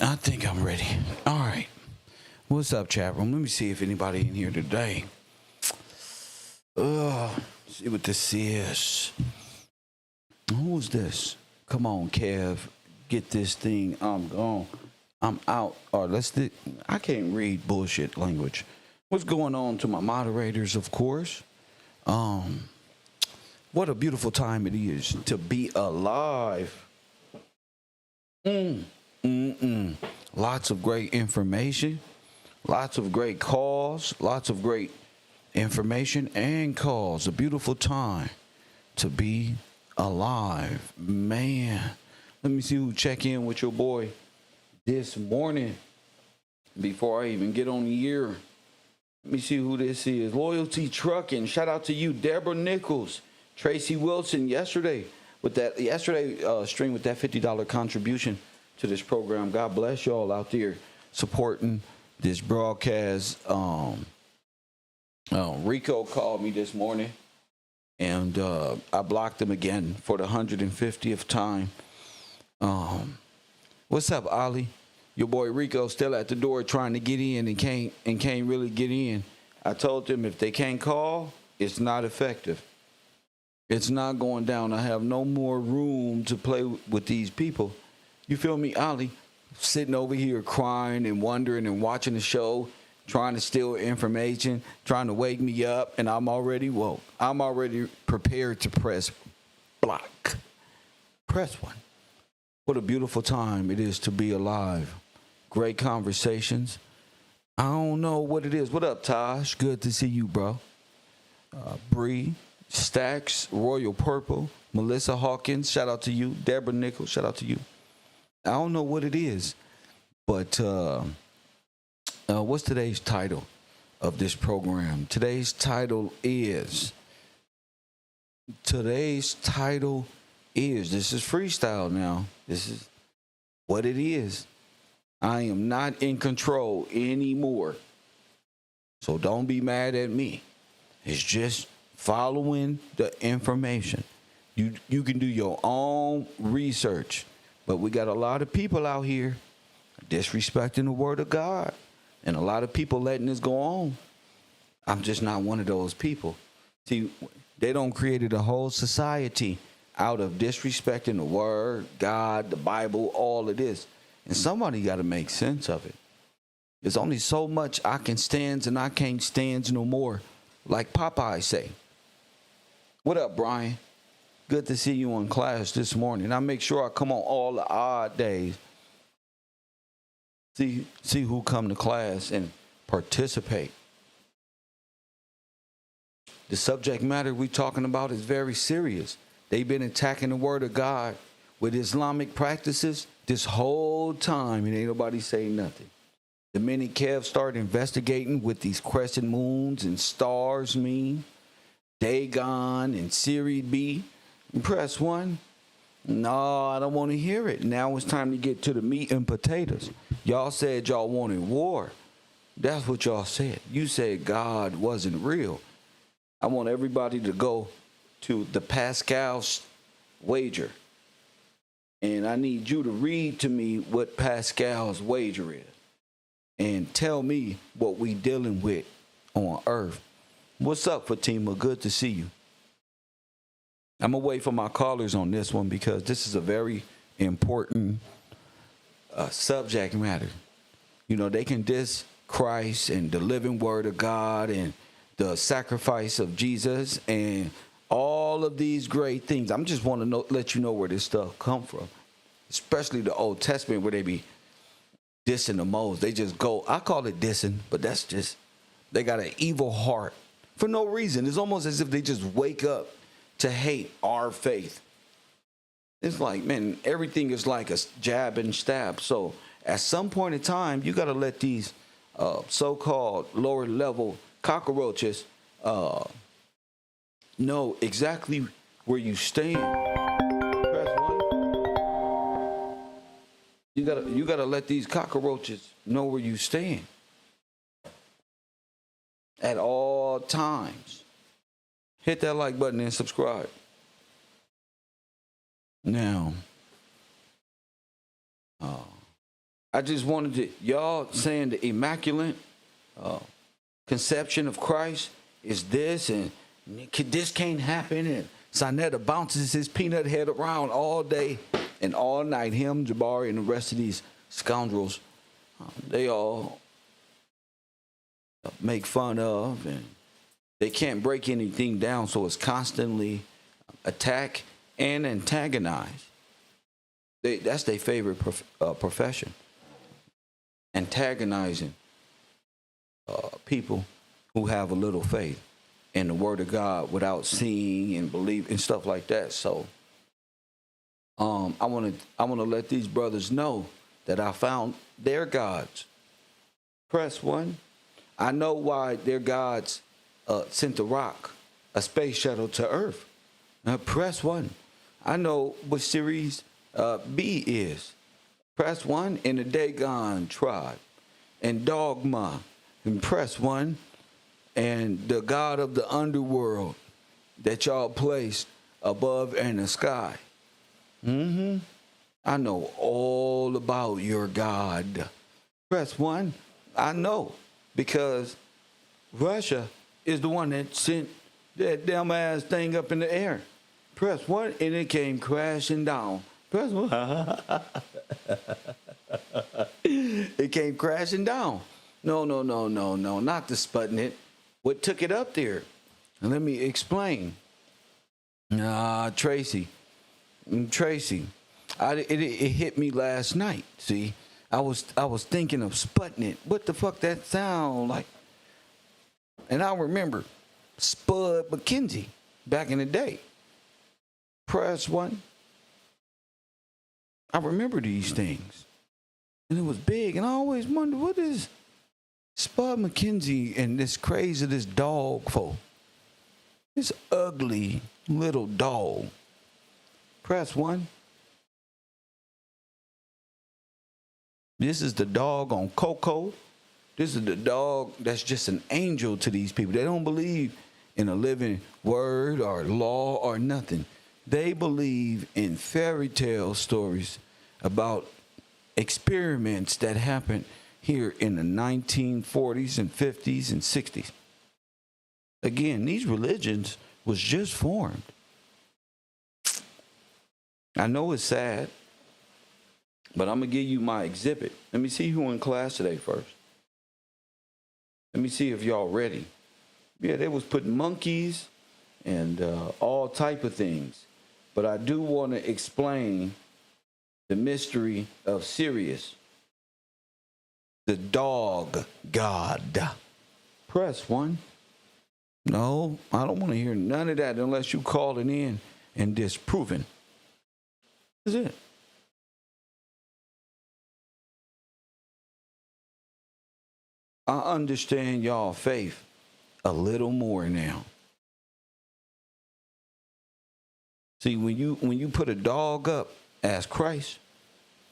I think I'm ready. All right. What's up, chat room? Let me see if anybody in here today. See what this is. Who's this? Come on, Kev. Get this thing. I'm gone. I'm out. All right, I can't read bullshit language. What's going on to my moderators, of course? What a beautiful time it is to be alive. Lots of great information, lots of great calls, lots of great information and calls. A beautiful time to be alive. Man, let me see who check in with your boy this morning before I even get on the air. Let me see who this is. Loyalty Trucking. Shout out to you, Deborah Nichols, Tracy Wilson. Yesterday stream with that $50 contribution to this program. God bless y'all out there supporting this broadcast. Rico called me this morning, and I blocked him again for the 150th time. What's up, Ali? Your boy Rico still at the door trying to get in and can't really get in. I told them if they can't call, it's not effective. It's not going down. I have no more room to play with these people. You feel me, Ali? Sitting over here crying and wondering and watching the show, trying to steal information, trying to wake me up, and I'm already woke. I'm already prepared to press block. Press one. What a beautiful time it is to be alive. Great conversations. I don't know what it is. What up, Tosh? Good to see you, bro. Bree, Stacks, Royal Purple, Melissa Hawkins, shout out to you. Deborah Nichols, shout out to you. I don't know what it is, but what's today's title of this program? Today's title is, this is freestyle now. This is what it is. I am not in control anymore. So don't be mad at me. It's just following the information. You can do your own research. But we got a lot of people out here disrespecting the word of God. And a lot of people letting this go on. I'm just not one of those people. See, they don't created a whole society out of disrespecting the word, God, the Bible, all of this. And somebody got to make sense of it. There's only so much I can stand and I can't stand no more. Like Popeye say. What up, Brian? Good to see you on class this morning. I make sure I come on all the odd days. See who come to class and participate. The subject matter we're talking about is very serious. They've been attacking the word of God with Islamic practices this whole time, and ain't nobody saying nothing. The minute Kev started investigating what these crescent moons and stars mean, Dagon and Siris B, press one. No, I don't want to hear it. Now it's time to get to the meat and potatoes. Y'all said y'all wanted war. That's what y'all said. You said God wasn't real. I want everybody to go to the Pascal's wager. And I need you to read to me what Pascal's wager is. And tell me what we dealing with on Earth. What's up, Fatima? Good to see you. I'm going to wait for my callers on this one because this is a very important subject matter. You know, they can diss Christ and the living word of God and the sacrifice of Jesus and all of these great things. I'm just want to let you know where this stuff come from, especially the Old Testament where they be dissing the most. They just go, I call it dissing, but that's just, they got an evil heart for no reason. It's almost as if they just wake up to hate our faith. It's like, man, everything is like a jab and stab. So at some point in time, you got to let these so-called lower level cockroaches know exactly where you stand. Press one. You gotta let these cockroaches know where you stand at all times. Hit that like button and subscribe. Now, I just wanted to, y'all saying the immaculate conception of Christ is this, and this can't happen. And Sonetta bounces his peanut head around all day and all night. Him, Jabari, and the rest of these scoundrels, they all make fun of, and they can't break anything down, so it's constantly attack and antagonize. That's their favorite profession, antagonizing people who have a little faith in the Word of God without seeing and believe and stuff like that. So I want to let these brothers know that I found their gods. Press 1. I know why their gods sent a rock, a space shuttle to Earth. Now, press 1. I know what Siris B is. Press 1 in the Dagon tribe. And Dogma. And press 1. And the God of the underworld that y'all placed above in the sky. I know all about your God. Press 1. I know because Russia is the one that sent that damn ass thing up in the air. Press 1 and it came crashing down. Press 1. It came crashing down. No, not the Sputnik. What took it up there? And let me explain. Tracy. It hit me last night. See, I was thinking of Sputnik. What the fuck that sound like? And I remember Spud McKenzie back in the day. Press 1. I remember these things, and it was big. And I always wondered, what is Spud McKenzie and this dog for? This ugly little dog. Press 1. This is the dog on Coco. This is the dog that's just an angel to these people. They don't believe in a living word or law or nothing. They believe in fairy tale stories about experiments that happened here in the 1940s and 50s and 60s. Again, these religions was just formed. I know it's sad, but I'm going to give you my exhibit. Let me see who in class today first. Let me see if y'all ready. Yeah, they was putting monkeys and all type of things. But I do want to explain the mystery of Siris, the dog god. Press 1. No, I don't want to hear none of that unless you call it in and disproving. That's it. I understand y'all faith a little more now. See, when you put a dog up as Christ,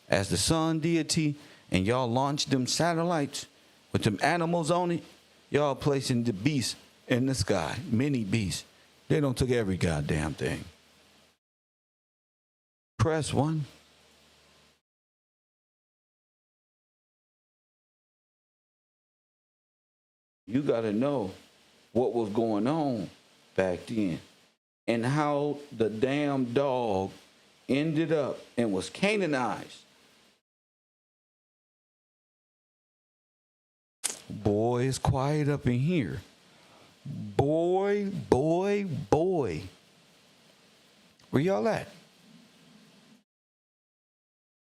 as the sun deity, and y'all launch them satellites with them animals on it, y'all placing the beasts in the sky, many beasts. They don't took every goddamn thing. Press 1. You got to know what was going on back then and how the damn dog ended up and was Canaanized. Boy, it's quiet up in here. Boy. Where y'all at?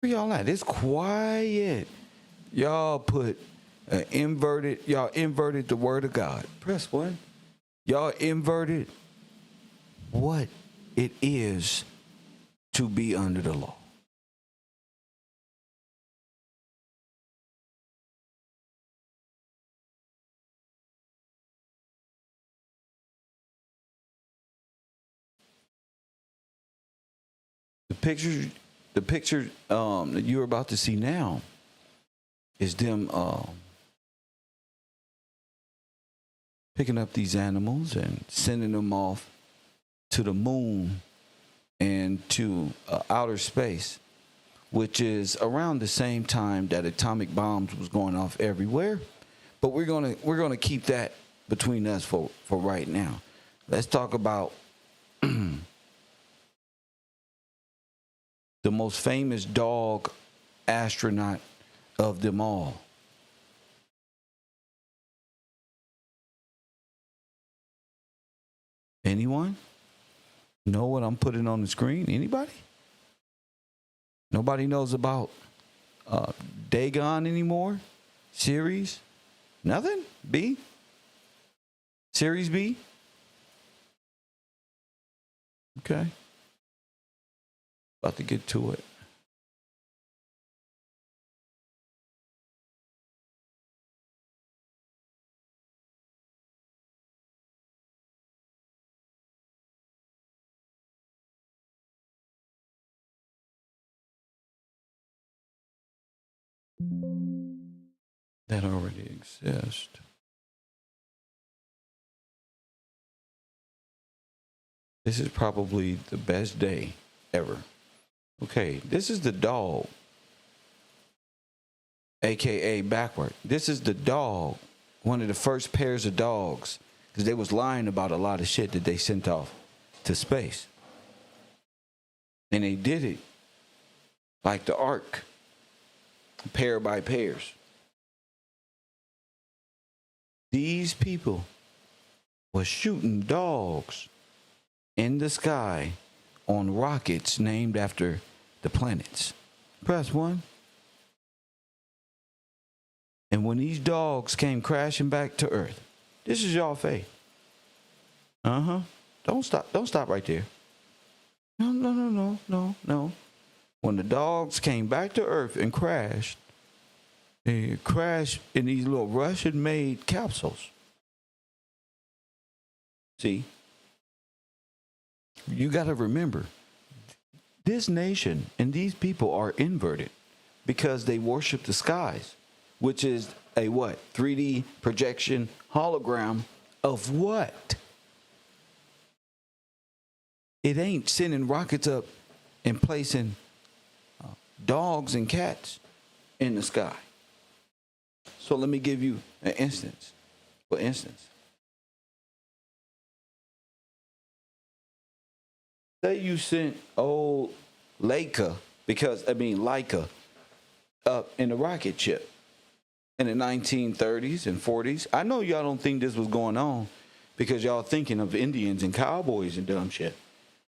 It's quiet. Y'all inverted the word of God. Press 1. Y'all inverted what it is to be under the law. The picture that you're about to see now is them picking up these animals and sending them off to the moon and to outer space which is around the same time that atomic bombs was going off everywhere. But we're gonna keep that between us for right now. Let's talk about the most famous dog astronaut of them all. Anyone know what I'm putting on the screen? Anybody? Nobody knows about Dagon anymore? Siris? Nothing? B? Series B? Okay. About to get to it. That already exists. This is probably the best day ever. Okay, this is the dog, aka backward. This is the dog, one of the first pairs of dogs, because they was lying about a lot of shit that they sent off to space. And they did it like the Ark, pair by pairs. These people were shooting dogs in the sky on rockets named after the planets. Press 1. And when these dogs came crashing back to Earth, this is y'all faith. Don't stop right there. No. When the dogs came back to Earth and crashed, they crashed in these little Russian-made capsules. See? You got to remember, this nation and these people are inverted because they worship the skies, which is a what? 3D projection hologram of what? It ain't sending rockets up and placing dogs and cats in the sky. So let me give you an instance. For instance, say you sent old Leica, Leica, up in a rocket ship in the 1930s and 40s. I know y'all don't think this was going on because y'all thinking of Indians and cowboys and dumb shit.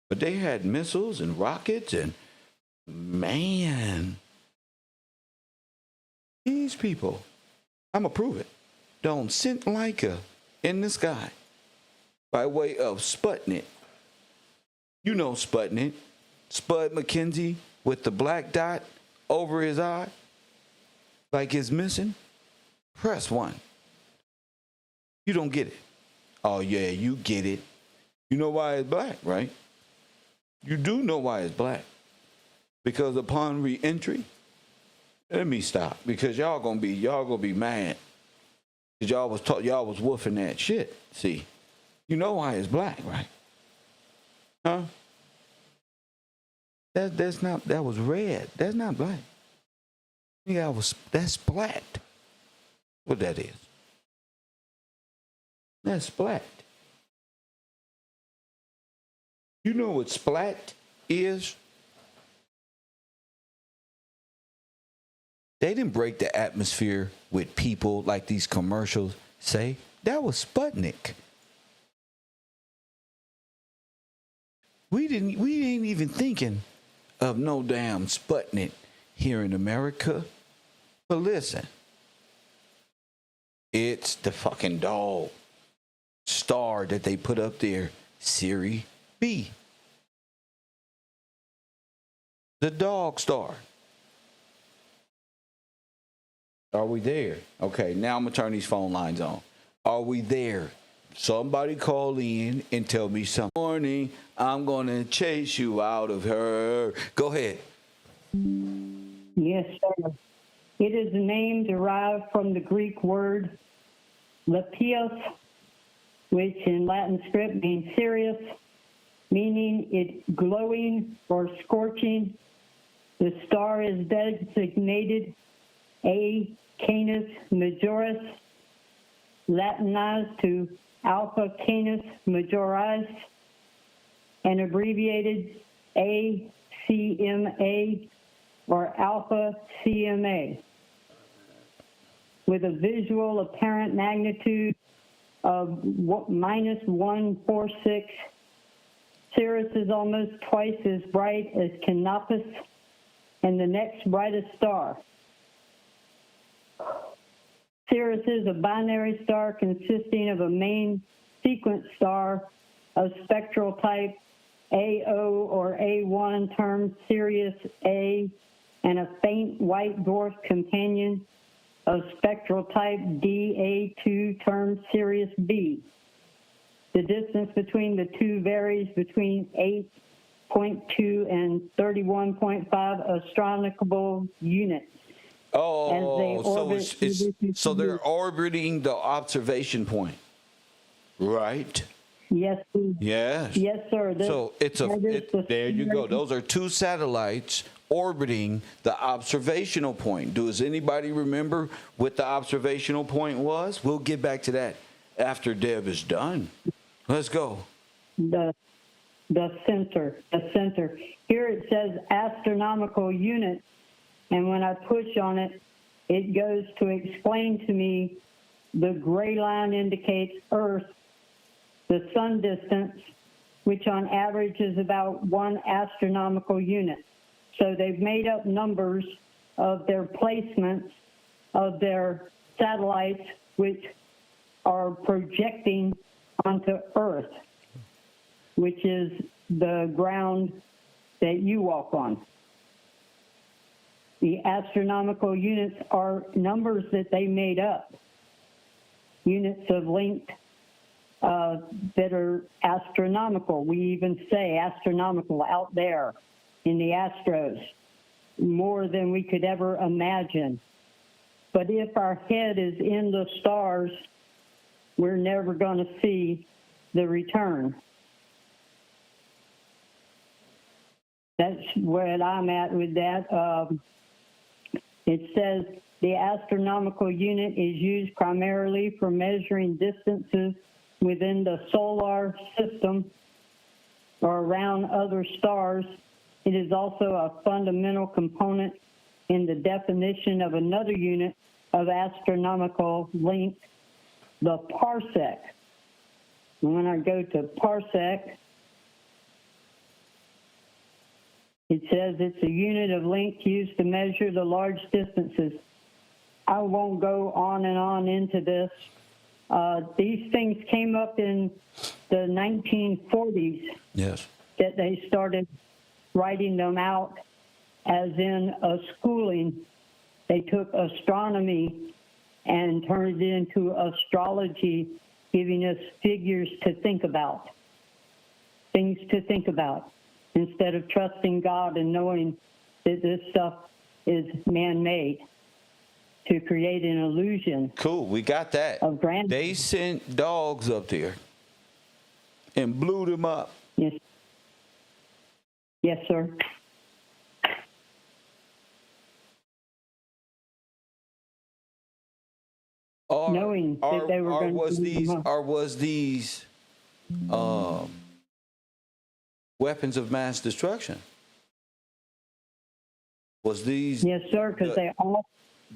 But they had missiles and rockets and, man, these people, I'm going to prove it, don't send Leica in the sky by way of Sputnik. You know Sputnik. Spud McKenzie with the black dot over his eye, like it's missing. Press 1. You don't get it. Oh, yeah, you get it. You know why it's black, right? You do know why it's black. Because upon re-entry, let me stop. Because y'all gonna be mad. Because y'all was woofing that shit. See, you know why it's black, right? Huh? That was red. That's not black. Yeah, that's splat. What that is? That's splat. You know what splat is? They didn't break the atmosphere with people like these commercials say. That was Sputnik. We ain't even thinking of no damn Sputnik here in America. But listen, it's the fucking dog star that they put up there, Series B. The dog star. Are we there? Okay, now I'm going to turn these phone lines on. Are we there? Somebody call in and tell me something. Morning, I'm going to chase you out of her. Go ahead. Yes, sir. It is a name derived from the Greek word lepios, which in Latin script means Siris, meaning it glowing or scorching. The star is designated A Canis Majoris, Latinized to Alpha Canis Majoris, and abbreviated ACMA or Alpha CMA, with a visual apparent magnitude of minus 146. Siris is almost twice as bright as Canopus and the next brightest star. Siris is a binary star consisting of a main sequence star of spectral type AO or A1 termed Sirius A, and a faint white dwarf companion of spectral type DA2 termed Sirius B. The distance between the two varies between 8.2 and 31.5 astronomical units. Oh, so they're orbiting the observation point, right? Yes. Yes. Yes, sir. There you go. Those are two satellites orbiting the observational point. Does anybody remember what the observational point was? We'll get back to that after Deb is done. Let's go. The center. Here it says astronomical units, and when I push on it, it goes to explain to me the gray line indicates Earth, the sun distance, which on average is about 1 astronomical unit. So they've made up numbers of their placements of their satellites, which are projecting onto Earth, which is the ground that you walk on. The astronomical units are numbers that they made up, units of length that are astronomical. We even say astronomical out there in the astros, more than we could ever imagine. But if our head is in the stars, we're never going to see the return. That's where I'm at with that. It says the astronomical unit is used primarily for measuring distances within the solar system or around other stars. It is also a fundamental component in the definition of another unit of astronomical length, the parsec. And when I go to parsec, it says it's a unit of length used to measure the large distances. I won't go on and on into this. These things came up in the 1940s. Yes. That they started writing them out as in a schooling. They took astronomy and turned it into astrology, giving us figures to think about, things to think about, instead of trusting God and knowing that this stuff is man-made to create an illusion. Cool, we got that. Of grandeur. They sent dogs up there and blew them up. Yes. Yes, sir. Knowing that they were going to was these weapons of mass destruction? Was these? Yes, sir, because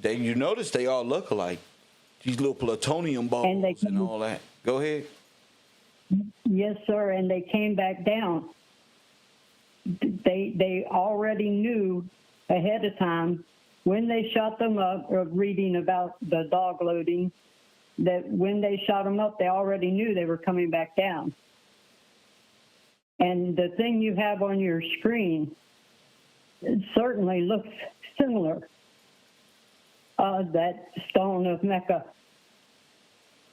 you notice they all look alike. These little plutonium balls and all that. Go ahead. Yes, sir, and they came back down. They already knew ahead of time when they shot them up, or reading about the dog loading, that when they shot them up, they already knew they were coming back down. And the thing you have on your screen, it certainly looks similar. That stone of Mecca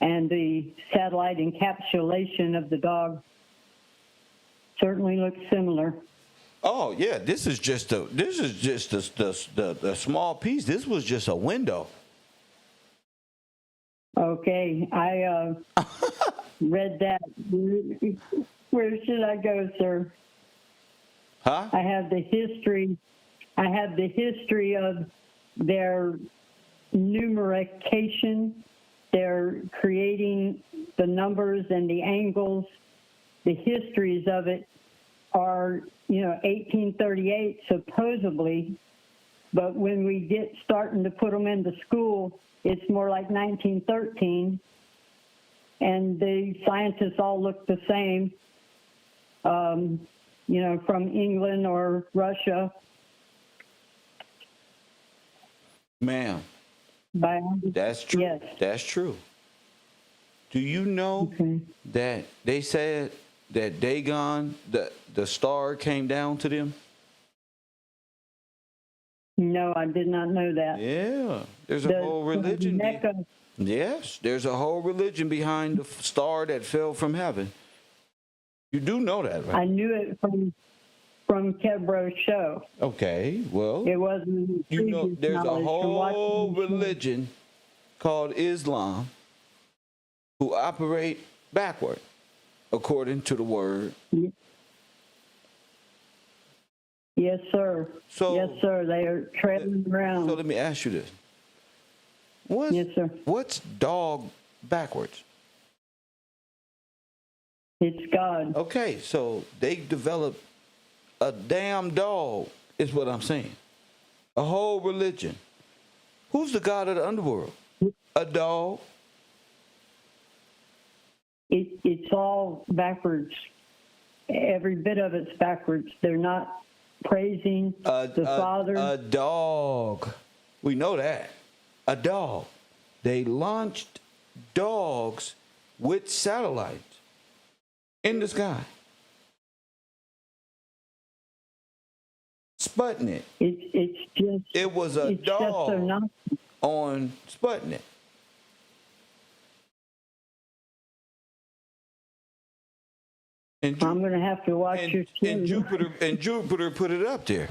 and the satellite encapsulation of the dog certainly looks similar. Oh yeah, this is just the small piece. This was just a window. Okay, I read that. Where should I go, sir? Huh? I have the history I have the history of their numerication, their creating the numbers and the angles. The histories of it are, 1838 supposedly, but when we get starting to put them into school, it's more like 1913, and the scientists all look the same, from England or Russia. Ma'am, Biology. that's true. Yes. That's true. Do you know Okay. that they said that Dagon, the star came down to them? No, I did not know that. Yeah. There's a whole religion. Mecca, Yes, there's a whole religion behind the star that fell from heaven. You do know that, I right? knew it from Kebro's show. Okay, well, It wasn't you know, previous there's a knowledge from whole watching the show. religion called Islam who operate backward, according to the word. Yes, sir. So- yes, sir. They are treading around. So let me ask you this. Yes, sir. What's dog backwards? It's God. Okay, so they developed a damn dog, is what I'm saying. A whole religion. Who's the god of the underworld? A dog. It's all backwards. Every bit of it's backwards. They're not praising the Father. A dog. We know that. A dog. They launched dogs with satellites in the sky. Sputnik. It's just. It was a it's just so dog nonsense. on Sputnik. And, I'm going to have to watch your and TV. Jupiter put it up there.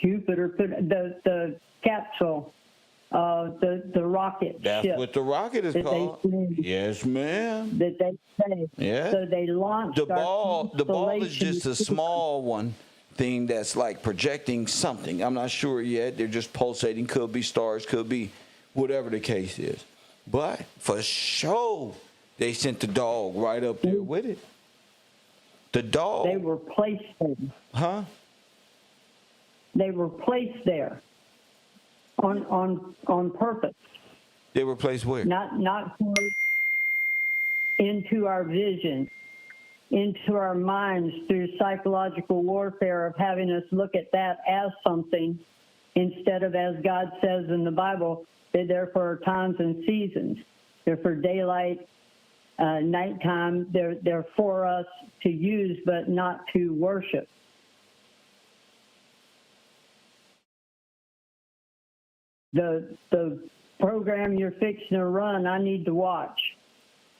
Jupiter put the capsule, the rocket That's ship what the rocket is that they called. flew. Yes, ma'am. that they say. Yeah. So they launched The ball is Constellation. just a small one thing that's like projecting something. I'm not sure yet. They're just pulsating. Could be stars, could be whatever the case is. But for sure, they sent the dog right up there with it. The dog. They were placed there. Huh? They were placed there on purpose, They were placed where? not for into our vision, into our minds through psychological warfare of having us look at that as something instead of, as God says in the Bible, they're there for times and seasons. They're for daylight, nighttime. They're for us to use, but not to worship. The program you're fixing to run, I need to watch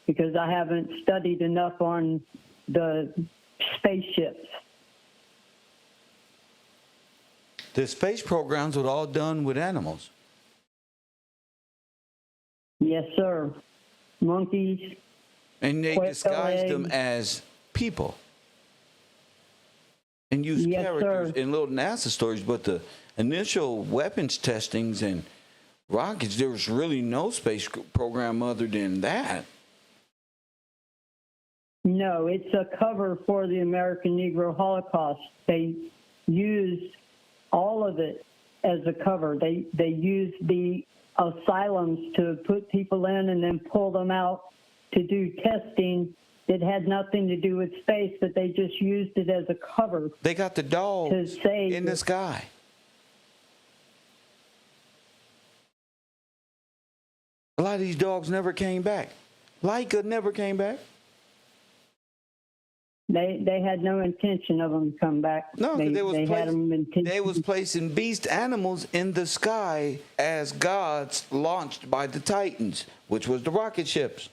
because I haven't studied enough on the spaceships. The space programs were all done with animals. Yes, sir. Monkeys. And they Quail disguised them eggs. as people. And used Yes, characters sir. in little NASA stories, but the initial weapons testings and rockets, there was really no space program other than that. No, it's a cover for the American Negro Holocaust. They used all of it as a cover. They used the asylums to put people in and then pull them out to do testing that had nothing to do with space, but they just used it as a cover. They got the dogs To say in the that- sky. A lot of these dogs never came back. Laika never came back. They had no intention of them to come back. No, 'cause they had them they was placing beast animals in the sky as gods launched by the Titans, which was the rocket ships.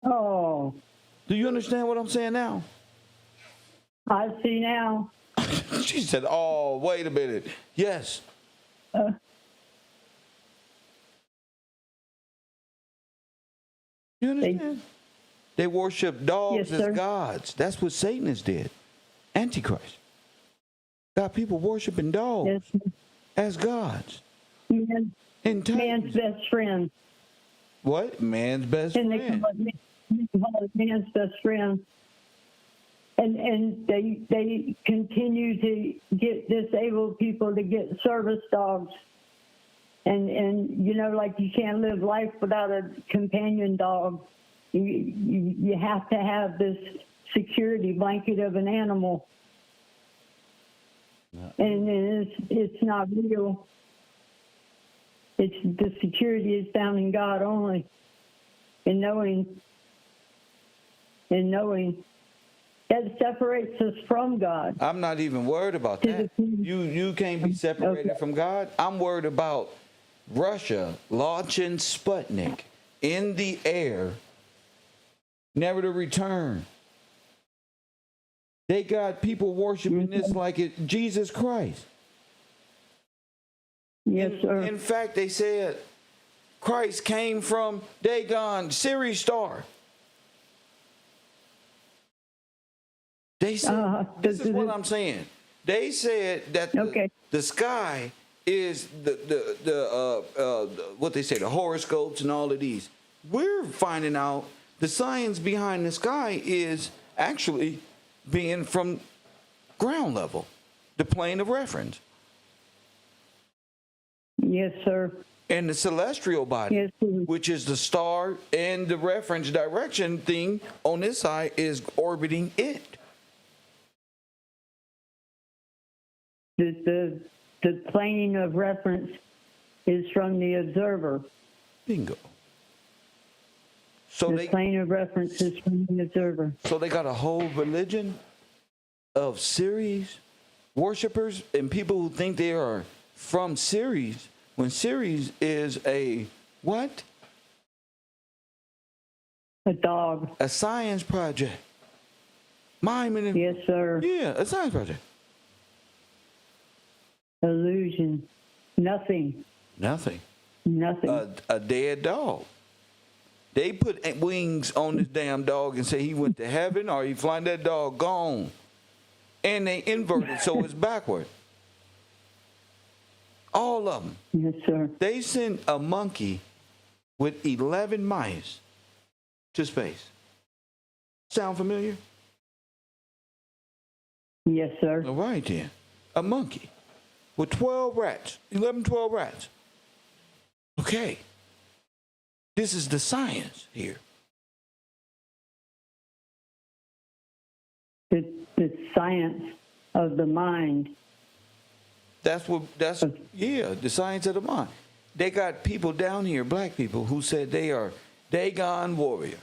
Oh, Do you understand what I'm saying now? I see now. She said, "Oh, wait a minute. Yes." Uh, You understand? They worship dogs Yes, sir. as gods. That's what Satanists did. Antichrist. Got people worshiping dogs Yes. as gods. Man, And man's best friend. what? Man's best And friend. they call it man's best friend. And they continue to get disabled people to get service dogs. And you know, like you can't live life without a companion dog. You have to have this security blanket of an animal. And it's not real. It's the security is found in God only. And knowing that separates us from God. I'm not even worried about that. You can't be separated from God. I'm worried about Russia launching Sputnik in the air, never to return. They got people worshiping this like it Jesus Christ. Yes, sir. In fact, they said Christ came from Dagon, Siris star. They said, this is what I'm saying. They said that the sky is the what they say, the horoscopes and all of these. We're finding out the science behind the sky is actually being from ground level, the plane of reference. Yes, sir. And the celestial body, Yes, sir. which is the star and the reference direction thing on this side, is orbiting it. The plane of reference is from the observer. Bingo. So The plane of reference is from the observer. So they got a whole religion of Siris worshipers and people who think they are from Siris, when Siris is a what? A dog. A science project. Miming. Yes, sir. Yeah, a science project. Illusion. Nothing. Nothing. Nothing. A dead dog. They put wings on this damn dog and say he went to heaven or he flying. That dog gone. And they inverted so it's backward. All of them. Yes, sir. They sent a monkey with 11 mice to space. Sound familiar? Yes, sir. All right then. A monkey with 12 rats. 12 rats. Okay. This is the science here. The science of the mind. The science of the mind. They got people down here, black people, who said they are Dagon warrior.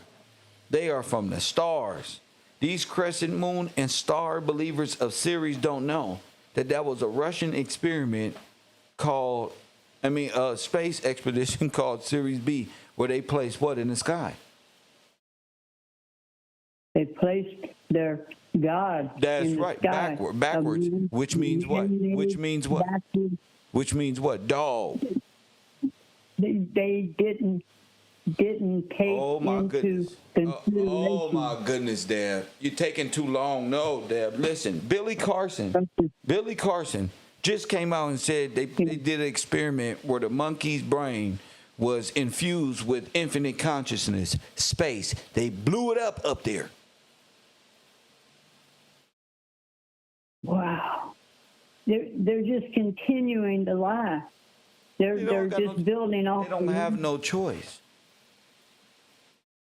They are from the stars. These crescent moon and star believers of Siris don't know that was a Russian experiment called, a space expedition called Siris B, where they placed what in the sky? They placed their God. That's in the right. sky. Backwards. Which means what? Which means what? Which means what? Dog. They didn't take into consideration. Oh my goodness, Deb. You're taking too long. No, Deb. Listen, Billy Carson just came out and said they did an experiment where the monkey's brain was infused with infinite consciousness, space. They blew it up there. Wow. They're just continuing to lie. They're just building off. They don't have no choice.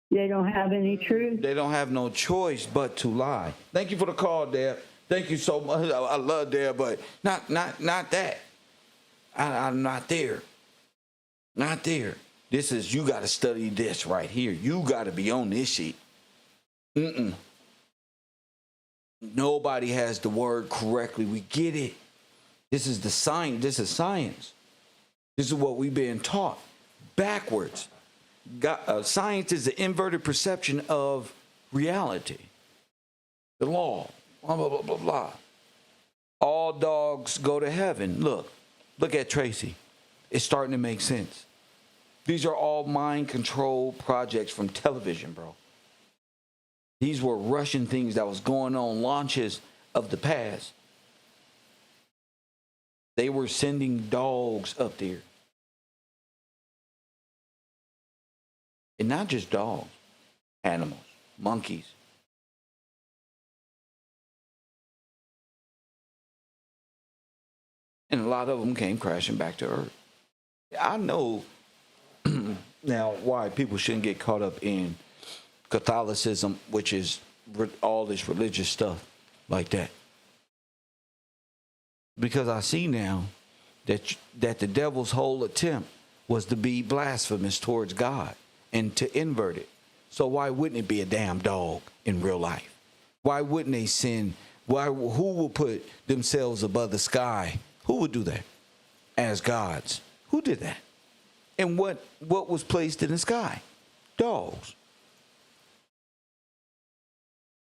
They don't have any truth. They don't have no choice but to lie. Thank you for the call, Deb. Thank you so much. I love Deb, but not that. I'm not there. Not there. This is, you got to study this right here. You got to be on this sheet. Nobody has the word correctly. We get it. This is the science. This is science. This is what we've been taught backwards. Science is the inverted perception of reality. The law. Blah, blah, blah, blah, blah. All dogs go to heaven. Look at Tracy. It's starting to make sense. These are all mind control projects from television, bro. These were Russian things that was going on, launches of the past, they were sending dogs up there. And not just dogs, animals, monkeys. And a lot of them came crashing back to Earth. I know now why people shouldn't get caught up in Catholicism, which is all this religious stuff like that. Because I see now that the devil's whole attempt was to be blasphemous towards God and to invert it. So why wouldn't it be a damn dog in real life? Why wouldn't they sin? Who will put themselves above the sky? Who would do that as gods? Who did that? And what was placed in the sky? Dogs.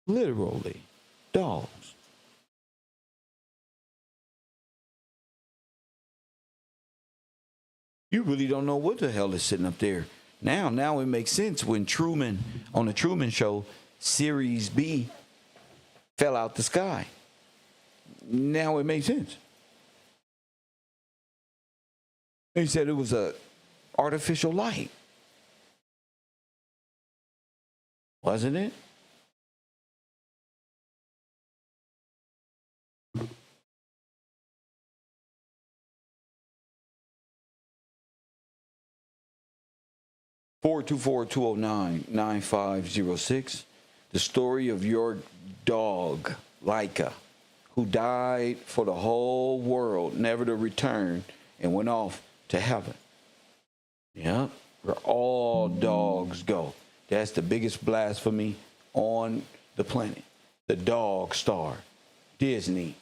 Literally, dogs. You really don't know what the hell is sitting up there. Now it makes sense when Truman, on the Truman Show, Series B fell out the sky. Now it makes sense. He said it was a artificial light. Wasn't it? Four 24209-9506. The story of your dog, Laika, who died for the whole world, never to return, and went off to heaven. Yep, where all dogs go. That's the biggest blasphemy on the planet. The dog star, Disney.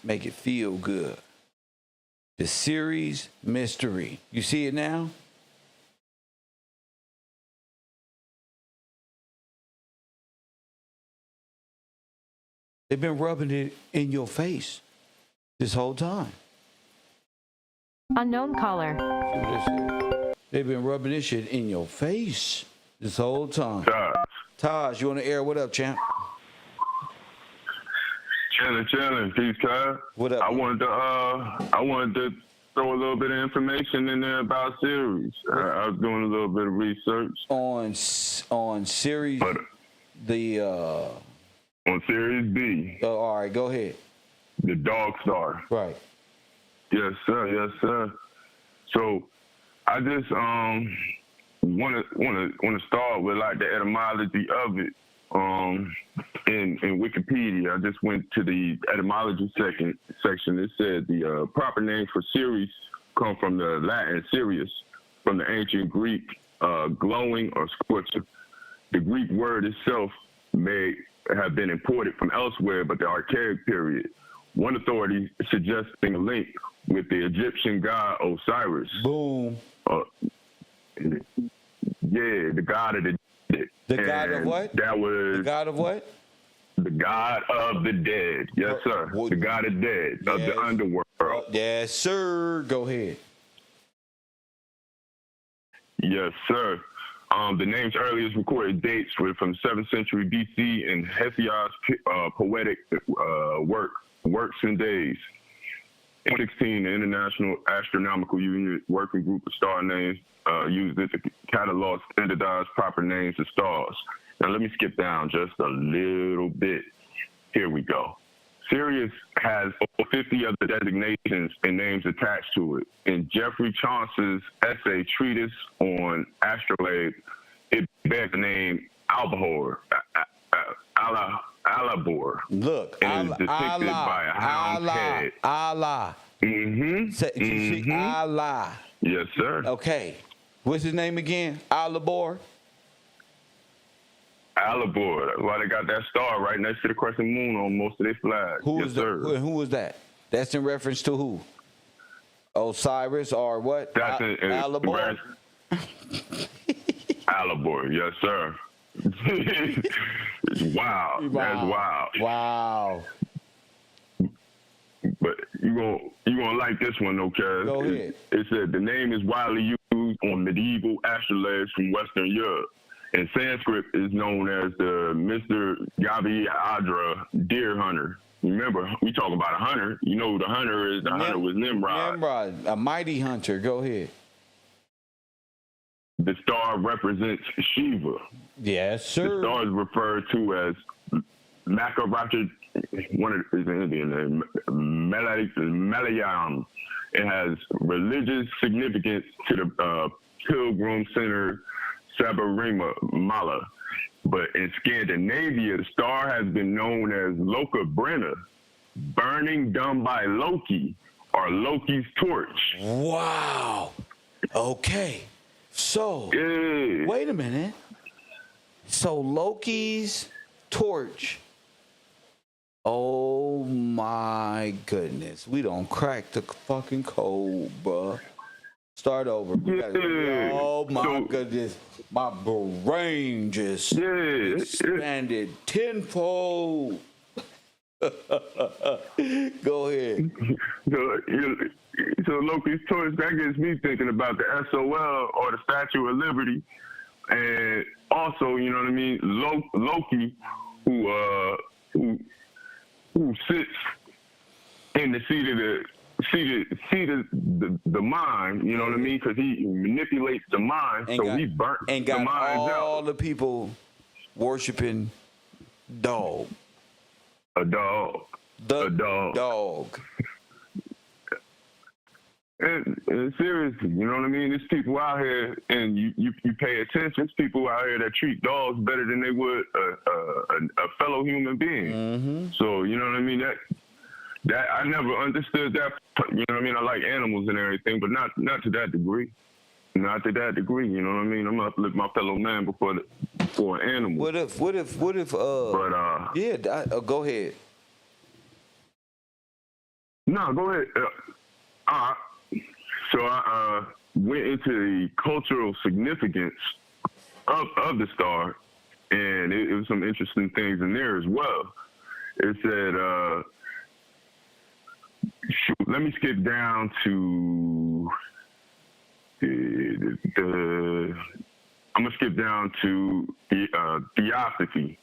Make it feel good. The Siris mystery. You see it now? They've been rubbing it in your face this whole time. Unknown caller. See what this is? They've been rubbing this shit in your face this whole time. Taj, you on the air? What up, champ? Chilling. Peace, cuz. What up? I wanted to throw a little bit of information in there about Siris. I was doing a little bit of research On Siris, but on Series B, all right, go ahead. the Dog Star. Right. Yes, sir. So I just want to start with like the etymology of it. In Wikipedia, I just went to the etymology section. It said the proper name for Siris come from the Latin Sirius, from the ancient Greek glowing or scorcher. The Greek word itself may have been imported from elsewhere, but the archaic period. One authority suggesting a link with the Egyptian god Osiris. Boom. The god of the dead. The god of what? That was the god of what? The god of the dead. Yes, sir. The god of dead, of the underworld. Yes, sir. Go ahead. Yes, sir. The name's earliest recorded dates were from 7th century BC in Hesiod's poetic Works and Days. In 2016, the International Astronomical Union Working Group of Star Names used it to catalog standardized proper names of stars. Now, let me skip down just a little bit. Here we go. Sirius has over 50 other designations and names attached to it. In Geoffrey Chaucer's essay treatise on astrolabe, it bears the name Albahor, Alabor. Look, and is depicted by a hound's head. Allah. Mm-hmm. Allah. Yes, sir. Okay. What's his name again? Alabor. Alabor. That's why they got that star right next to the crescent moon on most of their flags. Who was that? That's in reference to who? Osiris or what? That's Alabor. Alabor. Yes, sir. Wow. That's wild. Wow. But you gonna like this one, though, Kaz. Go ahead. It said the name is widely used on medieval astrolabes from Western Europe. In Sanskrit, is known as the Mr. Gaviadra deer hunter. Remember, we talk about a hunter. You know who the hunter is. The hunter was Nimrod. Nimrod, a mighty hunter. Go ahead. The star represents Shiva. Yes, sir. The star is referred to as Makaraja, one of the Indian name, Malayam. It has religious significance to the pilgrim center Sabarimala. But in Scandinavia, the star has been known as Lokabrenna, burning done by Loki, or Loki's torch. Wow. Okay. So, Yeah. wait a minute. So Loki's torch. Oh my goodness. We don't crack the fucking code, bruh. Start over. Oh my goodness. My brain just expanded tenfold. Go ahead. So Loki's torch, that gets me thinking about the SOL, or the Statue of Liberty. And also, you know what I mean, Loki, who sits in the seat of the mind, you know what I mean? Because he manipulates the mind, And so got, he burnt and the got minds all out. the people worshiping dog. A dog. The A dog. dog. And seriously, you know what I mean? There's people out here, and you pay attention. There's people out here that treat dogs better than they would a fellow human being. Mm-hmm. So you know what I mean? That I never understood that. You know what I mean? I like animals and everything, but not to that degree. Not to that degree. You know what I mean? I'm gonna uplift my fellow man before an animal. What if? But yeah. Go ahead. No, go ahead. So I went into the cultural significance of the star, and it was some interesting things in there as well. It said, let me skip down to I'm gonna skip down to theosophy.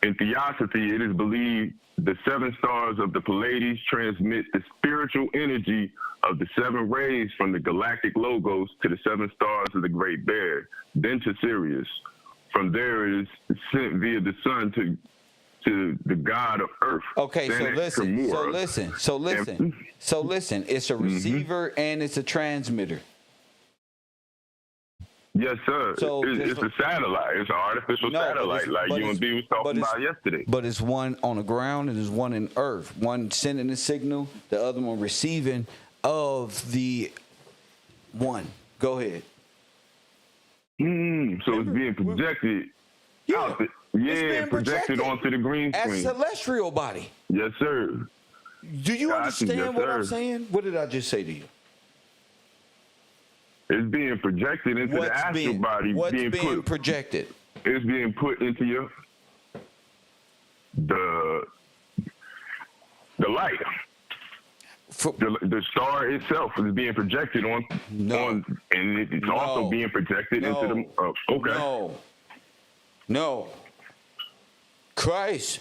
In theosophy, it is believed the 7 stars of the Pleiades transmit the spiritual energy of the 7 rays from the galactic logos to the 7 stars of the Great Bear, then to Sirius. From there, it is sent via the sun to the god of Earth. Okay, so Senate listen. Kimura. So listen. It's a receiver and it's a transmitter. Yes, sir. So it's a satellite. It's an artificial satellite, like you and B was talking about yesterday. But it's one on the ground and there's one in Earth. One sending the signal, the other one receiving of the one. Go ahead. So it's being projected. Yeah. Yeah, projected onto the green as screen. celestial body. Yes, sir. Do you understand yes, what I'm sir. saying? What did I just say to you? It's being projected into the astral body. What's being put, projected? It's being put into the light. The star itself is being projected on, and it's also being projected into the. Okay. No. Christ,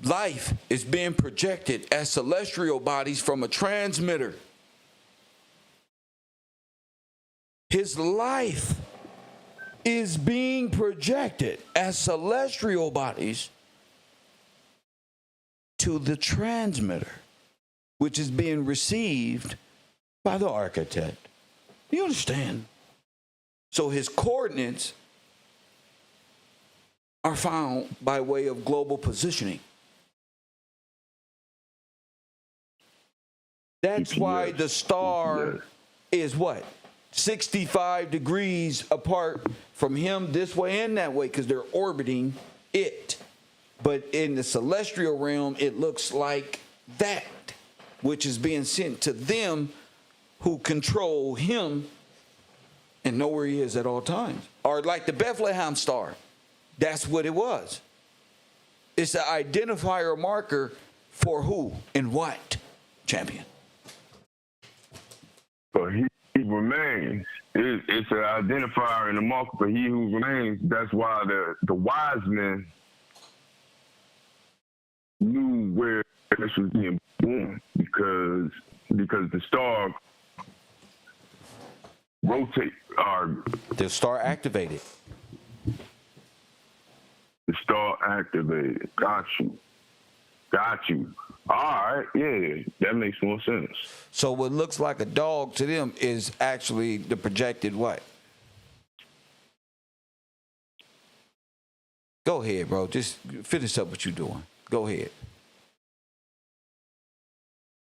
life is being projected as celestial bodies from a transmitter. His life is being projected as celestial bodies to the transmitter, which is being received by the architect. You understand? So his coordinates are found by way of global positioning. That's why the star is what? 65 degrees apart from him this way and that way, because they're orbiting it. But in the celestial realm, it looks like that, which is being sent to them who control him and know where he is at all times. Or like the Bethlehem star. That's what it was. It's an identifier marker For who and what, champion? But he remains. It's an identifier in the market for he who remains. That's why the wise men knew where this was being born because the star rotate The star activated. the star activated. Got you. All right, yeah, that makes more sense. So what looks like a dog to them is actually the projected what? Go ahead, bro. Just finish up what you're doing. Go ahead.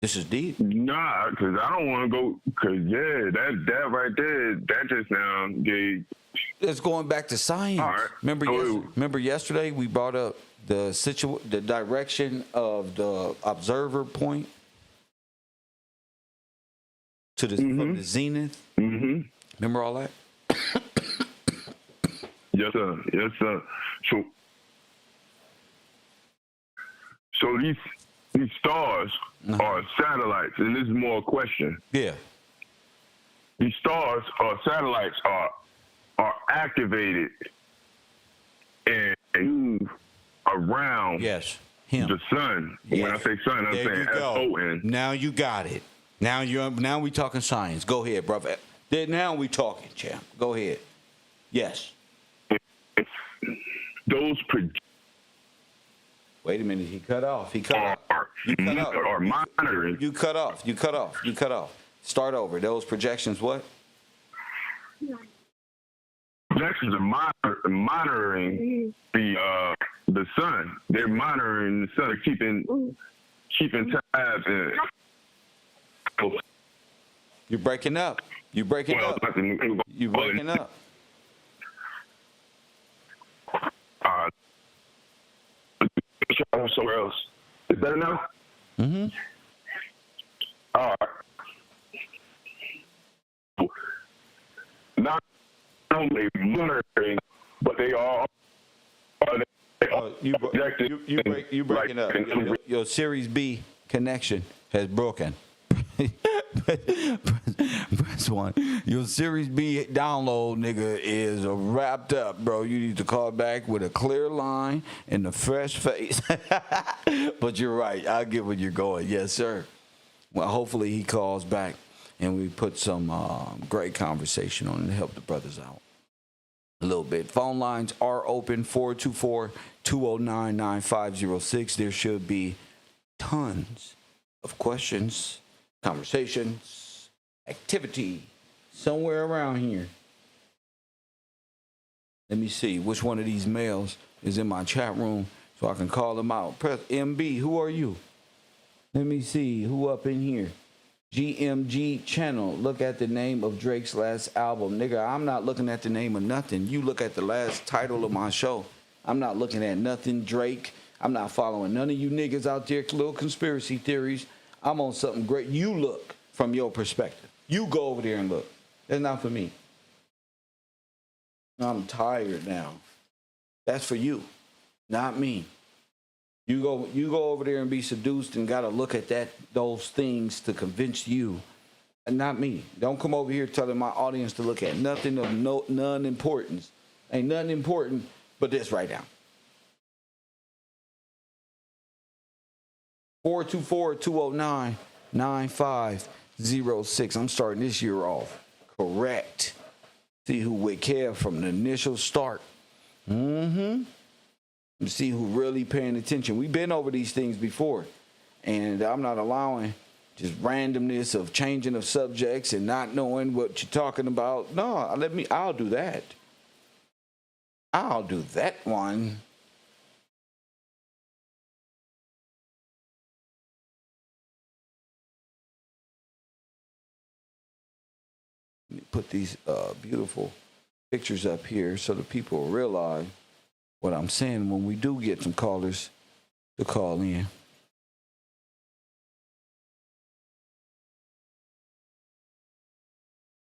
This is deep. Nah, because I don't want to go. Because that right there, that just now gave. It's going back to science. All right. Remember yesterday we brought up the direction of the observer point to the from the zenith. Mm-hmm. Remember all that? Yes, sir. So these stars are satellites, and this is more a question. Yeah. These stars or satellites are activated and move around Yes. Him. the sun. Yes. When I say sun, I'm There saying you go. S-O-N. Now you got it. Now we talking science. Go ahead, brother. Now we talking, champ. Go ahead. Yes. Those Wait a minute. He cut off. You cut off. are monitoring. You cut off. Start over. Those projections. What? Projections are monitoring the sun. They're monitoring the sun, keeping tabs. You're breaking up. You're breaking up. Somewhere else. Is that enough? Mm-hmm. All right. Not only monitoring, but they are. You breaking up. Your Series B connection has broken. Press one. Your Series B download, nigga, is wrapped up, bro. You need to call back with a clear line and a fresh face. But you're right. I get where you're going. Yes, sir. Well, hopefully he calls back and we put some great conversation on it to help the brothers out a little bit. Phone lines are open, 424-209-9506. There should be tons of questions, conversations, activity somewhere around here. Let me see which one of these males is in my chat room so I can call them out. Press MB, who are you? Let me see who up in here. GMG channel. Look at the name of Drake's last album. Nigga, I'm not looking at the name of nothing. You look at the last title of my show. I'm not looking at nothing, Drake. I'm not following none of you niggas out there, little conspiracy theories. I'm on something great. You look from your perspective. You go over there and look. That's not for me. I'm tired now. That's for you, not me. You go over there and be seduced and gotta look at those things to convince you, and not me. Don't come over here telling my audience to look at nothing of none importance. Ain't nothing important but this right now. 424-209-9506. I'm starting this year off correct. See who would care from the initial start. Mm-hmm. See who really paying attention. We've been over these things before, and I'm not allowing just randomness of changing of subjects and not knowing what you're talking about. No, I'll do that. I'll do that one. Let me put these beautiful pictures up here so the people will realize what I'm saying when we do get some callers to call in.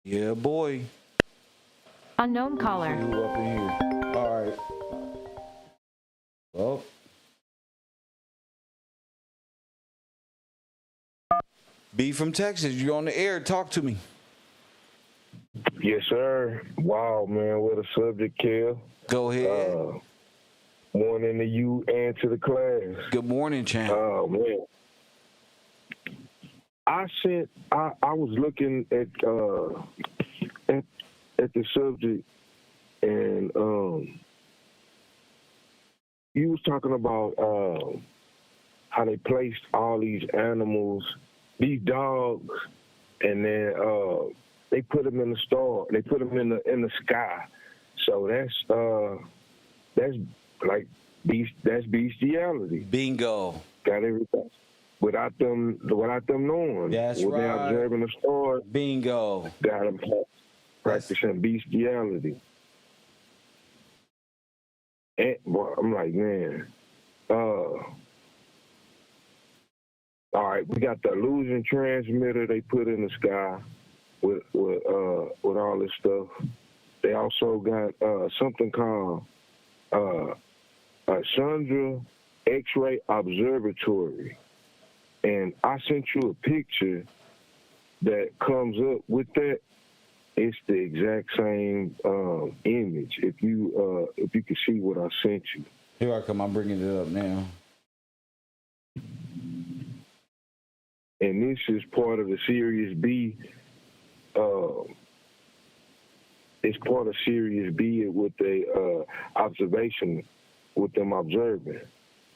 Yeah, boy. Unknown caller. Who up in here? All right. Well, B from Texas, you're on the air. Talk to me. Yes, sir. Wow, man, what a subject, Kel. Go ahead. Morning to you and to the class. Good morning, champ. Oh, man. I was looking at the subject, and you was talking about how they placed all these animals, these dogs, and then they put them in the store. They put them in the sky. So that's like that's bestiality. Bingo. Got everything without them knowing. That's when right. they're observing the stars. Bingo. Got them practicing bestiality. And boy, I'm like, man. All right, we got the illusion transmitter they put in the sky with all this stuff. They also got something called Chandra X-ray Observatory, and I sent you a picture that comes up with that. It's the exact same image. If you can see what I sent you. Here I come. I'm bringing it up now. And this is part of the Sirius B. It's part of Sirius B with the observation, with them observing.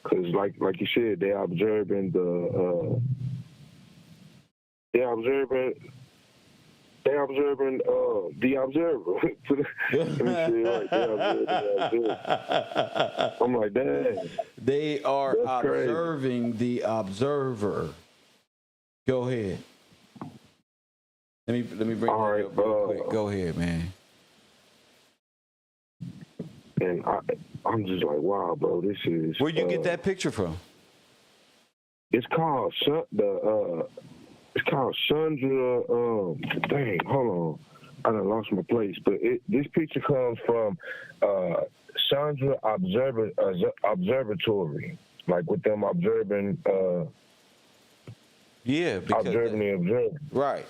Because, like you said, they're observing the observer. Let me say it right. They're observing the observer. I'm like, dang. They are That's observing the observer. Go ahead. Let me bring All it right, up real quick. Go ahead, man. And I'm just like, wow, bro, this is. Where'd you get that picture from? It's called It's called Chandra. Dang, hold on, I done lost my place. But this picture comes from Chandra Observatory, like with them observing. Yeah, because observing the observer. Right.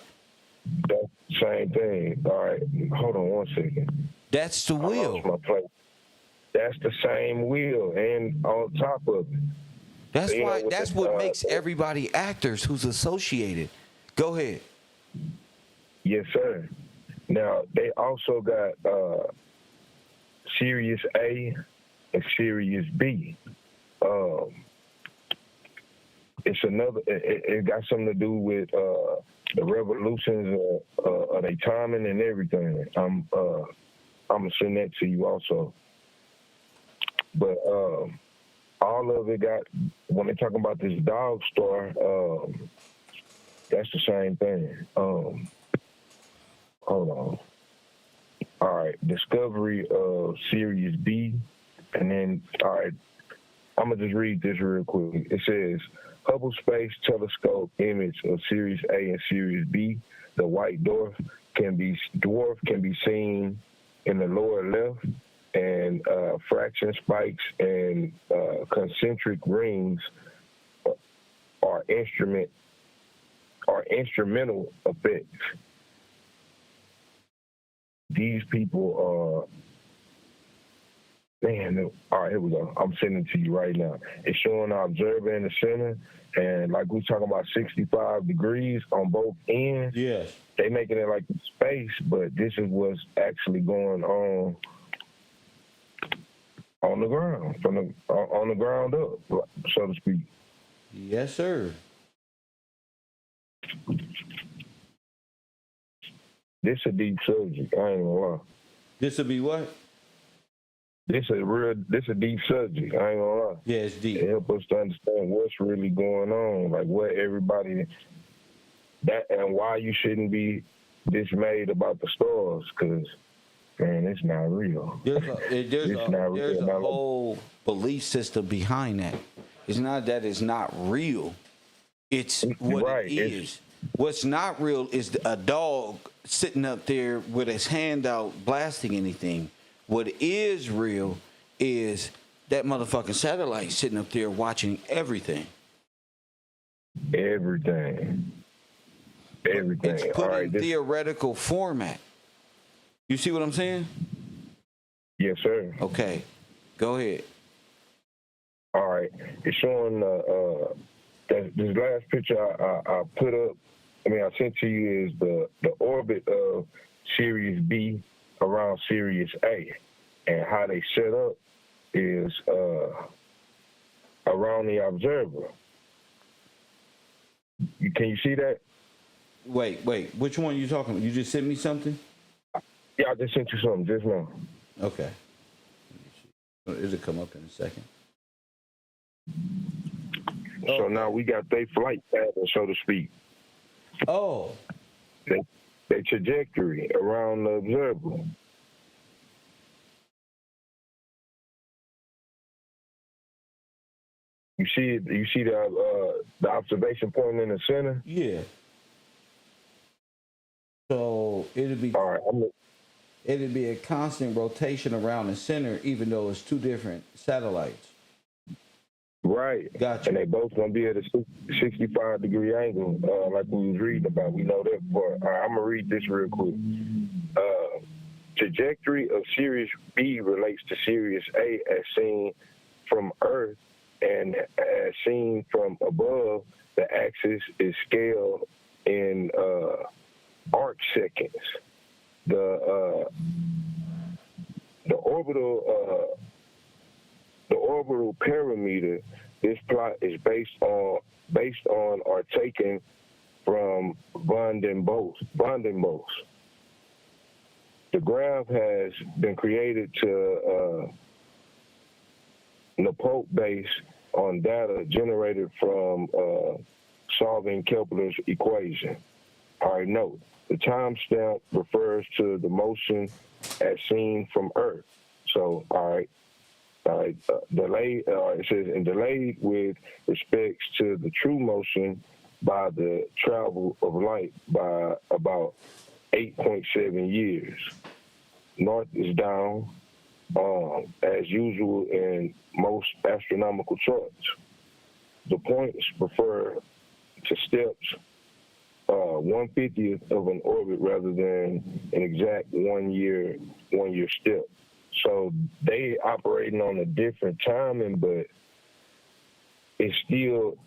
That's the same thing. All right, hold on 1 second. That's the I wheel. lost my place. That's the same wheel, and on top of it. That's So, why. That's what makes everybody actors who's associated. Go ahead. Yes, sir. Now they also got Sirius A and Sirius B. It's another. It got something to do with the revolutions of their timing and everything. I'm gonna send that to you also. But all of it got, when they talking about this dog star, that's the same thing. Hold on. All right, discovery of Sirius B, and then, all right, I'm going to just read this real quick. It says, Hubble Space Telescope image of Sirius A and Sirius B. The white dwarf can be seen in the lower left, and fraction spikes and concentric rings are instrumental effects. These people are, man, all right, here we go. I'm sending it to you right now. It's showing the observer in the center, and like we're talking about 65 degrees on both ends. Yes. They making it like space, but this is what's actually going on the ground, on the ground up, so to speak. Yes, sir. This a deep subject. I ain't gonna lie. This will be what? This a deep subject. I ain't gonna lie. Yeah, it's deep. It help us to understand what's really going on, like what everybody that and why you shouldn't be dismayed about the stars, because man, it's not real. There's a whole belief system behind that. It's not that it's not real. It's what right. it is. What's not real is a dog sitting up there with his hand out blasting anything. What is real is that motherfucking satellite sitting up there watching everything. Everything. everything. It's All put right, in theoretical format. You see what I'm saying? yes, sir. Okay, go ahead. All right, it's showing this last picture I put up. I sent to you is the orbit of Sirius B around Sirius A, and how they set up is around the observer. Can you see that? Wait. Which one are you talking about? You just sent me something? Yeah, I just sent you something just now. Okay. It'll come up in a second. So now we got their flight pattern, so to speak. Oh. Their trajectory around the observer. You see it? You see the observation point in the center? Yeah. So it'll All right. be a constant rotation around the center, even though it's two different satellites. Right. Gotcha. And they both gonna be at a 65-degree angle, like we was reading about. We know that part. All right, I'm gonna read this real quick. Trajectory of Sirius B relates to Sirius A as seen from Earth, and as seen from above, the axis is scaled in arc seconds. The orbital parameter. This plot is based on or taken from Van Bos. The graph has been created to Napote based on data generated from solving Kepler's equation. All right, note, the timestamp refers to the motion as seen from Earth. So, all right, delayed, it says, and delayed with respects to the true motion by the travel of light by about 8.7 years. North is down, as usual in most astronomical charts. The points refer to steps, 1/50th of an orbit rather than an exact 1 year step. So they operating on a different timing, but it still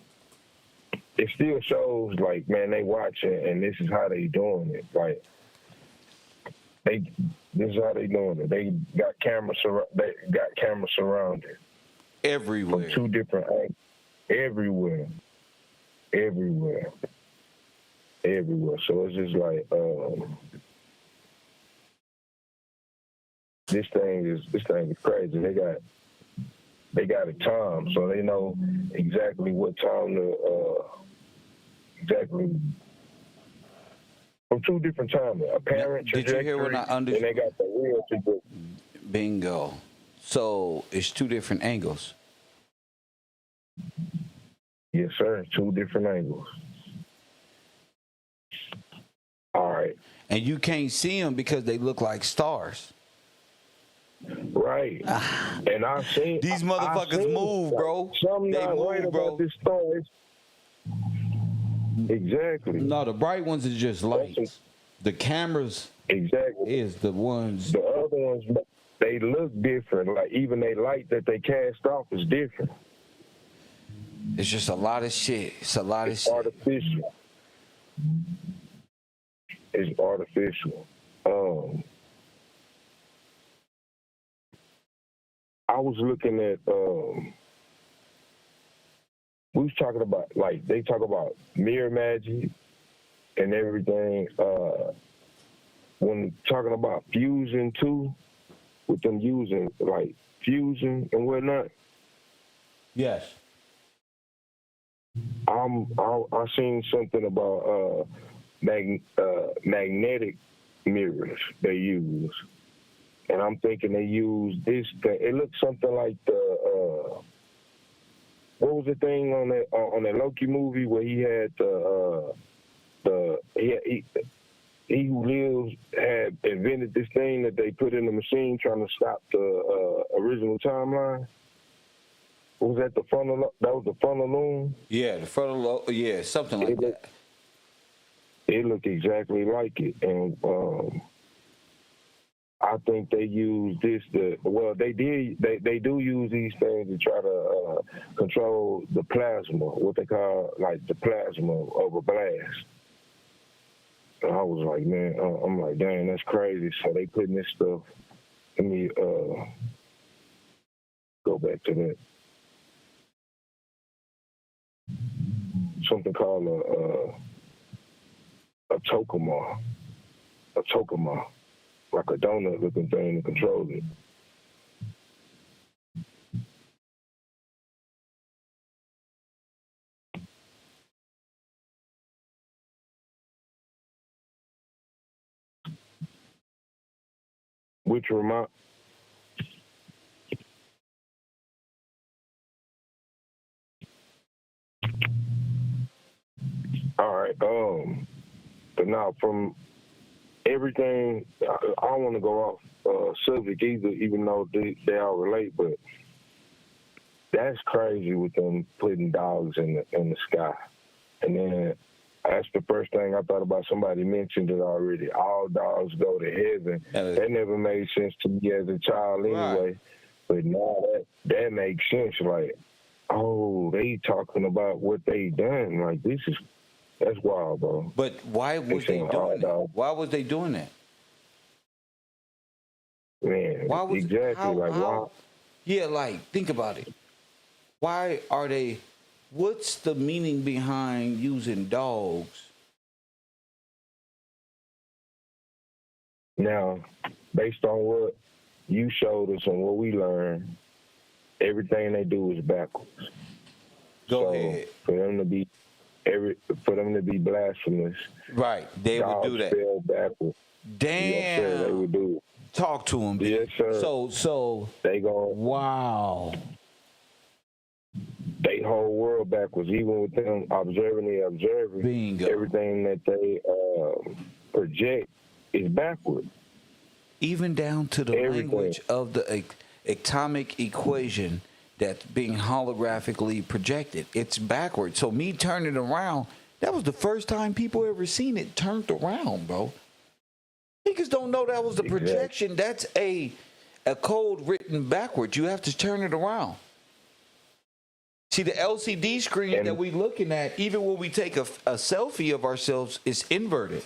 shows like, man, they watching and this is how they doing it. Like this is how they doing it. They got cameras surrounded Everywhere. from two different angles. Everywhere. So it's just like this thing is crazy. They got a time, so they know exactly what time to exactly from two different times. Apparent Did you hear what I trajectory, and they got the real trajectory. Bingo. So it's two different angles. Yes, sir. Two different angles. All right. And you can't see them because they look like stars. Right. And I've seen These motherfuckers move, bro. Something They not move, right bro. about this star. Exactly. No, the bright ones is just lights. The cameras Exactly. is the ones. The other ones, they look different. Like even they light that they cast off is different. It's just a lot of shit. It's a lot of shit. Artificial. It's artificial. I was looking at we was talking about, like, they talk about mirror magic and everything. When talking about fusion too, with them using like fusion and whatnot. Yes. I seen something about magnetic mirrors they use, and I'm thinking they use this thing. It looks something like the what was the thing on that Loki movie where he had he who lives had invented this thing that they put in the machine trying to stop the original timeline. Was that the frontal? That was the frontal loom. Yeah, the frontal lobe. Yeah, something like that. It looked exactly like it, and I think they use this they do use these things to try to control the plasma, what they call like the plasma of a blast. And I was like, man, I'm like, dang, that's crazy. So they putting this stuff. Let me go back to that. Something called a tokuma. A tokuma. Like a donut looking thing to control it. Which remind all right, but now from everything, I don't want to go off subject either, even though they all relate, but that's crazy with them putting dogs in the sky. And then that's the first thing I thought about. Somebody mentioned it already. All dogs go to heaven. That never made sense to me as a child anyway. Right. But now that makes sense. Like, oh, they talking about what they done. Like, that's wild, bro. But why was they doing that? Why was they doing that? Man, why was exactly why? Yeah, like, think about it. Why are they? What's the meaning behind using dogs? Now, based on what you showed us and what we learned, everything they do is backwards. Go ahead. For them to be blasphemous, right? They would do that. Spell backwards. Damn. Yes, sir, they would do it. Talk to them. Yes, sir. So they go. Wow. They whole world backwards, even with them observing the observer. Bingo. Everything that they project is backward. Even down to the language of the atomic equation that's being holographically projected. It's backward. So me turning around, that was the first time people ever seen it turned around, bro. Niggas don't know that was the projection. That's a code written backwards. You have to turn it around. See, the LCD screen that we looking at, even when we take a selfie of ourselves, is inverted.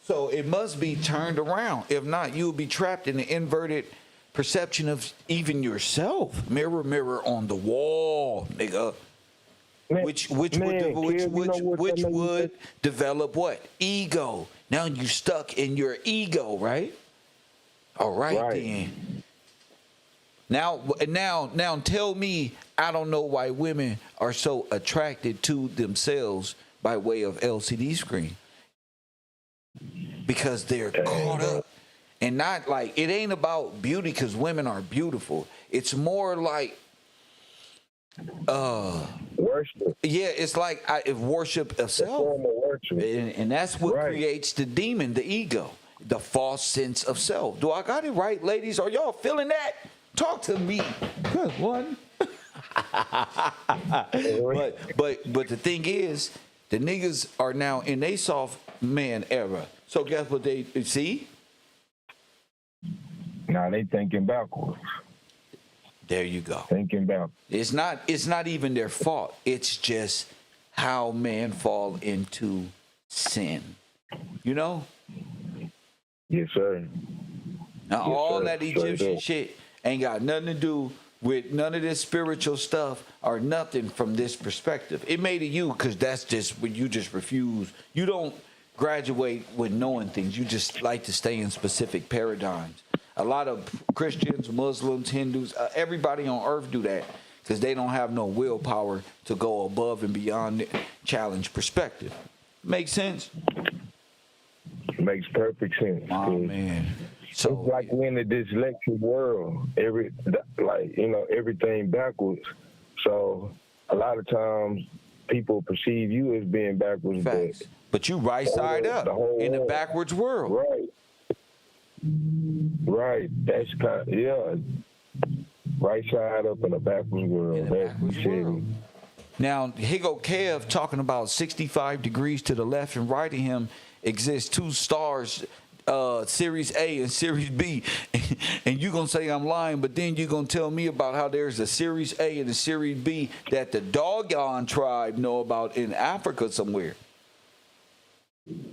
So it must be turned around. If not, you'll be trapped in the inverted perception of even yourself. Mirror, mirror on the wall, nigga. Which would develop what? Ego. Now you stuck in your ego, right? All right. Then. Now tell me, I don't know why women are so attracted to themselves by way of LCD screen. Because they're caught up. And not like, it ain't about beauty because women are beautiful. It's more like, worship. Yeah, it's like worship of self. And that's what creates the demon, the ego, the false sense of self. Do I got it right, ladies? Are y'all feeling that? Talk to me. Good one. But the thing is, the niggas are now in a soft man era. So guess what they see? Now they thinking backwards. There you go. Thinking backwards. It's not even their fault. It's just how men fall into sin. You know? Yes, sir. Now all that Egyptian shit ain't got nothing to do with none of this spiritual stuff or nothing from this perspective. It made it you because that's just when you just refuse. You don't graduate with knowing things. You just like to stay in specific paradigms. A lot of Christians, Muslims, Hindus, everybody on earth do that because they don't have no willpower to go above and beyond challenge perspective. Make sense? Makes perfect sense. Oh, man. So it's like we're in a dyslexic world. Everything backwards. So a lot of times people perceive you as being backwards. Facts. But you right side up in a backwards world. Right. That's right side up in a backwards world. Now, here go Kev talking about 65 degrees to the left and right of him, exists two stars, Series A and Series B, and you're going to say I'm lying, but then you're going to tell me about how there's a Series A and a Series B that the Dogon tribe know about in Africa somewhere.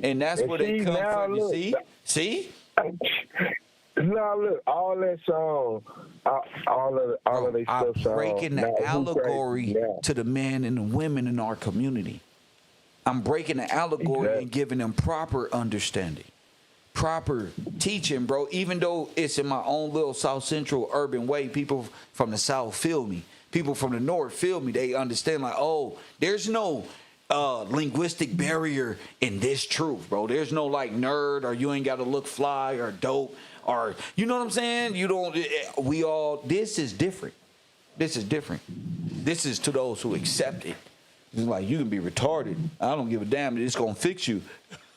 And that's And where they see, come now from. You look. see? See? Now look, all that song, all of their I'm stuff. breaking now, the who allegory crazy now? to the men and the women in our community. I'm breaking the allegory Exactly. and giving them proper understanding, proper teaching, bro. Even though it's in my own little South Central urban way, people from the South feel me. People from the North feel me. They understand, like, oh, there's no linguistic barrier in this truth, bro. There's no like nerd or you ain't got to look fly or dope or, you know what I'm saying? You don't, we all, this is different. This is different. This is to those who accept it. It's like, you can be retarded. I don't give a damn. It's going to fix you.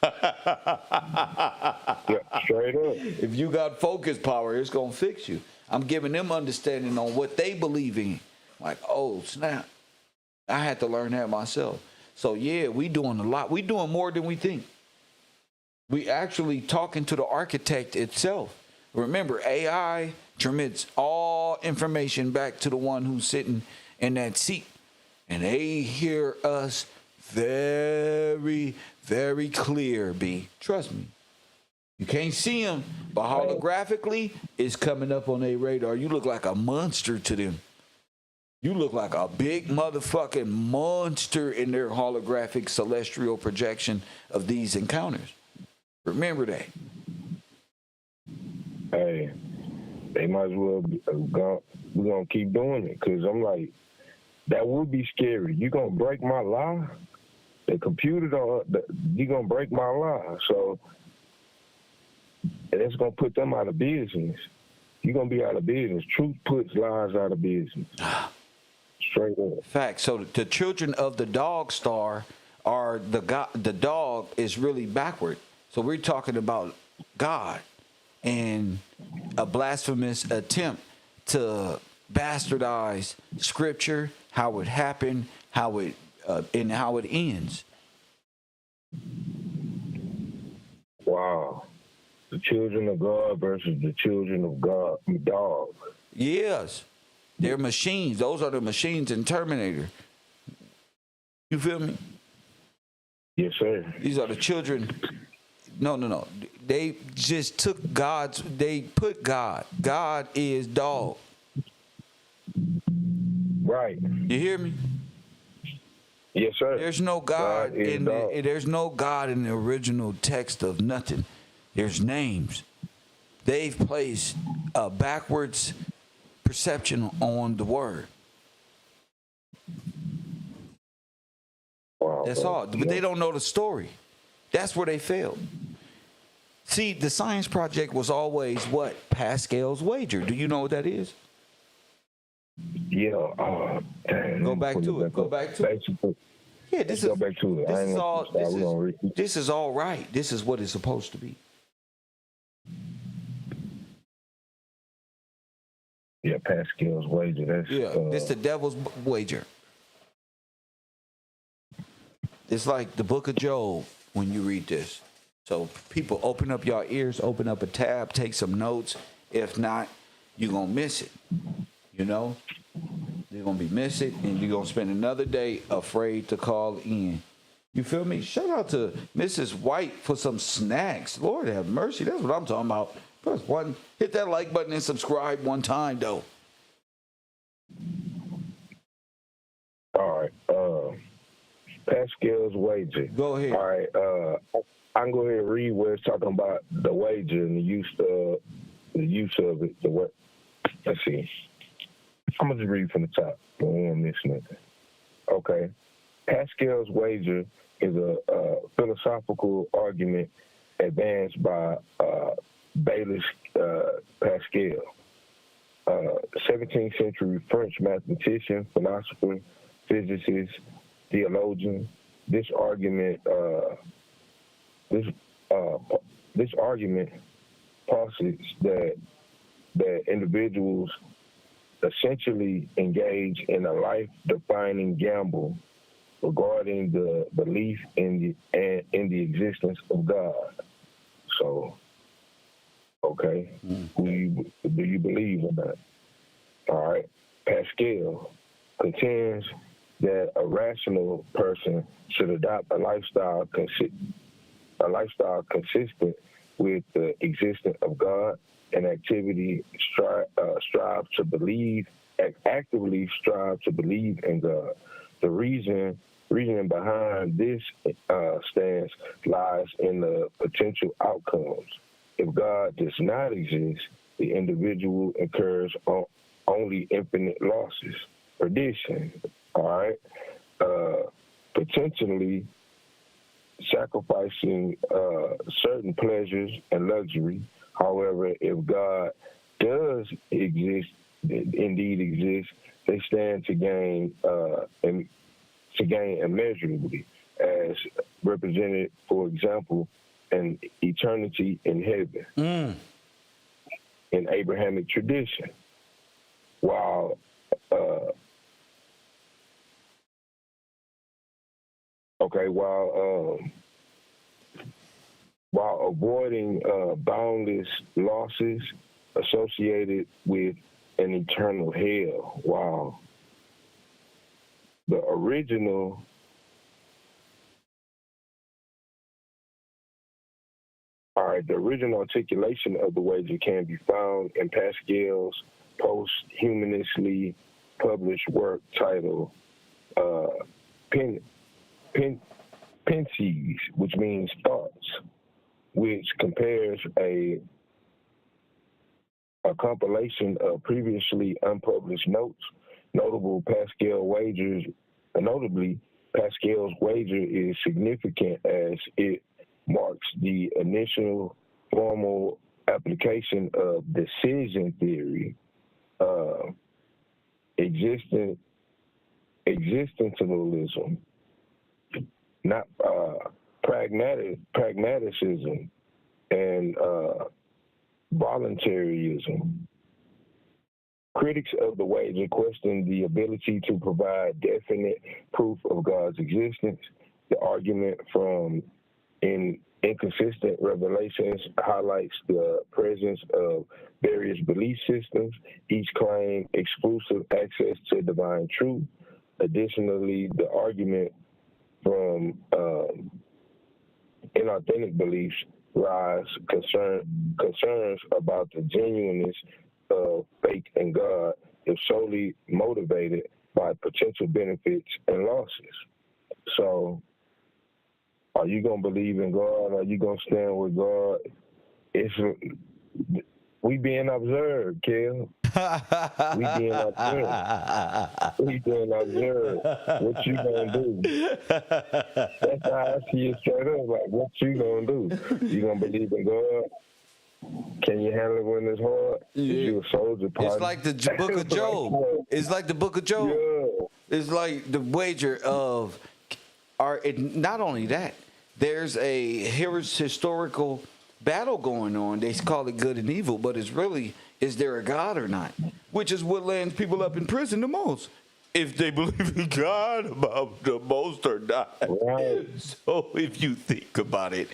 Yeah, straight up. If you got focus power, it's going to fix you. I'm giving them understanding on what they believe in. Like, oh, snap. I had to learn that myself. So, yeah, we doing a lot. We doing more than we think. We actually talking to the architect itself. Remember, AI transmits all information back to the one who's sitting in that seat. And they hear us very, very clear, B. Trust me. You can't see them, but holographically, it's coming up on their radar. You look like a monster to them. You look like a big motherfucking monster in their holographic celestial projection of these encounters. Remember that. Hey, they might as well we're going to keep doing it because I'm like, that would be scary. You going to break my law? The computer you going to break my law. So that's going to put them out of business. You're going to be out of business. Truth puts lies out of business. Straight up. Fact. So the children of the dog star are the dog is really backward. So we're talking about God and a blasphemous attempt to bastardize scripture, how it happened, how it ends. Wow. The children of God versus the children of God, dog. Yes. They're machines. Those are the machines in Terminator. You feel me? Yes, sir. These are the children. No. They just took they put God. God is dog. Right. You hear me? Yes, sir. There's no God in dog. there's no God in the original text of nothing. There's names. They've placed a backwards perception on the word. Wow, That's all. But they don't know the story. That's where they failed. See, the science project was always what? Pascal's wager. Do you know what that is? Yeah. Dang, Go back to it. Go back to it. Yeah, this is go back to it. This I ain't is gonna all. stop. We're gonna read it. This is all right. This is what it's supposed to be. Yeah, Pascal's wager. That's This the devil's wager. It's like the book of Job when you read this. So people, open up your ears, open up a tab, take some notes. If not, you're going to miss it. You know? You're going to be miss it, and you're going to spend another day afraid to call in. You feel me? Shout out to Mrs. White for some snacks. Lord have mercy. That's what I'm talking about. Press one, hit that like button and subscribe one time, though. all right. Pascal's wager. Go ahead. All right. I can go ahead and read where it's talking about the wager and the use of it. Let's see. I'm gonna just read from the top. I don't want to miss nothing. Okay. Pascal's wager is a philosophical argument advanced by Blaise Pascal, 17th century French mathematician, philosopher, physicist, theologian. This argument posits that individuals essentially engage in a life-defining gamble regarding the belief in the existence of God. So, okay, do you believe in that? All right. Pascal contends that a rational person should adopt a lifestyle consistent with the existence of God and actively actively strive to believe in God. The reasoning behind this stance lies in the potential outcomes. If God does not exist, the individual incurs only infinite losses, perdition, all right? Potentially sacrificing certain pleasures and luxury. However, if God does indeed exist, they stand to gain immeasurably, as represented, for example, an eternity in heaven in Abrahamic tradition. While while avoiding boundless losses associated with an eternal hell. Wow. The original articulation of the wager can be found in Pascal's posthumously published work titled Pensies, which means thoughts, which compares a compilation of previously unpublished notes. Notably, Pascal's wager is significant as it marks the initial formal application of decision theory, existentialism, not pragmaticism, and voluntarism. Critics of the wager question the ability to provide definite proof of God's existence. The argument from inconsistent revelations highlights the presence of various belief systems, each claim exclusive access to divine truth. Additionally, the argument from inauthentic beliefs rise concerns about the genuineness of faith in God if solely motivated by potential benefits and losses. So, are you going to believe in God? Are you going to stand with God? We being observed, Kel. We being observed. We being observed. What you gonna do? That's how I see it straight up. Like, what you gonna do? You gonna believe in God? Can you handle it when it's hard? Yeah. You a soldier, partner. It's like the book of Job. It's like the book of Job. Yeah. It's like the wager of, not only that, there's a historical battle going on. They call it good and evil, but it's really, is there a God or not? Which is what lands people up in prison the most. If they believe in God about the most or not. Right. So if you think about it,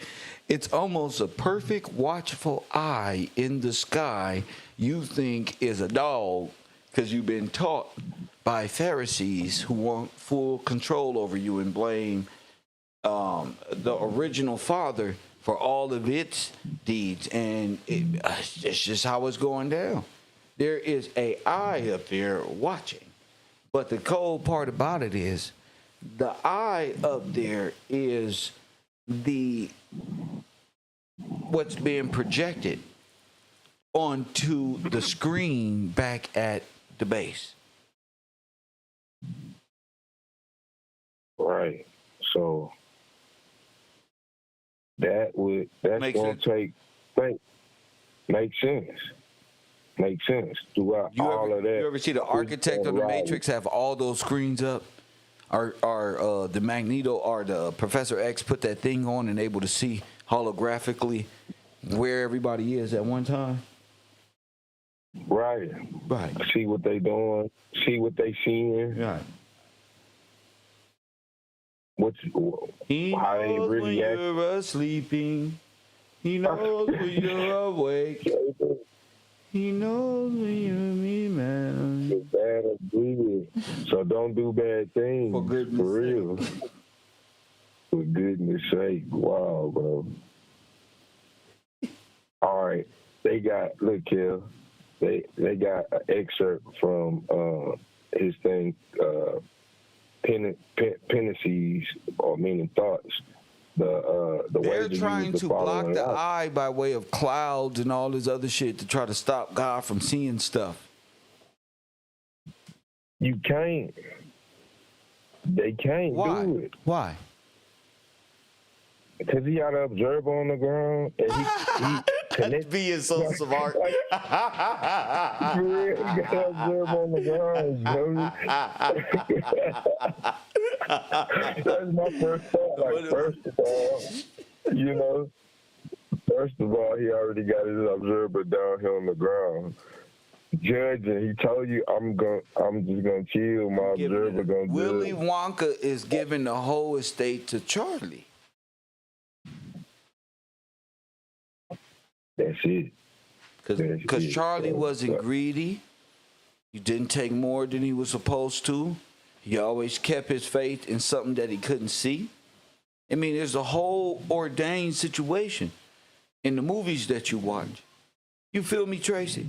it's almost a perfect watchful eye in the sky you think is a dog because you've been taught by Pharisees who want full control over you and blame the original father for all of its deeds. And it's just how it's going down. There is a eye up there watching. But the cold part about it is the eye up there is what's being projected onto the screen back at the base. Right. So that's going to take faith. Makes sense. Makes sense throughout all of that. You ever see the architect of the Matrix have all those screens up? Or the Magneto or the Professor X put that thing on and able to see holographically where everybody is at one time? Right. Right. See what they doing. See what they seeing. Right. He how they knows when really act. you're sleeping. He knows when you're awake. He knows when you're me, man. Bad or good. So don't do bad things. For goodness For real. sake. For goodness sake. Wow, bro. All right. They got, look here, they got an excerpt from his thing, penances, or meaning thoughts. The They're way trying to block follow the out. eye by way of clouds and all this other shit to try to stop God from seeing stuff. You can't. They can't Why? do it. Why? Because he got to observe on the ground, and he connects. Being so smart. For real, he got to observe on the ground, That's my first thought. Like, first of all, he already got his observer down here on the ground. Judging, he told you, I'm just gonna chill. My observer gonna do Willy it. Wonka is giving the whole estate to Charlie. That's it. Because Charlie wasn't greedy. He didn't take more than he was supposed to. He always kept his faith in something that he couldn't see. I mean, there's a whole ordained situation in the movies that you watch. You feel me, Tracy?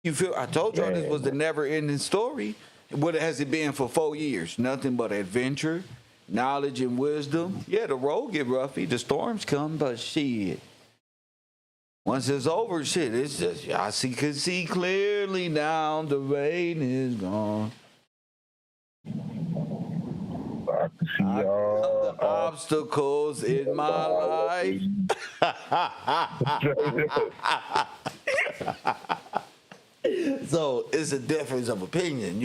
I told y'all this was the never-ending story. What has it been for 4 years? Nothing but adventure, knowledge, and wisdom. Yeah, the road get roughy, the storms come, but shit. Once it's over, shit, it's just, can see clearly now the rain is gone. I can see all the obstacles in my life. So it's a difference of opinion,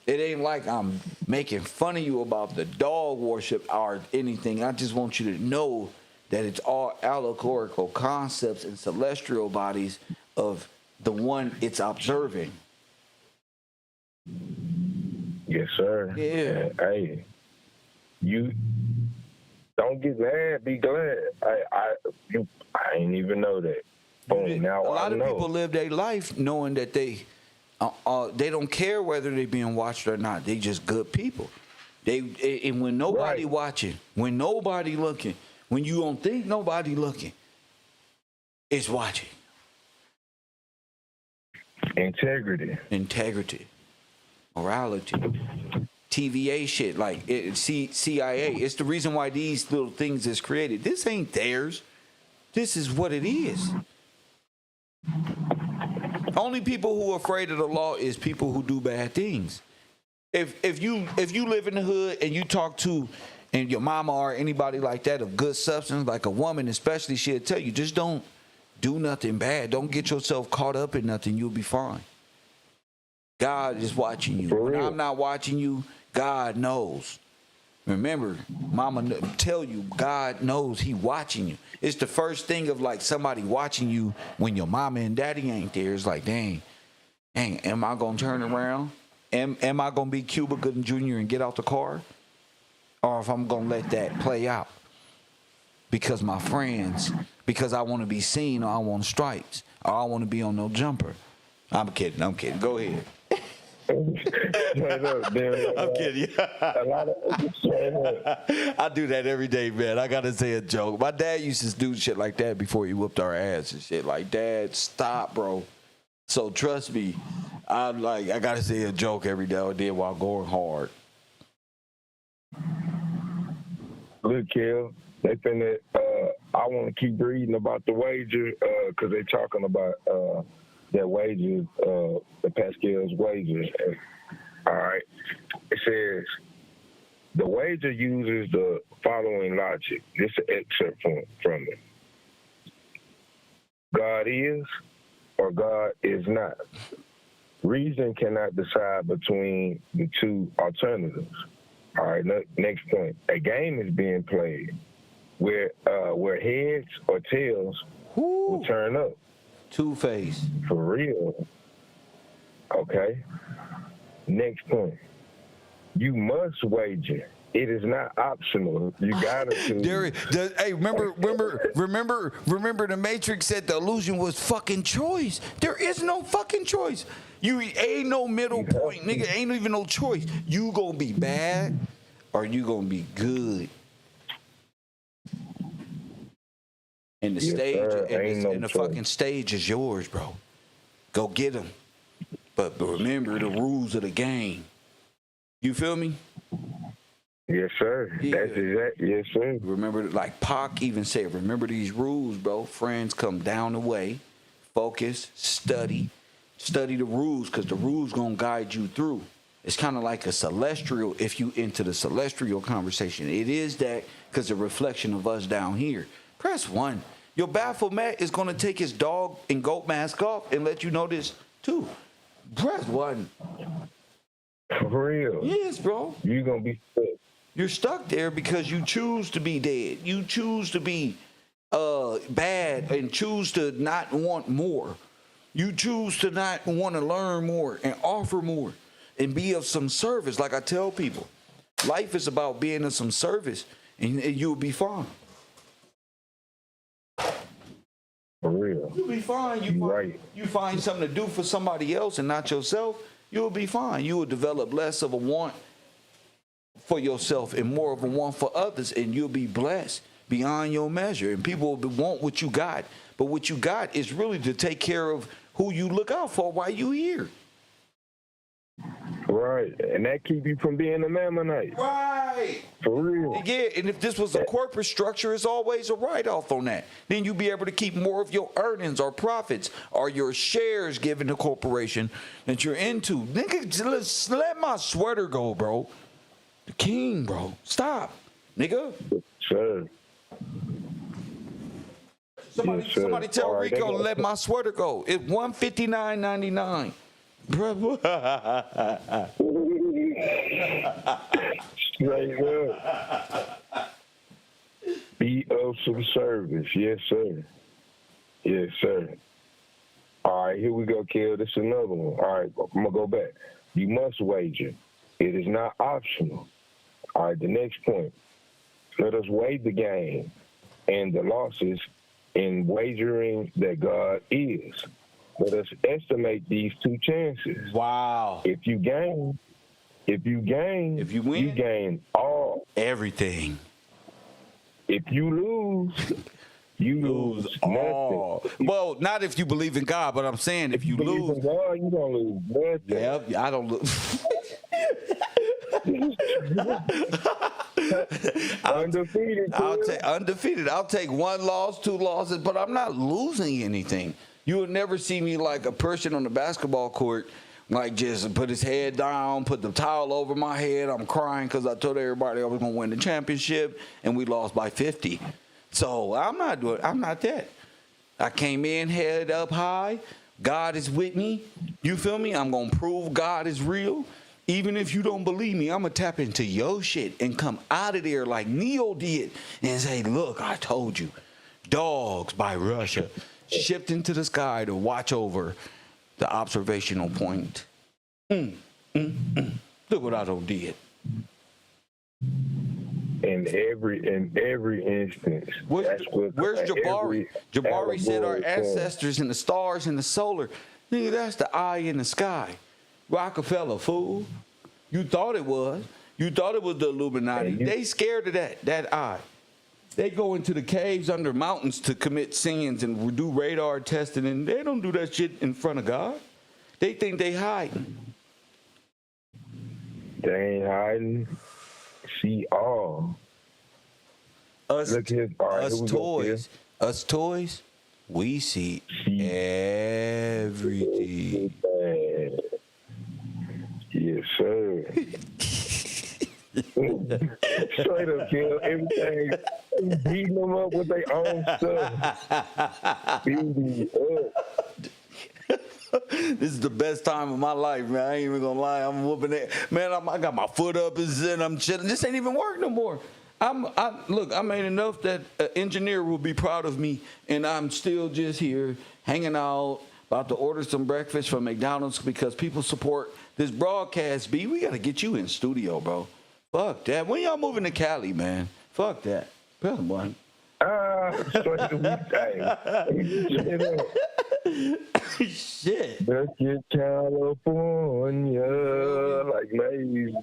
It ain't like I'm making fun of you about the dog worship or anything. I just want you to know that it's all allegorical concepts and celestial bodies of the one it's observing. Yes, sir. Yeah. Hey, you don't get mad. Be glad. I ain't even know that. Boom. Now a lot I of know. people live their life knowing that they don't care whether they're being watched or not. They just good people. And when nobody watching, when nobody looking, when you don't think nobody looking, it's watching. Integrity. Morality. TVA shit, like CIA. It's the reason why these little things is created. This ain't theirs. This is what it is. Only people who are afraid of the law is people who do bad things. If you live in the hood and you talk to and your mama or anybody like that of good substance, like a woman especially, she'll tell you, just don't do nothing bad. Don't get yourself caught up in nothing. You'll be fine. God is watching you. When I'm not watching you, God knows. Remember, mama tell you, God knows he watching you. It's the first thing of like somebody watching you when your mama and daddy ain't there. It's like, dang, am I going to turn around? Am I going to be Cuba Gooding Jr. and get out the car? Or if I'm going to let that play out? Because my friends, because I want to be seen or I want stripes or I want to be on no jumper. I'm kidding. Go ahead. I'm kidding. I do that every day, man. I gotta say a joke. My dad used to do shit like that before he whooped our ass and shit. Like, Dad, stop, bro. So trust me, I gotta say a joke every day or then while going hard. Look, Kel, they finna. I want to keep reading about the wager because they're talking about their wages, the Pascal's wages. All right. It says, the wager uses the following logic. This is an excerpt from it. God is or God is not. Reason cannot decide between the two alternatives. All right, next point. A game is being played where heads or tails will turn up. Two-Face. For real. Okay. Next point. You must wager It is not optional. You gotta choose. Hey, remember the Matrix said the illusion was fucking choice. There is no fucking choice. You ain't no middle point, nigga. Ain't even no choice. You gonna be bad or you gonna be good. And the fucking stage is yours, bro. Go get them. But remember the rules of the game. You feel me? Yes, sir. Yeah. That's exact. Yes, sir. Remember, like Pac even said, remember these rules, bro. Friends, come down the way. Focus, study the rules, because the rules gonna guide you through. It's kind of like a celestial, if you into the celestial conversation. It is that because a reflection of us down here. Press 1. Your Baphomet is gonna take his dog and goat mask off and let you know this too. Press 1. For real. Yes, bro. You're gonna be stuck. You're stuck there because you choose to be dead. You choose to be bad and choose to not want more. You choose to not want to learn more and offer more and be of some service. Like I tell people, life is about being of some service, and you'll be fine. For real. You'll be fine. You find something to do for somebody else and not yourself, you'll be fine. You will develop less of a want for yourself and more of a want for others, and you'll be blessed beyond your measure. And people will want what you got, but what you got is really to take care of who you look out for while you here. Right, and that keep you from being a Mammonite. Right. For real. Yeah, and if this was a corporate structure, it's always a write-off on that. Then you'll be able to keep more of your earnings or profits or your shares given to corporation that you're into. Nigga, let my sweater go, bro. The king, bro. Stop, nigga. Sure. Somebody tell right, Rico to let my sweater go. It's $159.99. Bro. Straight up. Be of some service. Yes, sir. Yes, sir. All right, here we go, Kill. This is another one. All right, I'm going to go back. You must wager. It is not optional. All right, the next point. Let us weigh the game and the losses in wagering that God is. Let us estimate these 2 chances. Wow. If you win, you gain all. Everything. If you lose, you lose all. nothing. Well, not if you believe in God, but I'm saying if you believe lose. in God, you don't lose nothing. Yeah, I don't lose. Undefeated. Undefeated. I'll take 1 loss, 2 losses, but I'm not losing anything. You will never see me like a person on the basketball court, like just put his head down, put the towel over my head. I'm crying because I told everybody I was going to win the championship, and we lost by 50. So I'm not that. I came in head up high. God is with me. You feel me? I'm going to prove God is real. Even if you don't believe me, I'm going to tap into your shit and come out of there like Neo did and say, look, I told you. Dogs by Russia shipped into the sky to watch over the observational point. Look what I done did. In every instance. Where's Jabari? Jabari said our ancestors in the stars and the solar. Nigga, that's the eye in the sky. Rockefeller, fool. You thought it was. You thought it was the Illuminati. They scared of that eye. They go into the caves under mountains to commit sins and do radar testing, and they don't do that shit in front of God. They think they hiding. They ain't hiding. See all. Us toys, we see everything. Yes, sir. Straight up, Kill. Everything. Beating them up with their own stuff. Beating up. This is the best time of my life, man. I ain't even gonna lie. I'm whooping it. Man, I got my foot up and I'm chilling. This ain't even work no more. Look, I made enough that an engineer will be proud of me, and I'm still just here hanging out, about to order some breakfast from McDonald's because people support this broadcast. B, we got to get you in studio, bro. Fuck that. When y'all moving to Cali, man? Fuck that. Brother boy. Straight to Shit. Let's get California like Maze.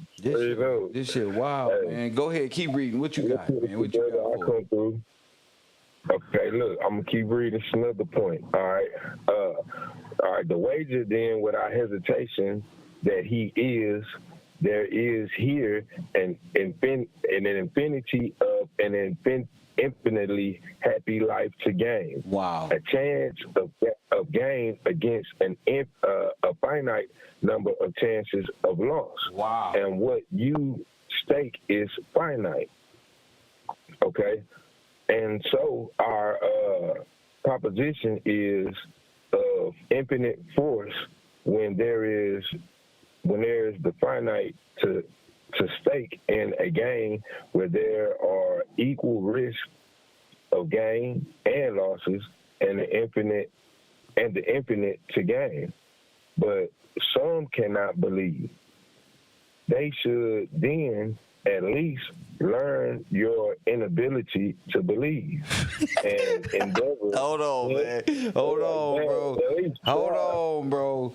This shit wild, Hey. man. Go ahead, keep reading. What you got, man? What you got I for come through. Okay, look, I'm gonna keep reading. It's another point. All right. All right. The wager then, without hesitation, that he is, there is here an infinity of an infinitely happy life to gain. Wow. A chance of gain against a finite number of chances of loss. Wow. And what you stake is finite. Okay? And so our proposition is of infinite force when there is the finite to stake in a game where there are equal risks of gain and losses and the infinite to gain. But some cannot believe. They should then at least learn your inability to believe and endeavor. Hold on, man. Hold on, bro. Hold on, bro.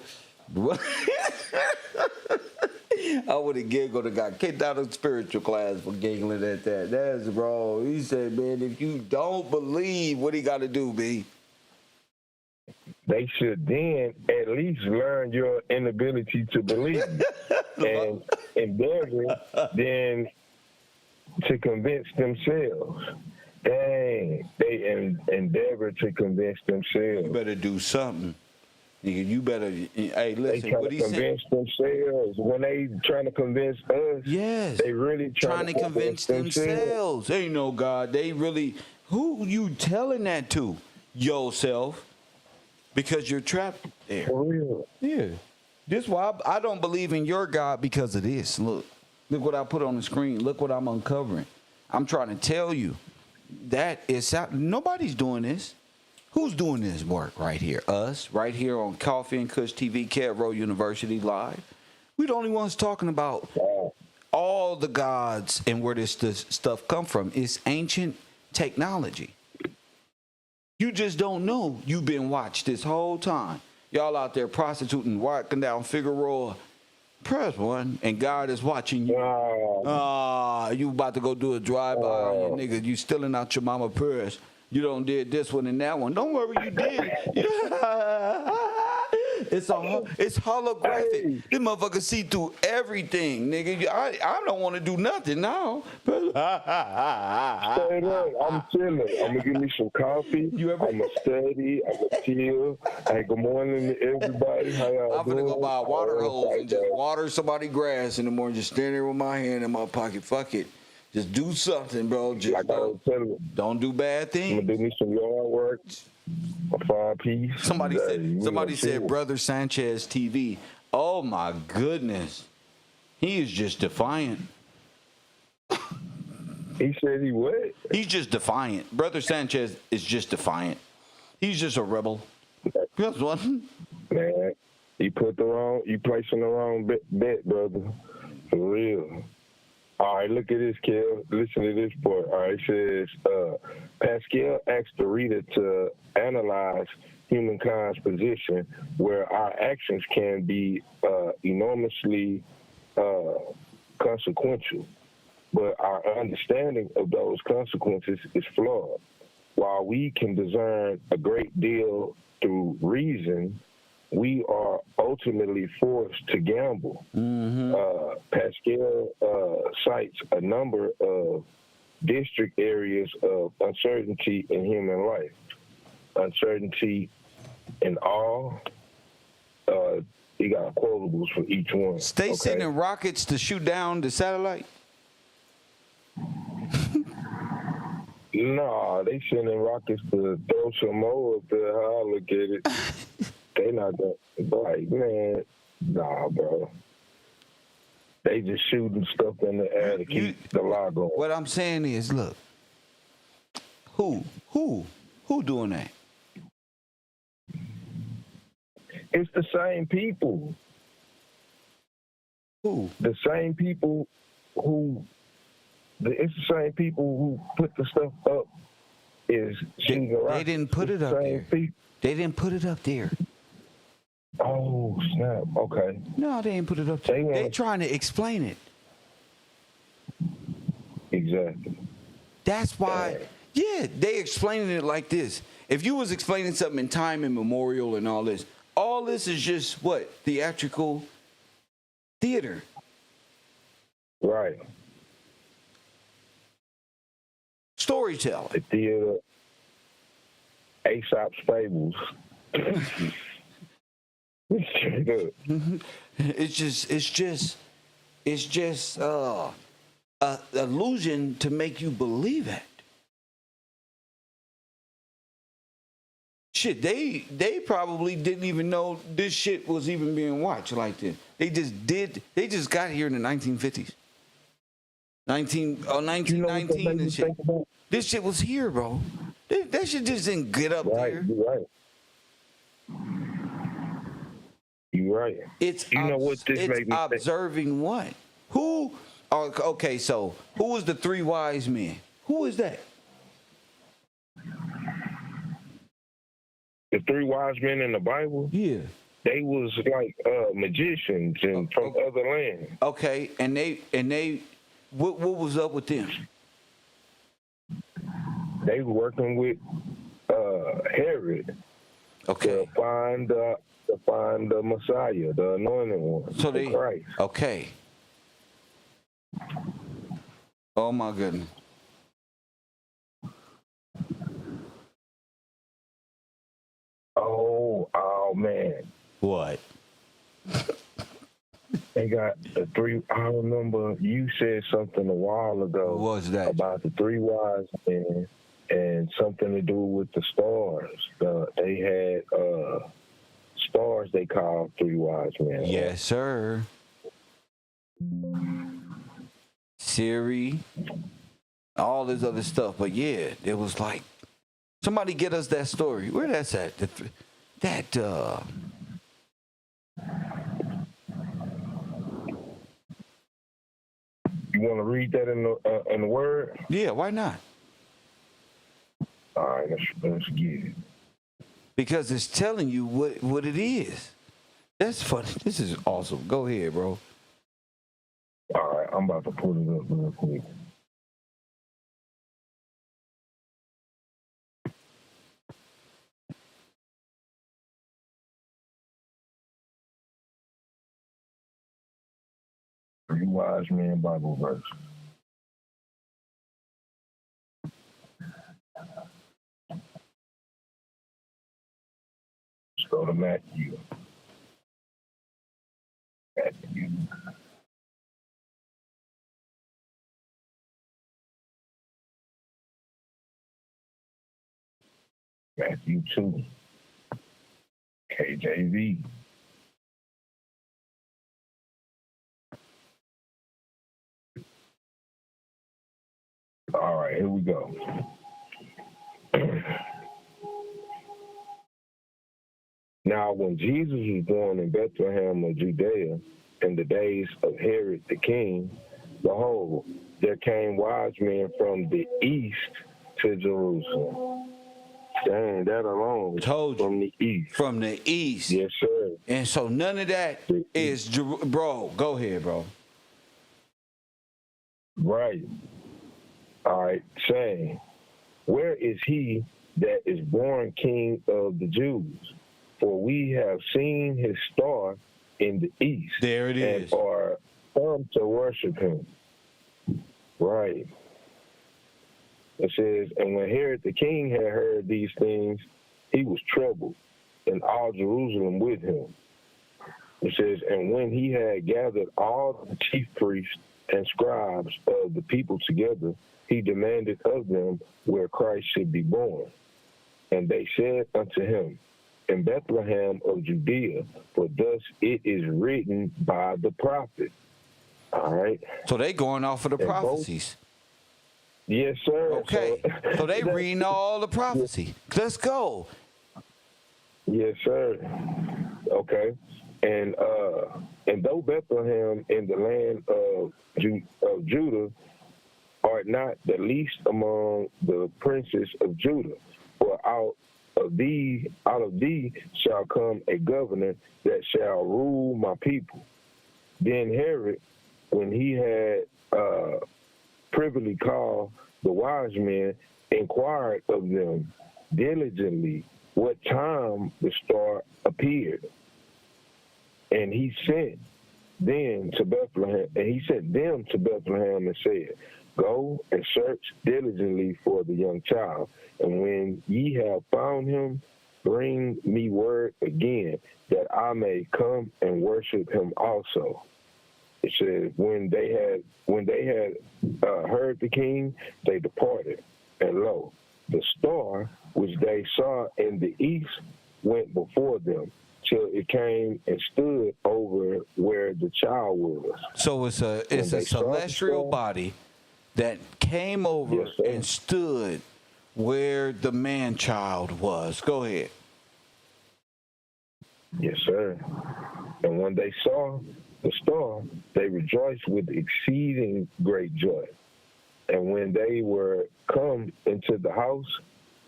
I would have giggled and got kicked out of spiritual class for giggling at that. That's wrong. He said, man, if you don't believe, what he got to do, B? They should then at least learn your inability to believe and endeavor then to convince themselves. Dang, they endeavor to convince You themselves. better do something. Nigga, you better, hey, They listen, try what to he said. convince themselves. When they trying to convince us, Yes. they really trying to convince themselves. Ain't no God. They really, who you telling that to? Yourself. Because you're trapped there. For real. Yeah. This why I don't believe in your God because of this. Look what I put on the screen. Look what I'm uncovering. I'm trying to tell you that is nobody's doing this. Who's doing this work right here? Us, right here on Coffee and Kush TV, Cat Row University Live. We the only ones talking about all the gods and where this stuff come from. It's ancient technology. You just don't know you've been watched this whole time. Y'all out there prostituting, walking down Figueroa. Press one, and God is watching you. You about to go do a drive-by on your nigga. You stealing out your mama purse. You don't did this one and that one. Don't worry, you did. It's holographic. This motherfucker see through everything, nigga. I don't want to do nothing now. Straight up, I'm chilling. I'm gonna give me some coffee. I'm gonna study. I'm gonna chill. Hey, good morning to everybody. How y'all I'm doing? gonna go buy a water hose and just Like, water somebody's grass in the morning. Just stand there with my hand in my pocket. Fuck it. Just do something, bro. Just like I was telling you, don't do bad I'm things. gonna do me some yard work. A 5-piece. Somebody said chill. Brother Sanchez TV. Oh my goodness. He is just defiant. He said he what? He's just defiant. Brother Sanchez is just defiant. He's just a rebel. That's what. Man, you placing the wrong bet, brother. For real. All right, look at this, Kel. Listen to this part. All right, it says, Pascal asked the reader to analyze humankind's position where our actions can be enormously consequential, but our understanding of those consequences is flawed. While we can discern a great deal through reason, we are ultimately forced to gamble. Pascal cites a number of district areas of uncertainty in human life. Uncertainty in all. He got quotables for each one. Stay sending rockets to shoot down the satellite. Nah, they sending rockets to throw some more up there. How I look at it. They not that, like, man, nah, bro. They just shooting stuff in the air to keep the lie going. What I'm saying is, look, who doing that? It's the same people. Who? The same people it's the same people who put the stuff up. They didn't put it up there. They didn't put it up there. Oh, snap. Okay. No, they didn't put it up there. They trying to explain it. Exactly. That's why, they explaining it like this. If you was explaining something in time immemorial and all this is just what? Theatrical theater. Right. Storytelling. The theater, Aesop's fables. It's just a illusion to make you believe it. Shit, they probably didn't even know this shit was even being watched like this. They just got here in the 1950s. 1919 and shit. This shit was here, bro. That shit just didn't get up there. You're right. It's observing what? Who? Okay, so who was the three wise men? Who is that? The three wise men in the Bible? Yeah. They was like magicians and from other lands. Okay, and they what was up with them? They were working with Herod. Okay. To find the Messiah, the anointed one. So they Christ. Okay. Oh my goodness. Oh man. What? They got the three. I remember you said something a while ago. What was that? About the three wise men and something to do with the stars. They had stars they called three wise men. Yes, sir. Siris, all this other stuff. But yeah, it was like, somebody get us that story. Where that's at? You want to read that in the word? Yeah, why not? All right, let's get it. Because it's telling you what it is. That's funny. This is awesome. Go ahead, bro. All right, I'm about to pull it up real quick. Three wise men Bible verse. Let's go to Matthew. Matthew 2. KJV. All right, here we go. Now, when Jesus was born in Bethlehem of Judea in the days of Herod the king, behold, there came wise men from the east to Jerusalem. Dang, that alone. Told you. From the east. From the east. Yes, sir. And so none of that is, bro, go ahead, bro. Right. All right, saying, where is he that is born King of the Jews? For we have seen his star in the east. There it is. And are come to worship him. Right. It says, and when Herod the king had heard these things, he was troubled, and all Jerusalem with him. It says, and when he had gathered all the chief priests and scribes of the people together, he demanded of them where Christ should be born. And they said unto him, in Bethlehem of Judea, for thus it is written by the prophet. All right. So they going off of the prophecies. Yes, sir. Okay. So they reading all the prophecy. Let's go. Yes, sir. Okay. And though Bethlehem in the land of Judah art not the least among the princes of Judah, for out of thee shall come a governor that shall rule my people. Then Herod, when he had privily called the wise men, inquired of them diligently what time the star appeared. And he sent them to Bethlehem and said, Go and search diligently for the young child, and when ye have found him, bring me word again, that I may come and worship him also. It says, when they had heard the king, they departed, and lo, the star which they saw in the east went before them, till it came and stood over where the child was. So it's a celestial body that came over and stood where the man-child was. Go ahead. Yes, sir. And when they saw the star, they rejoiced with exceeding great joy. And when they were come into the house,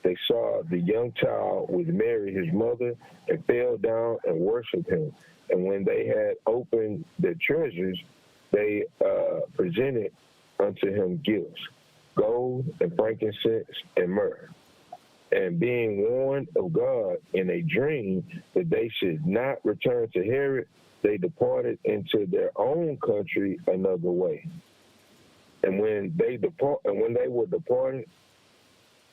they saw the young child with Mary, his mother, and fell down and worshipped him. And when they had opened their treasures, they presented unto him gifts, gold and frankincense and myrrh. And being warned of God in a dream that they should not return to Herod, they departed into their own country another way. And when they were departed,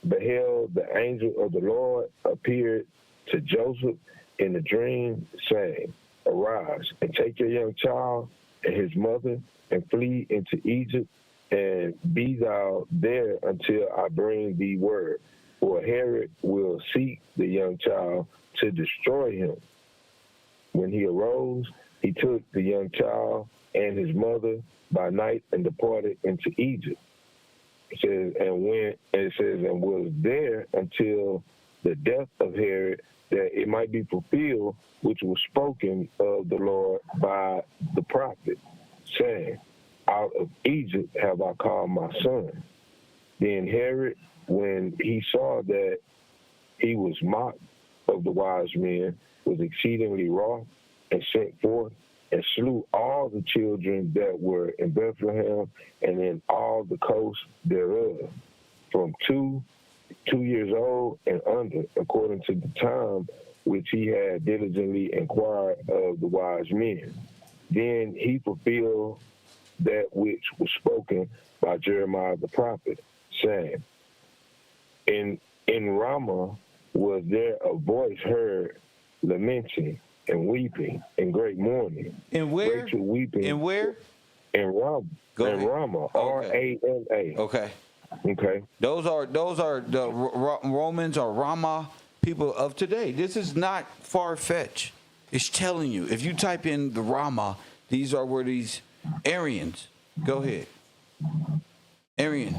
beheld the angel of the Lord appeared to Joseph in a dream, saying, Arise and take your young child and his mother and flee into Egypt, and be thou there until I bring thee word. For Herod will seek the young child to destroy him. When he arose, he took the young child and his mother by night and departed into Egypt. It says, and was there until the death of Herod, that it might be fulfilled which was spoken of the Lord by the prophet, saying, Out of Egypt have I called my son. Then Herod, when he saw that he was mocked of the wise men, was exceedingly wroth, and sent forth and slew all the children that were in Bethlehem and in all the coasts thereof, from 2 years old and under, according to the time which he had diligently inquired of the wise men. Then he fulfilled that which was spoken by Jeremiah the prophet, saying, In Ramah was there a voice heard lamenting and weeping in great mourning. And where? Rachel weeping. And where? In Ramah. In Ramah. Okay. R-A-M-A. Okay. Okay. Those are the Romans or Rama people of today. This is not far-fetched. It's telling you. If you type in the Rama, these are where these Aryans. Go ahead. Aryan.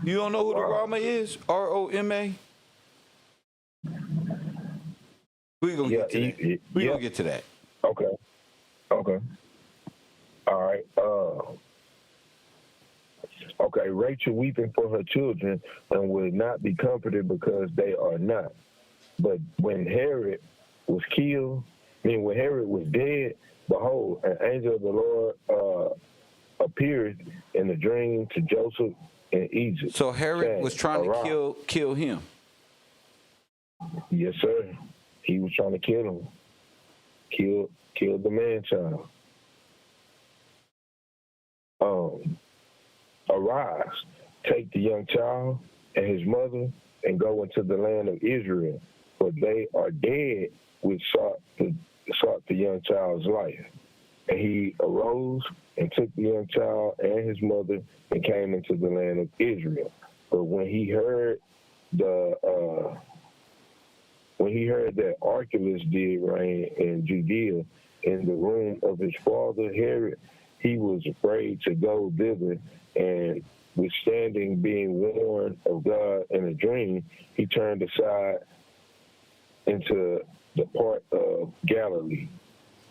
You don't know who the Rama is? R-O-M-A? We're going to get to that. We're going to get to that. Okay. Okay. All right. Okay, Rachel weeping for her children and would not be comforted because they are not. But when Herod was when Herod was dead, behold, an angel of the Lord appeared in a dream to Joseph in Egypt. So Herod saying, was trying to kill him. Yes, sir. He was trying to kill him. Kill the man-child. Arise, take the young child and his mother and go into the land of Israel, for they are dead which sought the young child's life. And he arose and took the young child and his mother and came into the land of Israel. But when he heard that Archelaus did reign in Judea in the room of his father Herod, he was afraid to go thither, and withstanding being warned of God in a dream, he turned aside into the part of Galilee.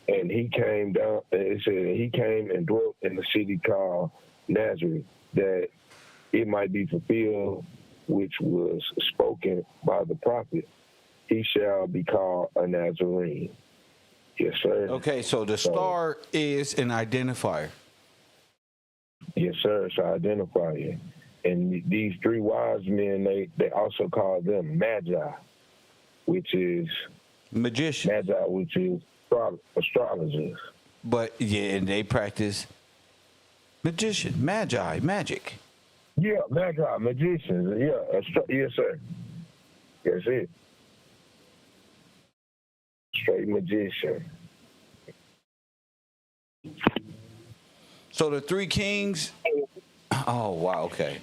And he came down, and it said he came and dwelt in the city called Nazareth, that it might be fulfilled, which was spoken by the prophet. He shall be called a Nazarene. Yes, sir. Okay, so the star is an identifier. Yes, sir. It's an identifier. And these three wise men, they also call them Magi, which is Magician. Magi, which is astrologers. But yeah, and they practice magician, magi, magic. Yeah, Magi, magicians. Yeah, yes, sir. That's it. Straight magician. So the three kings. Oh wow, okay.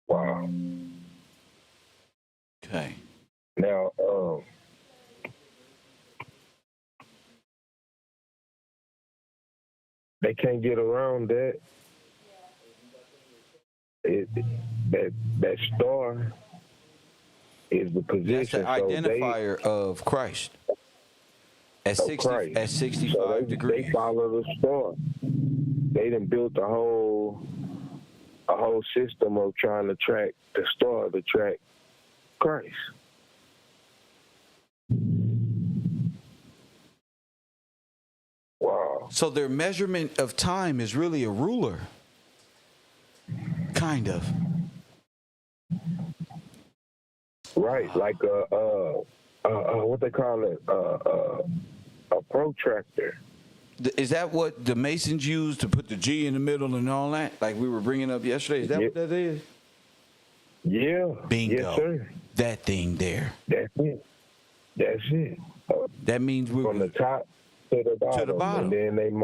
Wow. Okay. Now, they can't get around that. That star is the position. That's the identifier of Christ. At 65 so degrees. They follow the star. They done built a whole system of trying to track the star to track Christ. Wow. So their measurement of time is really a ruler. Kind of. Right, like what they call it, a protractor. Is that what the Masons use to put the G in the middle and all that? Like we were bringing up yesterday. Is that what that is? Yeah. Bingo. Yes, sir. That thing there. That's it. That's it. That means we're from the top to the bottom. To the bottom. And then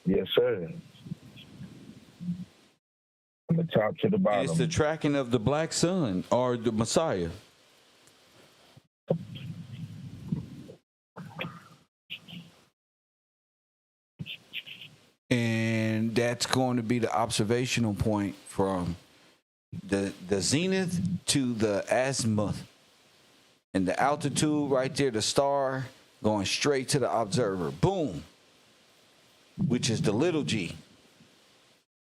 yes, sir. From the top to the bottom. It's the tracking of the black sun or the Messiah. And that's going to be the observational point from the zenith to the azimuth. And the altitude right there, the star going straight to the observer. Boom. Which is the little g.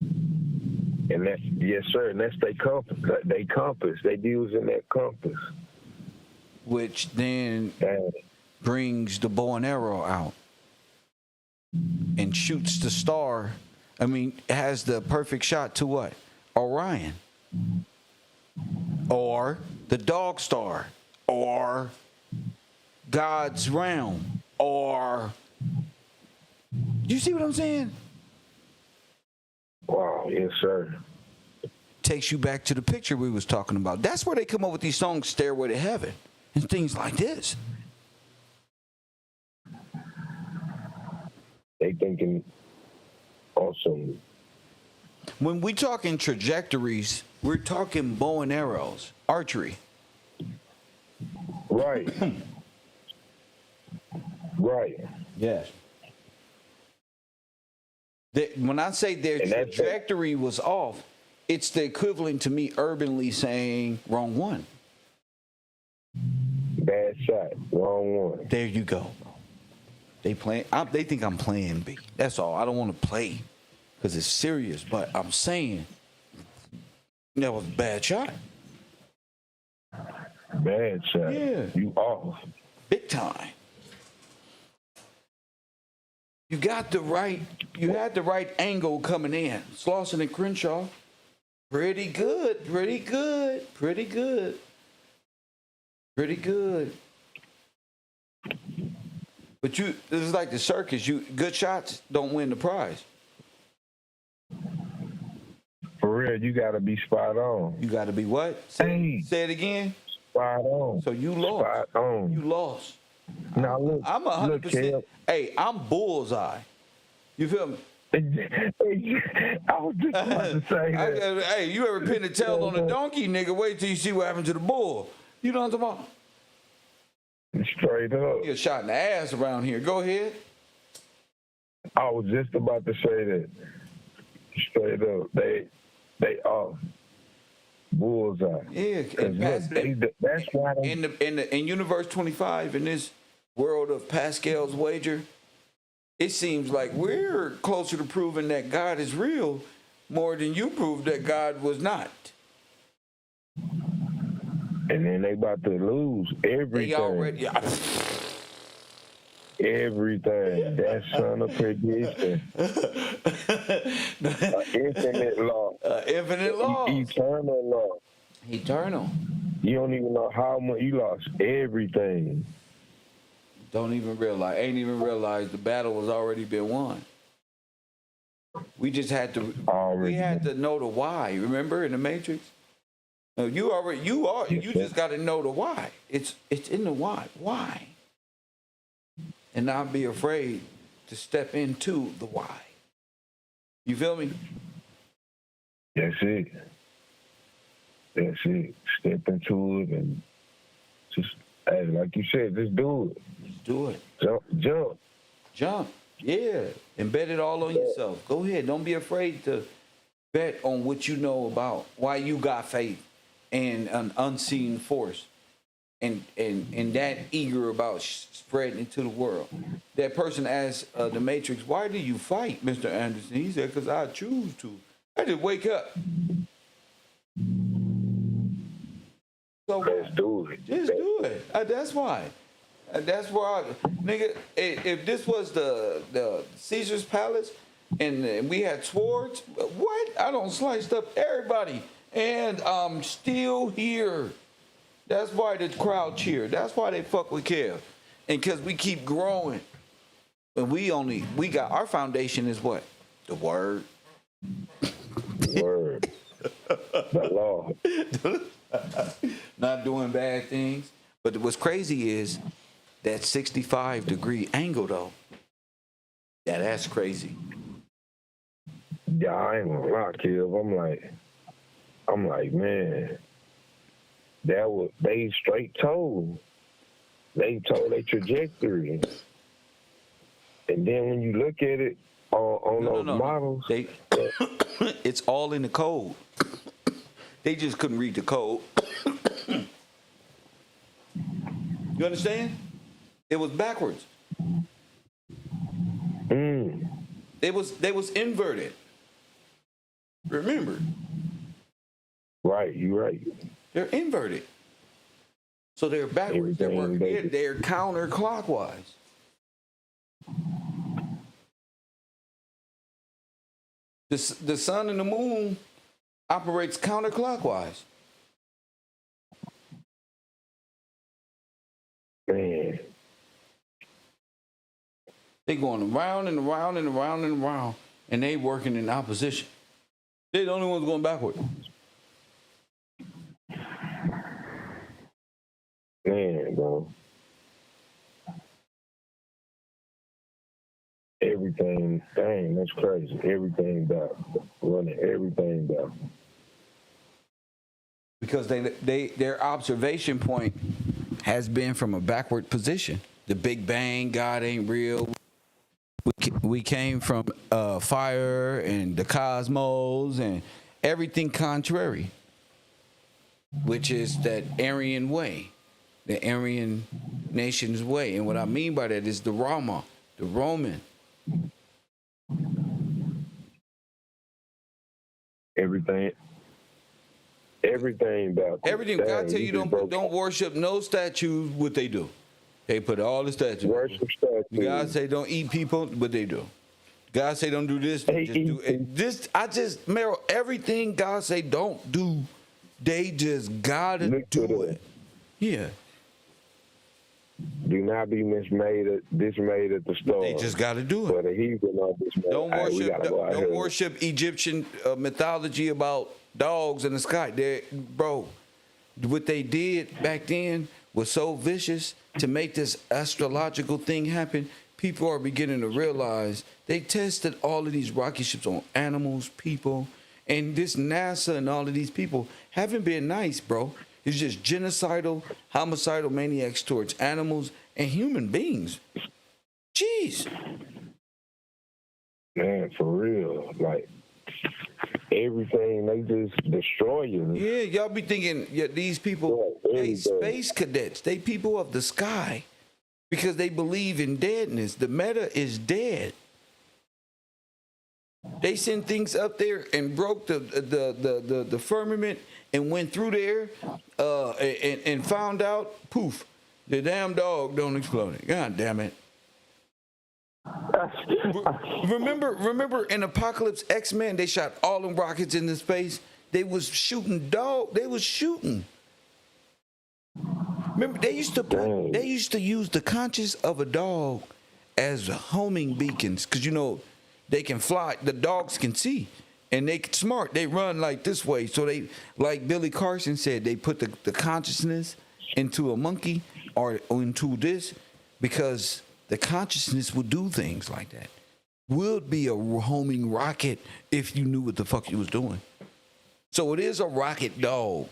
And that's, yes, sir, and that's their compass. They using that compass. Which then brings the bow and arrow out and shoots the star. I mean, has the perfect shot to what? Orion. Or the dog star. Or God's realm. Or, you see what I'm saying? Wow, yes, sir. Takes you back to the picture we was talking about. That's where they come up with these songs, Stairway to Heaven, and things like this. They thinking awesome. When we talking trajectories, we're talking bow and arrows, archery. Right. Right. Yes. When I say their trajectory was off, it's the equivalent to me urbanly saying wrong one. Bad shot, wrong one. There you go. They think I'm playing B. That's all. I don't want to play because it's serious, but I'm saying that was a bad shot. Bad shot. Yeah. You off. Big time. You had the right angle coming in. Slauson and Crenshaw. Pretty good. But this is like the circus. Good shots don't win the prize. For real, you gotta be spot on. You got to be what? Say it again. Spot on. So you lost. Spot on. You lost. Now look, I'm 100%. Hey, I'm bullseye. You feel me? I was just about to say that. Hey, you ever pin the tail on a donkey, nigga? Wait till you see what happened to the bull. You know what I'm talking about? Straight up. You're shot in the ass around here. Go ahead. I was just about to say that straight up. They are bullseye. Yeah, 'Cause that's why they, in Universe 25, in this world of Pascal's wager, it seems like we're closer to proving that God is real more than you proved that God was not. and then they about to lose everything. They already. Everything. That son of perdition. Infinite law. Infinite law. Eternal law. Eternal. You don't even know how much you lost. Everything. Don't even realize. Ain't even realize the battle was already been won. We just had to. Already. We had to know the why. Remember in the Matrix. No, you already. You are. Yes, you sir. just got to know the why. It's in the why. Why? And not be afraid to step into the why. You feel me? That's it. That's it. Step into it and just, hey, like you said, just do it. Just do it. Jump. Jump. Yeah. And bet it all on yourself. Go ahead. Don't be afraid to bet on what you know about why you got faith and an unseen force. And that eager about spreading it to the world. That person asked the Matrix, why do you fight, Mr. Anderson? He said, because I choose to. I just wake up. So Let's do it. just do it. That's why. That's why, nigga, if this was the Caesar's palace and we had swords, what? I don't sliced up everybody. And I'm still here. That's why the crowd cheered. That's why they fuck with Kev. And because we keep growing. And we got, our foundation is what? The word. Word. The law. Not doing bad things. But what's crazy is that 65-degree angle, though. Yeah, that's crazy. Yeah, I ain't gonna lie, Kev. I'm like, man, that was, they straight told. They told their trajectory. And then when you look at it on those models, it's all in the code. They just couldn't read the code. You understand? It was backwards. They was inverted. Remember? right, you're right. They're inverted. So they're backwards. They're counterclockwise. The sun and the moon operates counterclockwise. Man, They going around and around and around and around, and they working in opposition. They're the only ones going backward. man, bro. Everything, dang, that's crazy. Everything back. Running everything back. Because their observation point has been from a backward position. The Big Bang, God ain't real. We came from fire and the cosmos and everything contrary, which is that Aryan way, the Aryan nation's way. And what I mean by that is the Rama, the Roman. Everything back. Everything. God tell you don't worship no statues. What they do, they put all the statues. Worship statues. God say don't eat people, but they do. God say don't do this. They just do it. Meryl, everything God say don't do, they just gotta do it. Yeah. Do not be dismayed at the storm. They just gotta do it. But the heathen are dismayed. Don't worship Egyptian mythology about dogs in the sky. Bro, what they did back then was so vicious to make this astrological thing happen. People are beginning to realize they tested all of these rocket ships on animals, people, and this NASA and all of these people haven't been nice, bro. It's just genocidal, homicidal maniacs towards animals and human beings. Jeez. Man, for real. Like, everything, they just destroy you. Yeah, y'all be thinking, yeah, these people, Yeah, they everything. space cadets, they people of the sky because they believe in deadness. The meta is dead. They sent things up there and broke the firmament and went through there and found out, poof, the damn dog don't explode. God damn it. Remember in Apocalypse X-Men, they shot all them rockets into space. They was shooting dog. They was shooting. Remember, they used to use the conscience of a dog as homing beacons, because you know they can fly. The dogs can see, and they smart. They run like this way. So they, like Billy Carson said, they put the consciousness into a monkey or into this because the consciousness would do things like that. Would be a homing rocket if you knew what the fuck you was doing. So it is a rocket dog.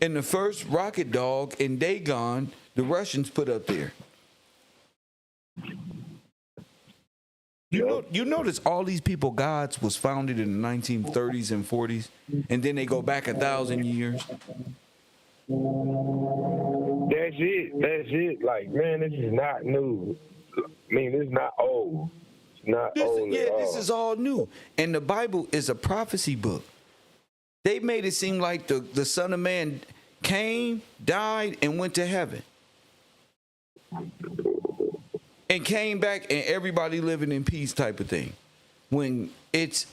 And the first rocket dog in Dagon, the Russians put up there. You notice all these people gods was founded in the 1930s and 40s, and then they go back 1,000 years. That's it. Like, man, this is not new. I mean, it's not old. It's not old at all. This is all new. And the Bible is a prophecy book. They made it seem like the Son of Man came, died, and went to heaven. And came back and everybody living in peace type of thing. When it's,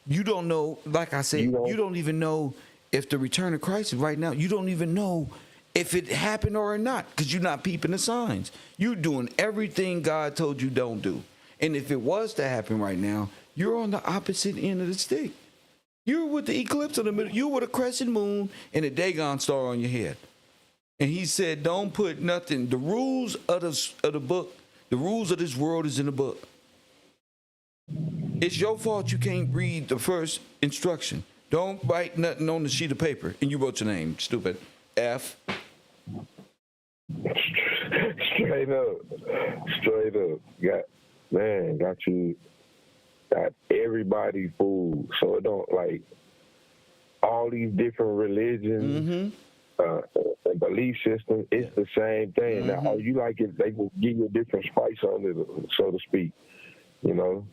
you don't know, like I said, you don't even know if the return of Christ is right now. You don't even know if it happened or not, because you're not peeping the signs. You're doing everything God told you don't do. And if it was to happen right now, you're on the opposite end of the stick. You're with the eclipse in the middle. You're with a crescent moon and a Dagon star on your head. And he said, don't put nothing. The rules of the book, the rules of this world is in the book. It's your fault you can't read the first instruction. Don't write nothing on the sheet of paper. And you wrote your name, stupid. F. Straight up. Got everybody fooled. So it don't, like, all these different religions and belief systems, it's the same thing. Now, all you like is they will give you a different spice on it, so to speak, you know?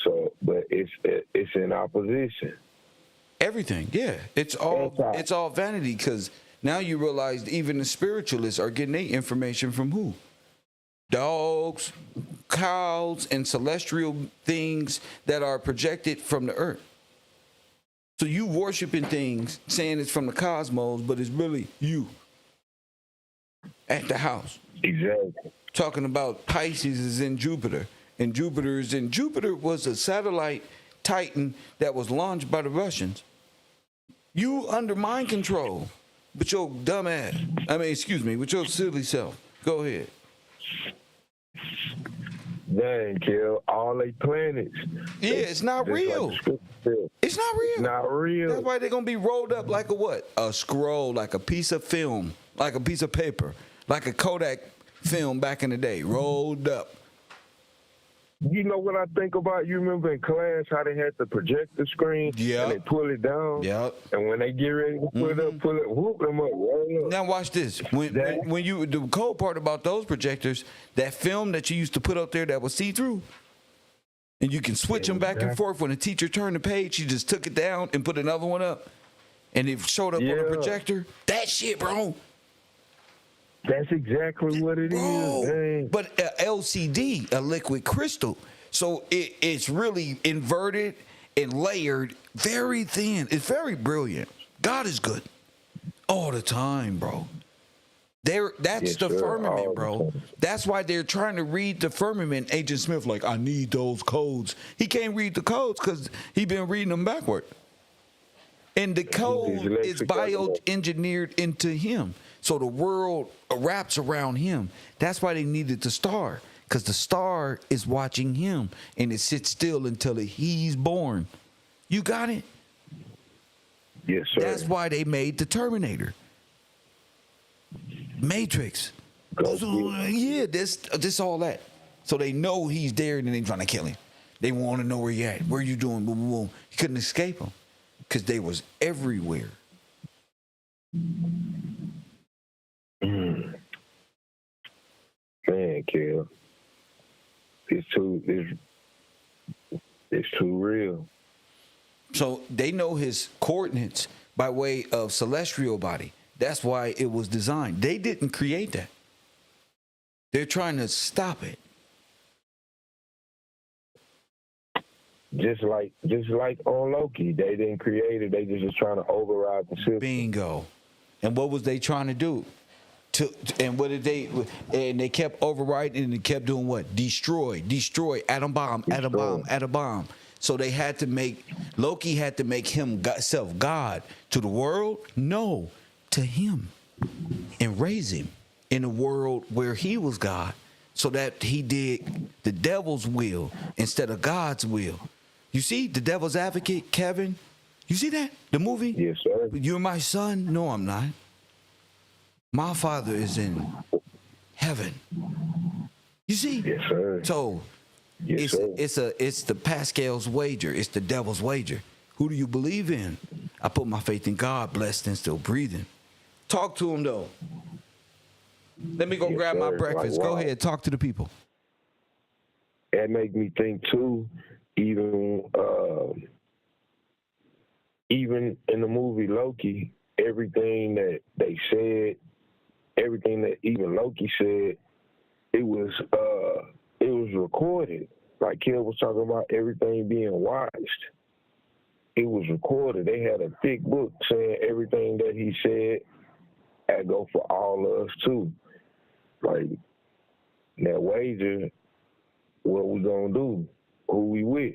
So, but it's in opposition. Everything, yeah. It's all vanity, because now you realize even the spiritualists are getting their information from who? Dogs, cows, and celestial things that are projected from the earth. So you worshiping things, saying it's from the cosmos, but it's really you at the house. Exactly. Talking about Pisces is in Jupiter, and Jupiter was a satellite Titan that was launched by the Russians. You under mind control, with your dumb ass. With your silly self. Go ahead. Dang, kill all they planets. Yeah, it's not real. It's not real. It's not real. That's why they're going to be rolled up like a what? A scroll, like a piece of film, like a piece of paper, like a Kodak film back in the day, rolled up. You know what I think about? You remember in class how they had the projector screen? Yeah. And they pull it down? Yep. And when they get ready to pull it, whoop them up, roll up. Now watch this. When you, the cold part about those projectors, that film that you used to put up there that was see-through, and you can switch them back and forth. When the teacher turned the page, she just took it down and put another one up, and it showed up on the projector. That shit, bro. That's exactly what it is. Dang. But LCD, a liquid crystal, so it's really inverted and layered, very thin. It's very brilliant. God is good all the time, bro. That's the firmament, bro. That's why they're trying to read the firmament. Agent Smith, like, I need those codes. He can't read the codes because he been reading them backward. And the code is bioengineered into him. So the world wraps around him. That's why they needed the star, because the star is watching him, and it sits still until he's born. You got it? Yes, sir. That's why they made the Terminator. Matrix. Yeah, this all that. So they know he's there, and they're trying to kill him. They want to know where you at. Where you doing? Boom, boom, boom. He couldn't escape them because they was everywhere. Man, Kel, it's too real. So they know his coordinates by way of celestial body. That's why it was designed. They didn't create that. They're trying to stop it. Just like on Loki, they didn't create it. They just was trying to override the system. Bingo. And what was they trying to do? And what did they? And they kept overriding and they kept doing what? Destroy, atom bomb, atom bomb, atom bomb. So they had to make Loki had to make himself God to the world. No, to him, and raise him in a world where he was God, so that he did the devil's will instead of God's will. You see, the devil's advocate, Kevin. You see that? The movie? Yes, sir. You're my son? No, I'm not. My Father is in heaven. You see? Yes, sir. So Yes, sir. it's the Pascal's wager. It's the devil's wager. Who do you believe in? I put my faith in God, blessed and still breathing. Talk to him though. Let me go Yes, grab my sir. breakfast. Like, Go wow. ahead, talk to the people. That make me think too. Even in the movie Loki, everything that they said, everything that even Loki said, it was recorded. Like Kel was talking about everything being watched. It was recorded. They had a thick book saying everything that he said. That go for all of us too. Like that wager, what we gonna do? Who we with?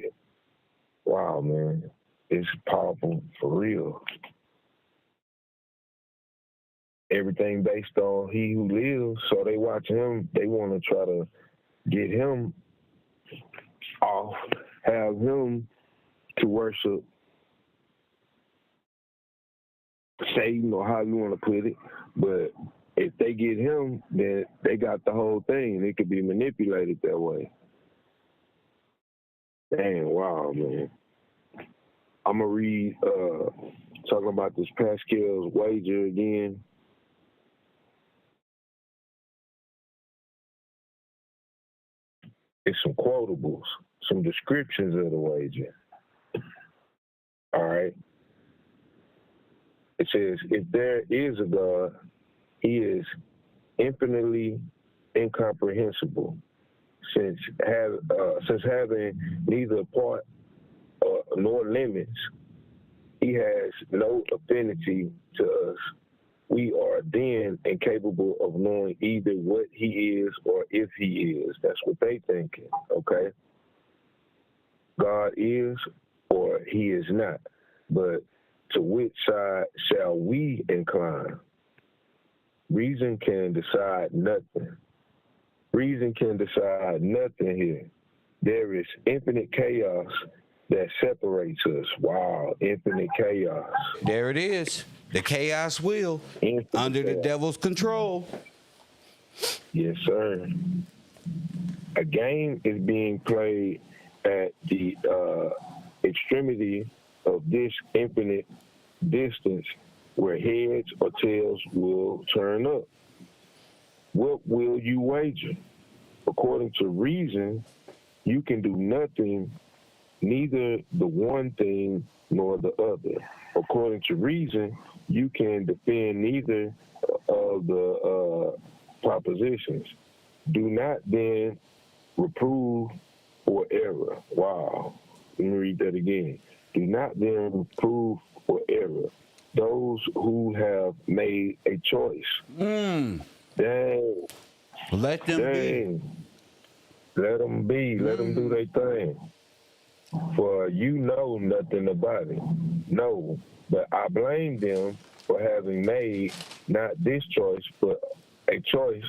Wow, man, it's powerful for real. Everything based on he who lives. So they watch him. They want to try to get him off, have him to worship Satan or how you want to put it. But if they get him, then they got the whole thing. It could be manipulated that way. Dang, wow, man. I'm going to read, talking about this Pascal's wager again. It's some quotables, some descriptions of the wager. All right. It says, if there is a God, he is infinitely incomprehensible, since having neither part nor limits, he has no affinity to us. We are then incapable of knowing either what he is or if he is. That's what they thinking, okay? God is or he is not. But to which side shall we incline? Reason can decide nothing. Reason can decide nothing here. There is infinite chaos that separates us. Wow, infinite chaos. There it is. The chaos wheel Infinite under the chaos. devil's control. Yes, sir. A game is being played at the extremity of this infinite distance where heads or tails will turn up. What will you wager? According to reason, you can do nothing, neither the one thing nor the other. According to reason, you can defend neither of the propositions. Do not then reprove or error. Wow. Let me read that again. Do not then reprove or error those who have made a choice. Dang. Let them Dang. Let them be. Let them do their thing. For you know nothing about it. No, but I blame them for having made not this choice, but a choice.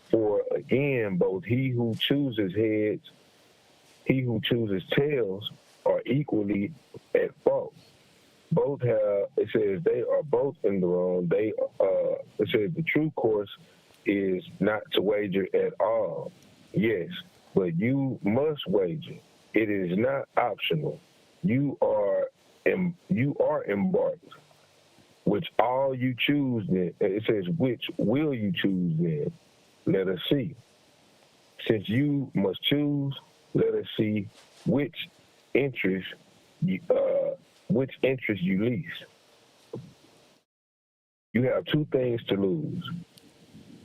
For again, both he who chooses heads, he who chooses tails, are equally at fault. Both have, it says they are both in the wrong. It says the true course is not to wager at all. Yes, but you must wager. It is not optional. You are embarked. Which all you choose then, it says, which will you choose then? Let us see. Since you must choose, let us see which interest you least. You have two things to lose,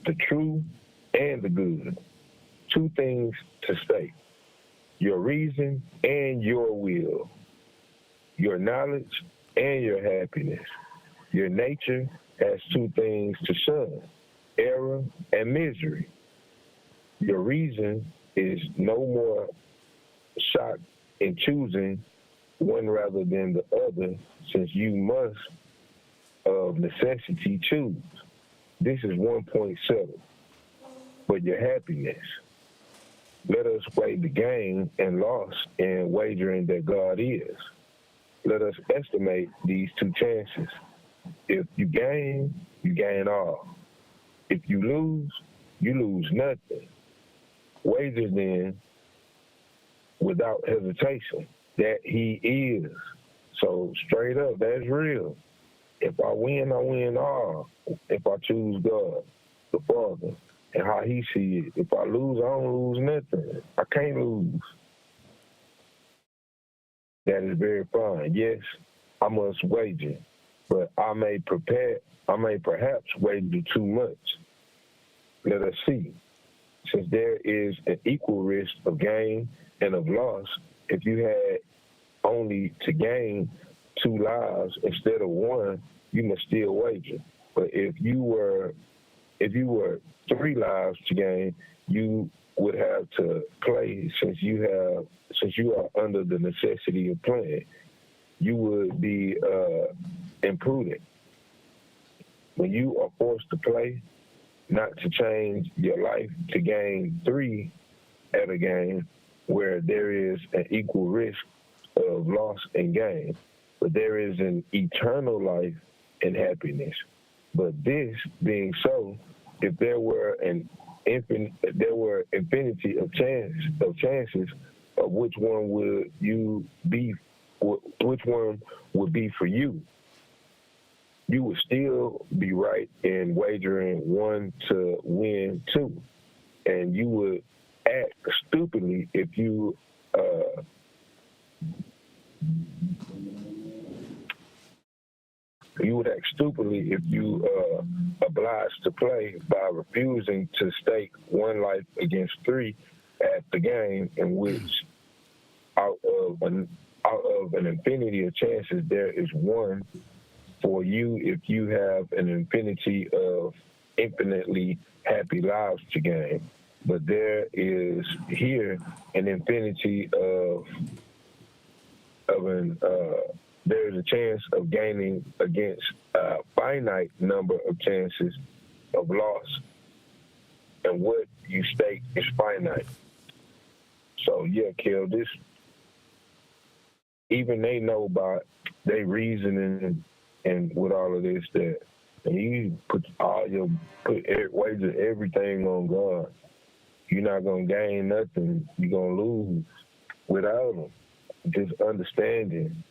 the true and the good. Two things to stake, your reason and your will, your knowledge and your happiness. Your nature has two things to shun, error and misery. Your reason is no more shocked in choosing one rather than the other, since you must of necessity choose. This is 1.7. But your happiness. Let us weigh the gain and loss in wagering that God is. Let us estimate these two chances. If you gain all. If you lose nothing. Wager then, without hesitation, that he is. So straight up, that's real. If I win all. If I choose God, the Father, and how he sees it. If I lose, I don't lose nothing. I can't lose. That is very fine. Yes, I must wager, but I may perhaps wager too much. Let us see. Since there is an equal risk of gain and of loss, if you had only to gain 2 lives instead of 1, you must still wager. But if you were 3 lives to gain, you would have to play since you are under the necessity of playing. You would be imprudent. When you are forced to play, not to change your life to gain 3 at a game where there is an equal risk of loss and gain, but there is an eternal life and happiness. But this being so, if there were infinity of chances of which one would be for you, you would still be right in wagering 1 to win 2, and you would act stupidly if you obliged to play by refusing to stake 1 life against 3 at the game, in which out of an infinity of chances there is 1 for you if you have an infinity of infinitely happy lives to gain. But there is here an infinity there's a chance of gaining against a finite number of chances of loss. And what you stake is finite. So yeah, Kel, this, even they know about their reasoning and with all of this, that and you wager everything on God. You're not gonna gain nothing. You're gonna lose without Him. Just understanding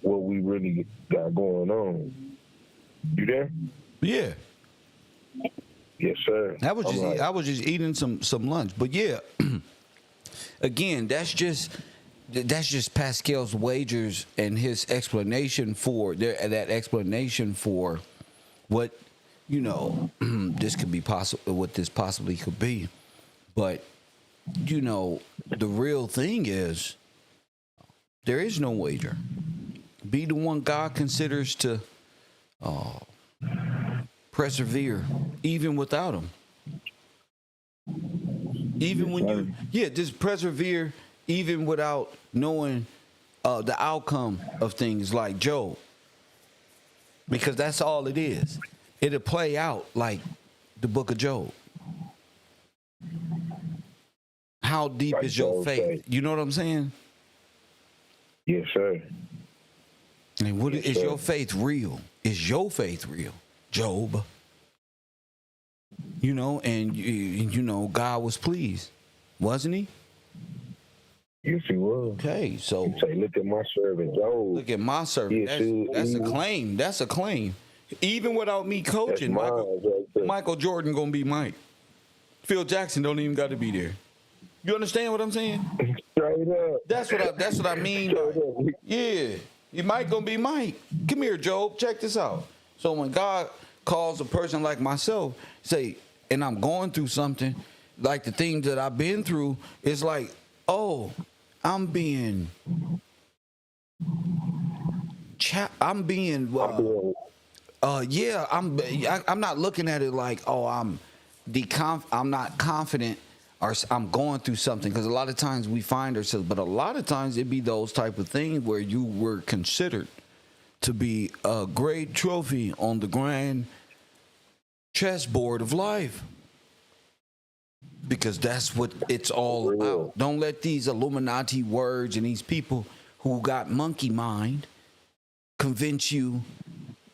what we really got going on. You there? Yeah. Yes, sir. I was just eating some lunch, but yeah. Again, that's just Pascal's wagers and his explanation for that explanation for what this could be possible, what this possibly could be. But the real thing is there is no wager. Be the one God considers to persevere, even without Him. Even when just persevere, even without knowing the outcome of things like Job. Because that's all it is. It'll play out like the book of Job. How deep is your faith? You know what I'm saying? Yes, sir. And is your faith real? Is your faith real, Job? And God was pleased, wasn't He? Yes, he was. Okay, so He say, look at my servant Job. look at my servant. That's a claim. That's a claim. Even without me That's coaching, mine right there. Michael Jordan gonna be Mike. Phil Jackson don't even got to be there. You understand what I'm saying? Straight up. That's what I mean by yeah. You Mike gonna be Mike. Come here, Job. Check this out. So when God calls a person like myself, say, and I'm going through something, like the things that I've been through, it's like, oh, I'm being yeah, I'm not looking at it like, oh, I'm not confident or I'm going through something, because a lot of times we find ourselves, but a lot of times it be those type of things where you were considered to be a great trophy on the grand chessboard of life, because that's what it's all about. Don't let these Illuminati words and these people who got monkey mind convince you,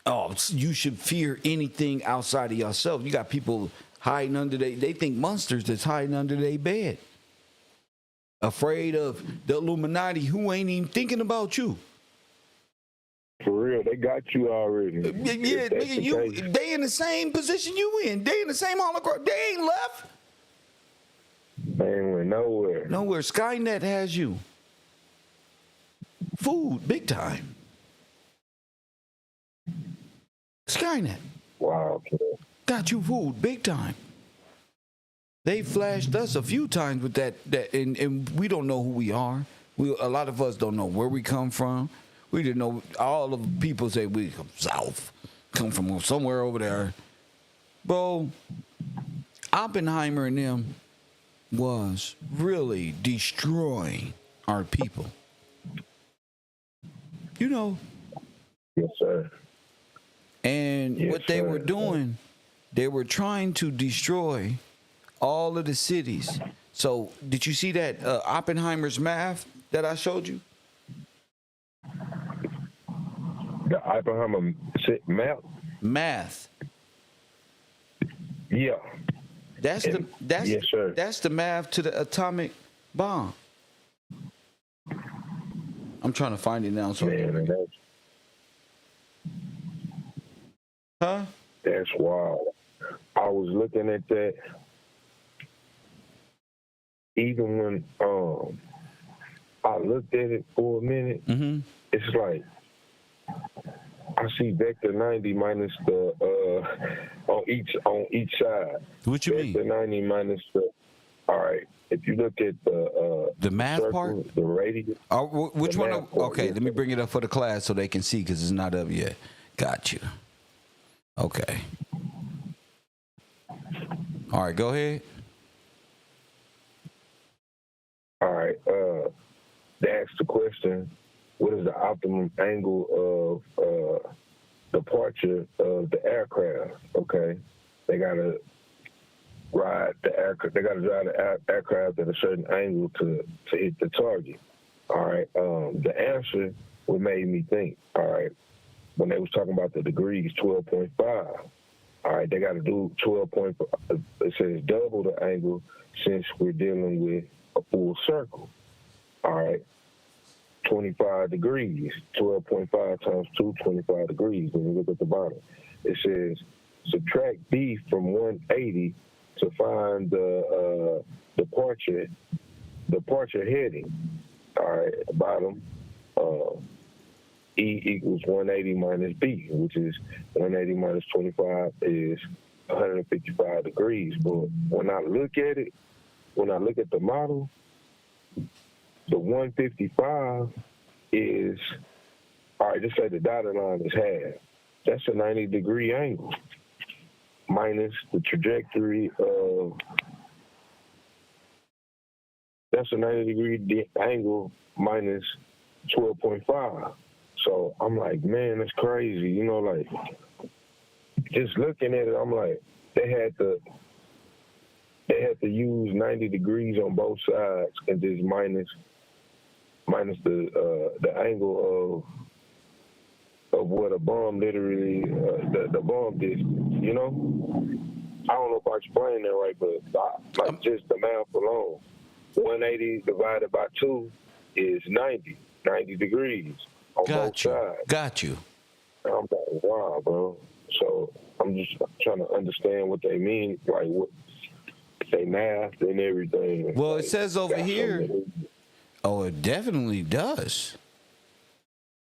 oh, you should fear anything outside of yourself. You got people hiding under they think monsters that's hiding under their bed, afraid of the Illuminati who ain't even thinking about you. For real, they got you already. Yeah, nigga, they in the same position you in. They in the same hologram. They ain't left. They ain't went nowhere. Nowhere. Skynet has you. Food, big time. Skynet. Wow. Got you food, big time. They flashed us a few times with that and we don't know who we are. A lot of us don't know where we come from. We didn't know. All of the people say we come south, come from somewhere over there. Bro, Oppenheimer and them was really destroying our people. You know. Yes, sir. And yes, what they sir. were doing, they were trying to destroy all of the cities. So did you see that Oppenheimer's math that I showed you? The Oppenheimer map? Math. Yeah. That's yes, sir. That's the math to the atomic bomb. I'm trying to find it now. So Man, huh? That's wild. I was looking at that. Even when I looked at it for a minute, it's like I see vector 90 minus the on each side. What you vector mean? 90 minus the. All right. If you look at the math circle, part, the radius. Which one? Okay, yes, let me bring it up for the class so they can see, because it's not up yet. Got you. Okay. All right, go ahead. All right. They asked the question, what is the optimum angle of departure of the aircraft? Okay. They got to ride the aircraft. They got to drive the aircraft at a certain angle to hit the target. All right. The answer what made me think, all right, when they was talking about the degrees, 12.5. All right, they got to do 12.5. It says double the angle since we're dealing with a full circle. All right, 25 degrees, 12.5 times 2, 25 degrees. When you look at the bottom, it says subtract B from 180 to find the departure heading. All right, at the bottom, E equals 180 minus B, which is 180 minus 25 is 155 degrees. But when I look at it, when I look at the model, the 155 is, all right, just say the dotted line is half. That's a 90-degree angle minus the trajectory of, that's a 90-degree angle minus 12.5. So I'm like, man, that's crazy. You know, like, just looking at it, I'm like, they had to use 90 degrees on both sides and just minus the angle of what a bomb literally the bomb did. You know, I don't know if I explained that right, but like just the math alone. 180 divided by 2 is 90 degrees on both sides. Got you. And I'm like, wow, bro. So I'm just trying to understand what they mean, like what they math and everything. Well, like, it says over here. Oh, it definitely does.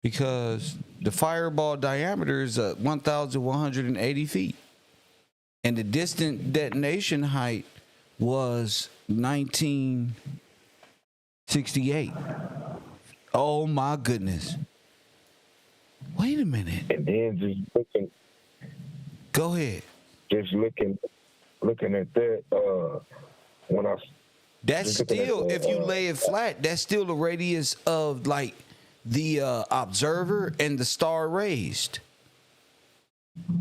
Because the fireball diameter is 1,180 feet. And the distant detonation height was 1968. Oh, my goodness. Wait a minute. And then just looking. Go ahead. Just looking at that, when I. That's still, if you lay it flat, that's still the radius of, like, the observer and the star raised.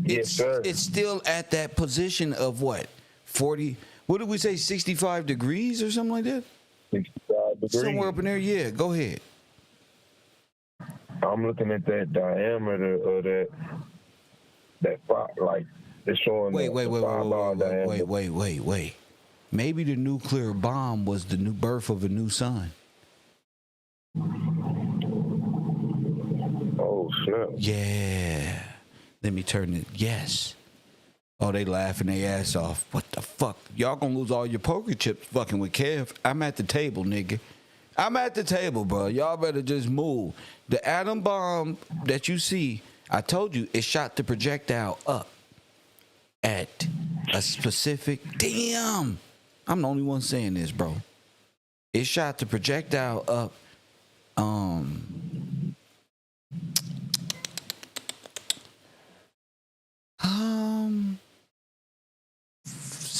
Yes, sir. It's still at that position of what? 40, what did we say, 65 degrees or something like that? 65 degrees. Somewhere up in there, yeah. Go ahead. I'm looking at that diameter of that like it's showing. Wait. diameter. Maybe the nuclear bomb was the new birth of a new sun. Oh snap! Yeah. Let me turn it. Yes. Oh, they laughing their ass off. What the fuck? Y'all gonna lose all your poker chips fucking with Kev. I'm at the table, nigga. I'm at the table, bro. Y'all better just move. The atom bomb that you see, I told you, it shot the projectile up at a specific. Damn. I'm the only one saying this, bro. It shot the projectile up.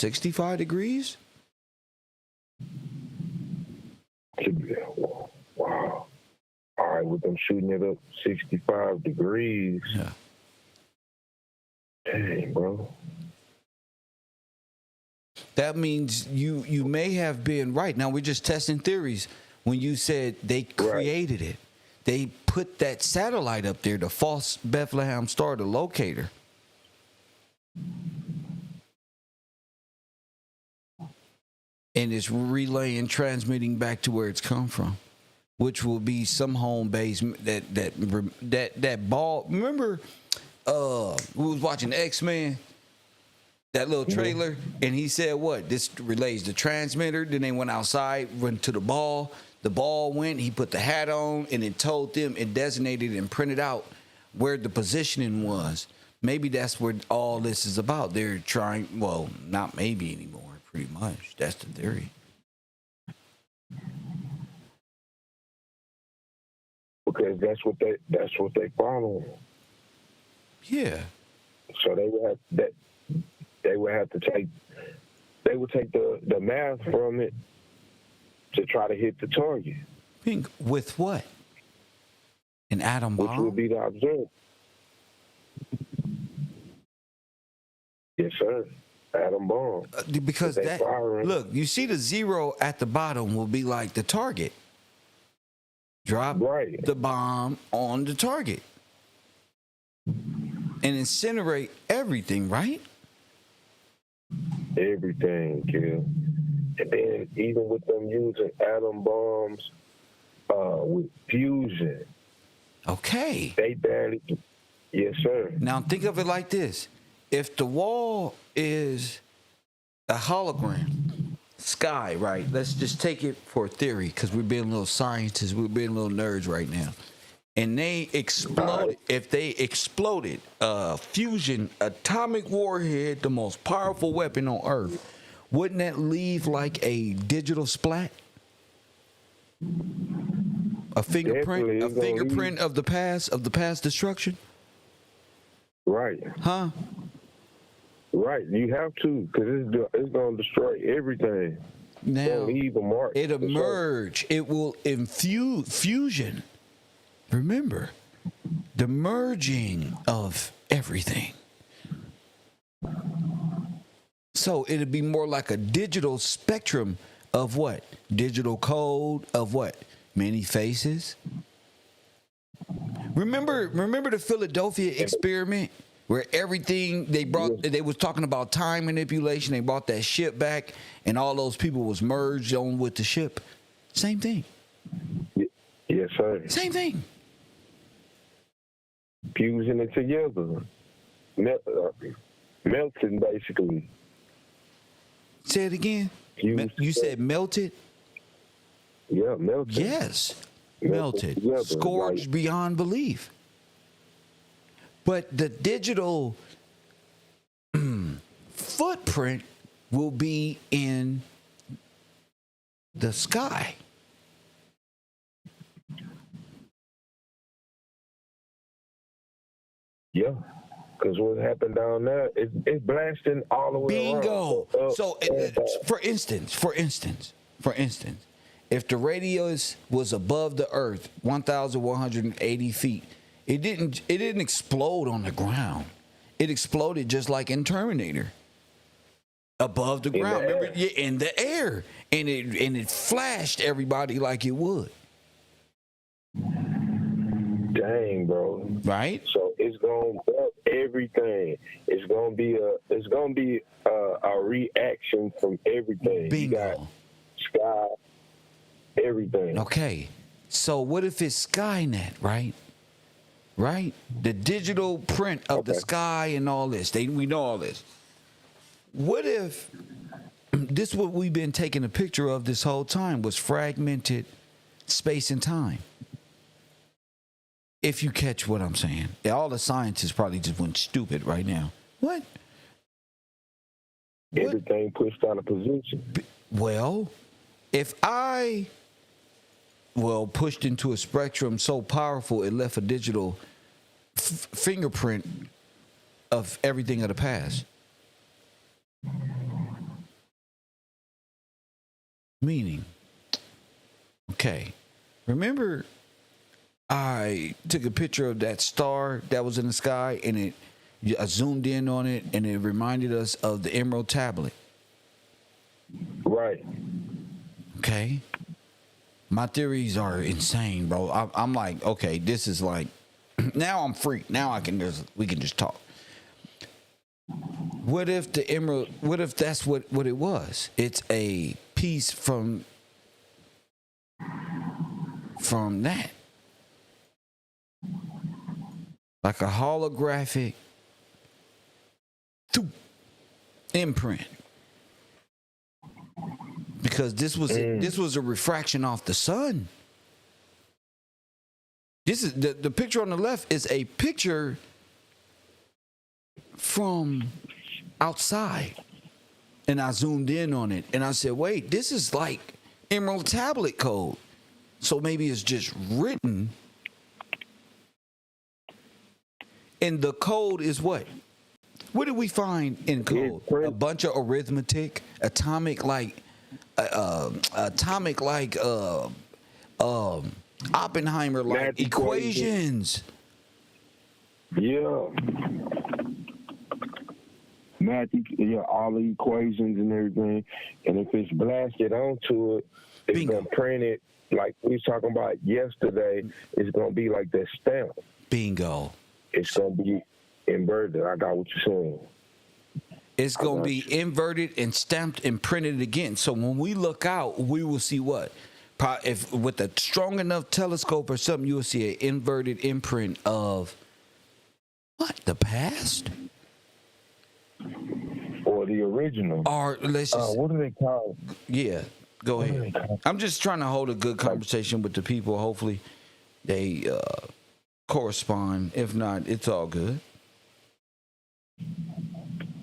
65 degrees. Wow. All right, with them shooting it up 65 degrees. Yeah. Dang, bro. That means you may have been right. Now we're just testing theories. When you said they created it, they put that satellite up there, the false Bethlehem star, the locator. And it's relaying, transmitting back to where it's come from, which will be some home base that ball. Remember, we was watching X-Men, that little trailer, and he said what? This relays the transmitter. Then they went outside, went to the ball. The ball went. He put the hat on, and it told them, it designated and printed out where the positioning was. Maybe that's what all this is about. They're trying. Well, not maybe anymore. Pretty much. That's the theory. Because that's what they follow. Yeah. So they would take the math from it to try to hit the target. With what? An atom bomb? Which would be the observer. Yes, sir. Atom bomb. Because that, look, you see the zero at the bottom will be like the target. Drop the bomb on the target. And incinerate everything, right? Everything, Kill. And then even with them using atom bombs with fusion. Okay. They barely. Yes, sir. Now think of it like this. If the wall is a hologram sky, right? Let's just take it for a theory because we're being little scientists, we're being little nerds right now. And they exploded. If they exploded fusion atomic warhead, the most powerful weapon on Earth, wouldn't that leave like a digital splat? A fingerprint of the past destruction? Right. Huh? Right, you have to, because it's going to destroy everything. Now, leave a mark. It'll merge. It will infuse fusion. Remember, the merging of everything. So it'll be more like a digital spectrum of what? Digital code of what? Many faces. Remember the Philadelphia experiment? where everything they was talking about time manipulation. They brought that ship back, and all those people was merged on with the ship. Same thing. Yes, sir. Same thing. Fusing it together. Melting, basically. Say it again. You said melted? Yeah, melted. Yes. Melted. Together, Scorched like, beyond belief. But the digital footprint will be in the sky. yeah. Because what happened down there, it's blasting all the way Bingo. around. So, for instance, if the radius was above the Earth, 1,180 feet, it didn't explode on the ground. It exploded just like in Terminator, above the ground. Remember, yeah, in the air, and it flashed everybody like it would. Dang, bro. Right. So it's gonna melt everything. It's gonna be a reaction from everything. Bingo. You got sky, everything. Okay. So what if it's Skynet, right? Right? The digital print of the sky and all this. We know all this. What if this what we've been taking a picture of this whole time was fragmented space and time? If you catch what I'm saying. All the scientists probably just went stupid right now. What? Everything pushed out of position. Well, if I pushed into a spectrum so powerful it left a digital fingerprint of everything of the past. Meaning, okay, remember I took a picture of that star that was in the sky, and I zoomed in on it, and it reminded us of the Emerald Tablet. Right. Okay. My theories are insane, bro. I'm like, okay, this is like, now I'm free. Now we can just talk. What if that's what it was? It's a piece from that. Like a holographic imprint. Because this was a refraction off the sun. This is the picture on the left is a picture from outside. And I zoomed in on it and I said, wait, this is like Emerald Tablet code. So maybe it's just written. And the code is what? What did we find in code? A bunch of arithmetic, atomic like Oppenheimer like equations. Yeah. Math, all the equations and everything. And if it's blasted onto it, it's Bingo. gonna print it like we was talking about yesterday. It's gonna be like that stamp. Bingo. It's gonna be inverted. I got what you're saying. It's going to be inverted and stamped and printed again. So when we look out, we will see what? If with a strong enough telescope or something, you will see an inverted imprint of what? The past? Or the original. Or let's just what do they call it? Yeah, go ahead. I'm just trying to hold a good conversation with the people. Hopefully they correspond. If not, it's all good.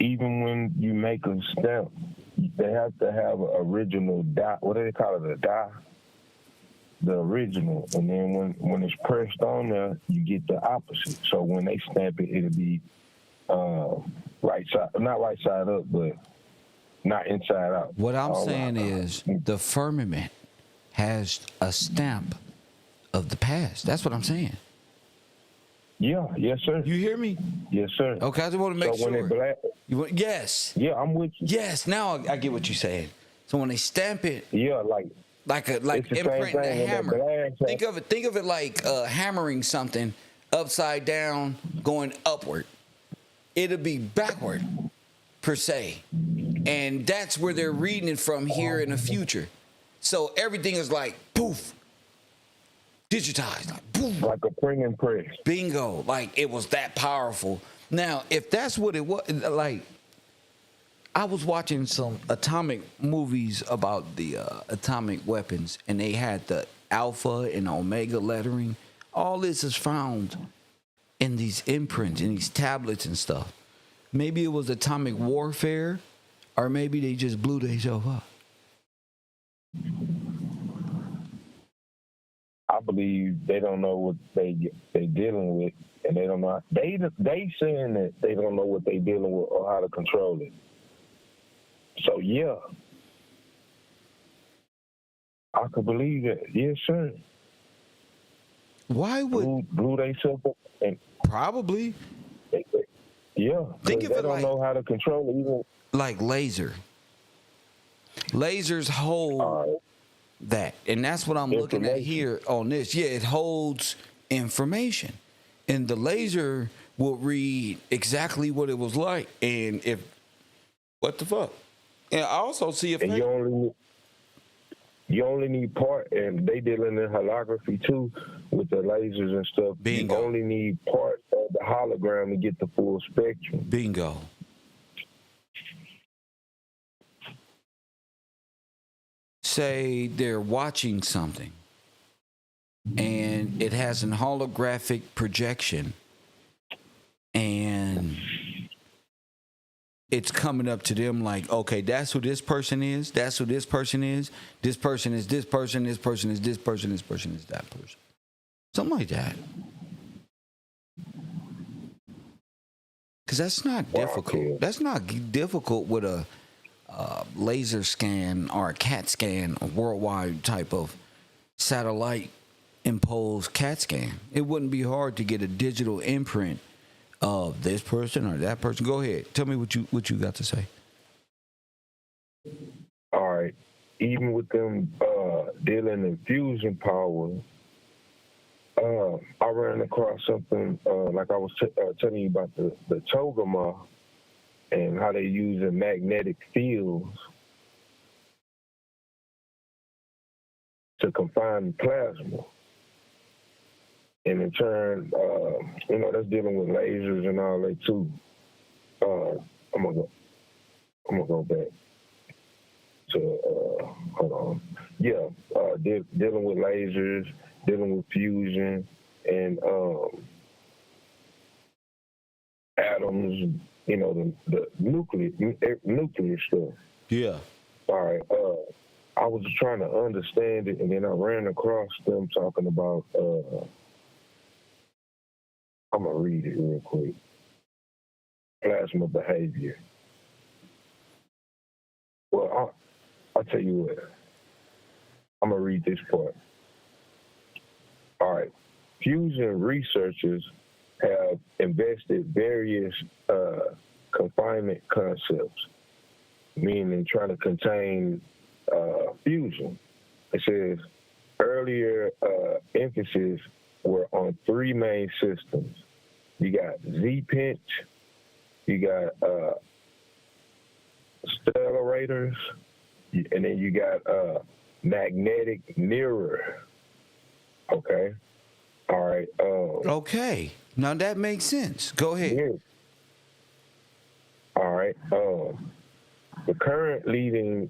Even when you make a stamp, they have to have an original die. What do they call it? A die? The original. And then when it's pressed on there, you get the opposite. So when they stamp it, it'll be right side, not right side up, but not inside out. What I'm saying is the firmament has a stamp of the past. That's what I'm saying. Yeah, yes, sir. You hear me? Yes, sir. Okay, I just want to make so sure. When it yes. Yeah, I'm with you. Yes, now I get what you're saying. So when they stamp it, yeah, like imprint a hammer. Think of it like hammering something upside down, going upward. it'll be backward per se. And that's where they're reading it from here in the future. So everything is like poof, digitized, like poof. Like a pring and press. Bingo. Like it was that powerful. Now, if that's what it was, like I was watching some atomic movies about the atomic weapons, and they had the alpha and omega lettering. All this is found in these imprints, in these tablets and stuff. Maybe it was atomic warfare, or maybe they just blew themselves up. I believe they don't know what they dealing with, and they don't know. They saying that they don't know what they dealing with or how to control it. So yeah, I could believe that. Yes, sir. Why would blew themselves up and probably yeah? think of they it don't like know how to control it even. like laser. Lasers hold that, and that's what I'm looking at here on this. Yeah, it holds information, and the laser will read exactly what it was like, and if what the fuck. And I also see if and you only need part, and they dealing in holography too with the lasers and stuff. Bingo. You only need part of the hologram to get the full spectrum. Bingo. Say they're watching something and it has an holographic projection and it's coming up to them like, okay, that's who this person is, that's who this person is, this person is this person, this person is this person, this person is that person. Something like that. Because that's not difficult. That's not difficult with a laser scan or a CAT scan, a worldwide type of satellite imposed CAT scan. It wouldn't be hard to get a digital imprint of this person or that person. Go ahead. Tell me what you got to say. All right. Even with them dealing in fusion power, I ran across something like I was telling you about the Togama and how they using magnetic fields to confine plasma. And in turn, that's dealing with lasers and all that too. I'm gonna go back to hold on. Yeah, dealing with lasers, dealing with fusion and atoms. The nuclear stuff. Yeah. All right. I was trying to understand it, and then I ran across them talking about. I'm gonna read it real quick. Plasma behavior. Well, I'll tell you what. I'm gonna read this part. All right. Fusion researchers have invested various confinement concepts, meaning trying to contain fusion. It says earlier emphasis were on three main systems. You got Z-pinch, you got stellarators, and then you got magnetic mirror. Okay. All right. Okay. Now that makes sense. Go ahead. Yeah. All right. The current leading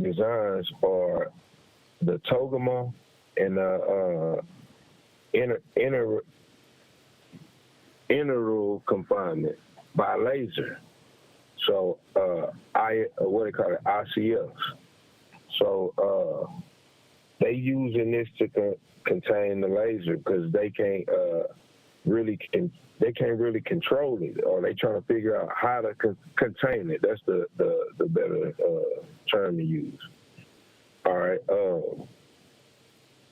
designs are the Togama and the integral confinement by laser. So what they call it, ICS. So they using this to contain the laser because they can't really control it, or they trying to figure out how to contain it. That's the better term to use. All right.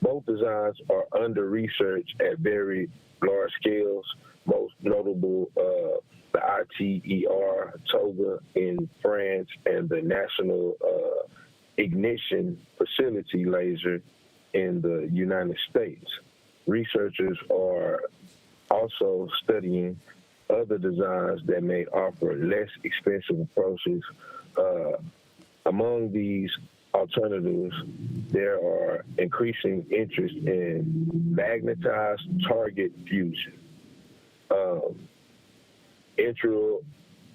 Both designs are under research at very large scales. Most notable, the ITER Toga in France and the National Ignition Facility laser in the United States. Researchers are also studying other designs that may offer less expensive approaches. Among these alternatives, there are increasing interest in magnetized target fusion,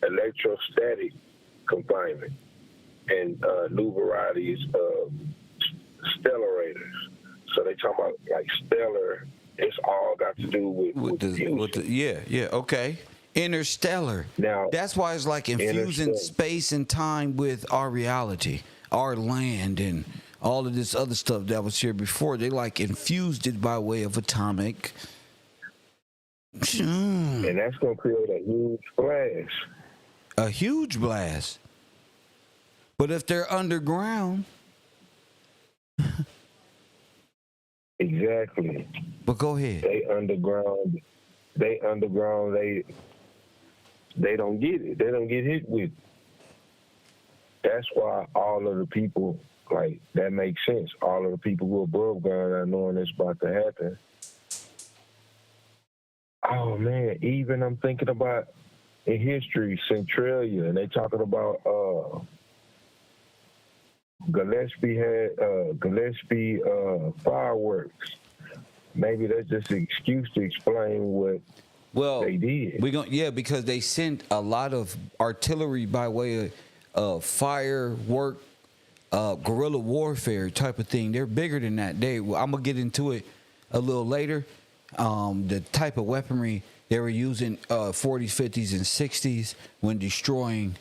electrostatic confinement, and new varieties of stellarators. So they talk about like stellar. It's all got to do with fusion. Okay. Interstellar. Now, That's why it's like infusing interstellar. space and time with our reality, our land, and all of this other stuff that was here before. They like infused it by way of atomic. And that's going to create a huge splash. A huge blast. But if they're underground. Exactly. But go ahead. They underground. They don't get it. They don't get hit with it. That's why all of the people, like, that makes sense. All of the people who are above ground are knowing it's about to happen. Oh, man, even I'm thinking about in history, Centralia, and they talking about Gillespie fireworks. Maybe that's just an excuse to explain what they did. Because they sent a lot of artillery by way of firework, guerrilla warfare type of thing. They're bigger than that. I'm gonna get into it a little later. The type of weaponry they were using 40s, 50s, and 60s when destroying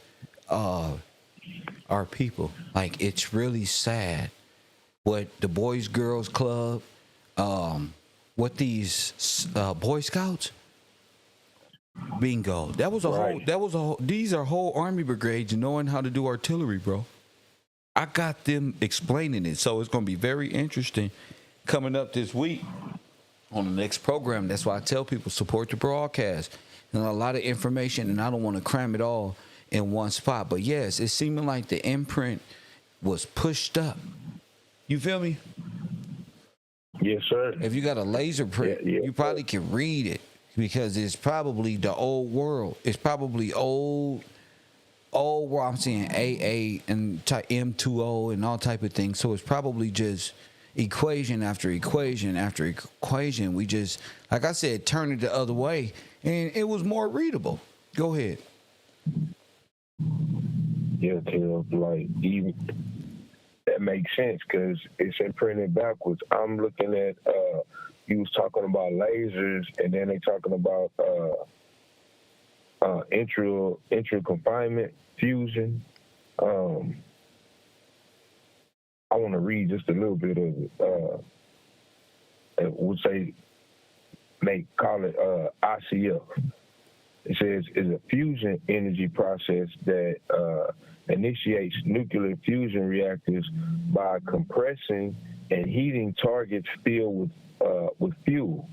our people. Like, it's really sad what the Boys Girls Club, what these Boy Scouts. Bingo. That was a whole. These are whole army brigades knowing how to do artillery, bro. I got them explaining it, so it's gonna be very interesting coming up this week on the next program. That's why I tell people support the broadcast. And a lot of information, and I don't want to cram it all in one spot. But yes, it's seeming like the imprint was pushed up. You feel me? Yes, sir. If you got a laser print, you probably can read it. Because it's probably the old world. It's probably old world. I'm seeing AA and M2O and all type of things. So it's probably just equation after equation after equation. We just, like I said, turn it the other way, and it was more readable. Go ahead. Yeah, Caleb, like, even that makes sense because it's imprinted backwards. I'm looking at he was talking about lasers, and then they talking about intra confinement fusion. I want to read just a little bit of it. Would say call it ICF. It says is a fusion energy process that initiates nuclear fusion reactors by compressing and heating targets filled with fuel.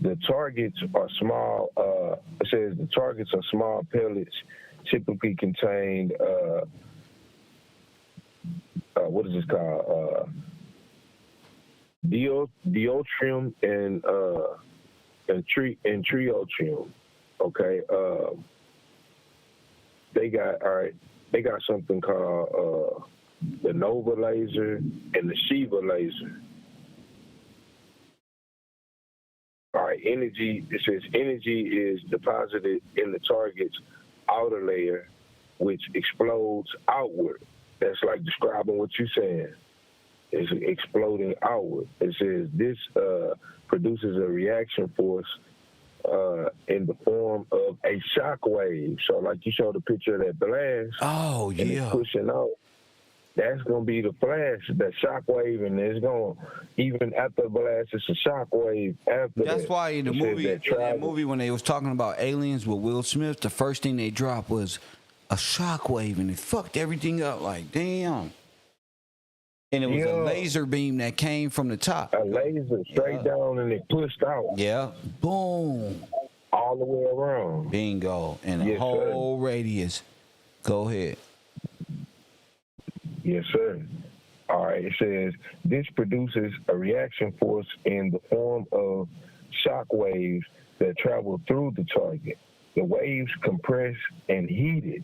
The targets are small. It says the targets are small pellets, typically contained. What is this called? Deuterium and triotrium. Okay. They got something called the Nova laser and the Shiva laser. All right, energy, it says energy is deposited in the target's outer layer, which explodes outward. That's like describing what you're saying. It's exploding outward. It says this produces a reaction force in the form of a shock wave. So like you showed a picture of that blast. Oh, yeah. And it's pushing out. That's going to be the flash, the shock wave, and it's going to, even after the blast, it's a shock wave after That's that. why in the movie, when they was talking about aliens with Will Smith, the first thing they dropped was a shock wave, and it fucked everything up. Like, damn. And it was a laser beam that came from the top. A laser straight down, and it pushed out. Yeah. Boom. All the way around. Bingo. And a whole radius. Go ahead. Yes, sir. All right. It says this produces a reaction force in the form of shock waves that travel through the target. the waves compress and heated.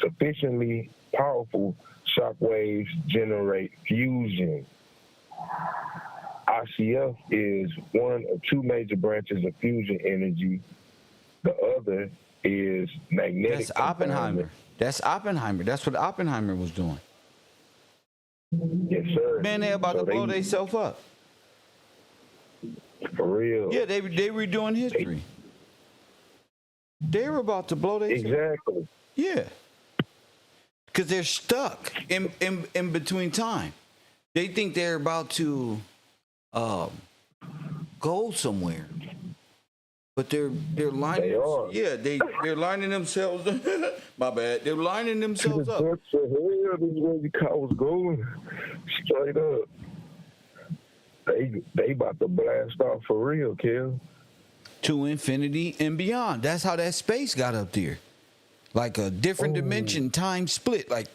Sufficiently powerful shock waves generate fusion. ICF is one of two major branches of fusion energy. The other is magnetic. That's Oppenheimer. That's Oppenheimer. That's what Oppenheimer was doing. Yes, sir. Man, they about to blow themselves up. For real. Yeah, they redoing history. They were about to blow themselves. Exactly. Yeah. Because they're stuck in between time. They think they're about to go somewhere. But they're lining. They are. Yeah, they're lining themselves. My bad. They're lining themselves up. This is where the car was going. Straight up. They about to blast off for real, Kel. To infinity and beyond. That's how that space got up there. Like a different dimension, time split, like,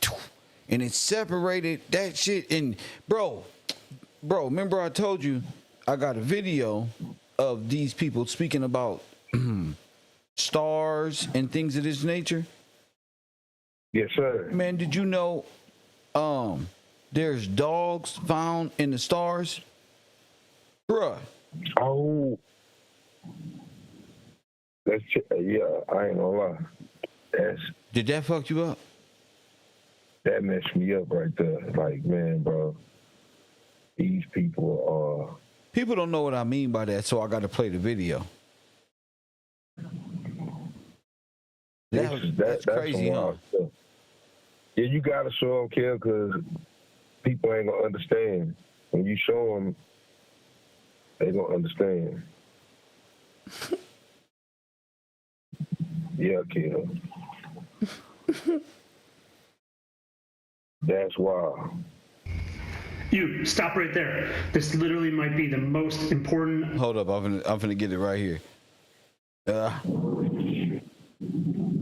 and it separated that shit. And bro, remember I told you I got a video of these people speaking about stars and things of this nature? Yes, sir. Man, did you know there's dogs found in the stars? Bruh. Oh. That's, yeah, I ain't gonna lie. Did that fuck you up? That messed me up right there. Like, man, bro, these people are... People don't know what I mean by that, so I got to play the video. That's crazy, huh? Yeah, you got to show them, Kel, because people ain't going to understand. When you show them, they going to understand. Yeah, Kel. That's wild. You, stop right there. This literally might be the most important. Hold up, I'm finna get it right here.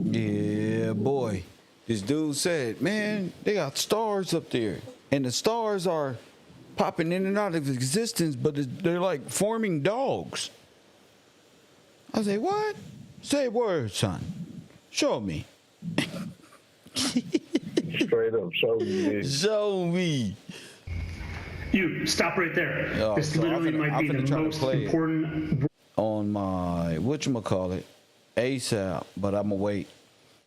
Yeah, boy. This dude said, man, they got stars up there. And the stars are popping in and out of existence, but they're like forming dogs. I say, what? Say a word, son. Show me. Straight up, show me. Show me. You, stop right there. This so literally might be the most important. On my, whatchamacallit, ASAP, but I'm going to wait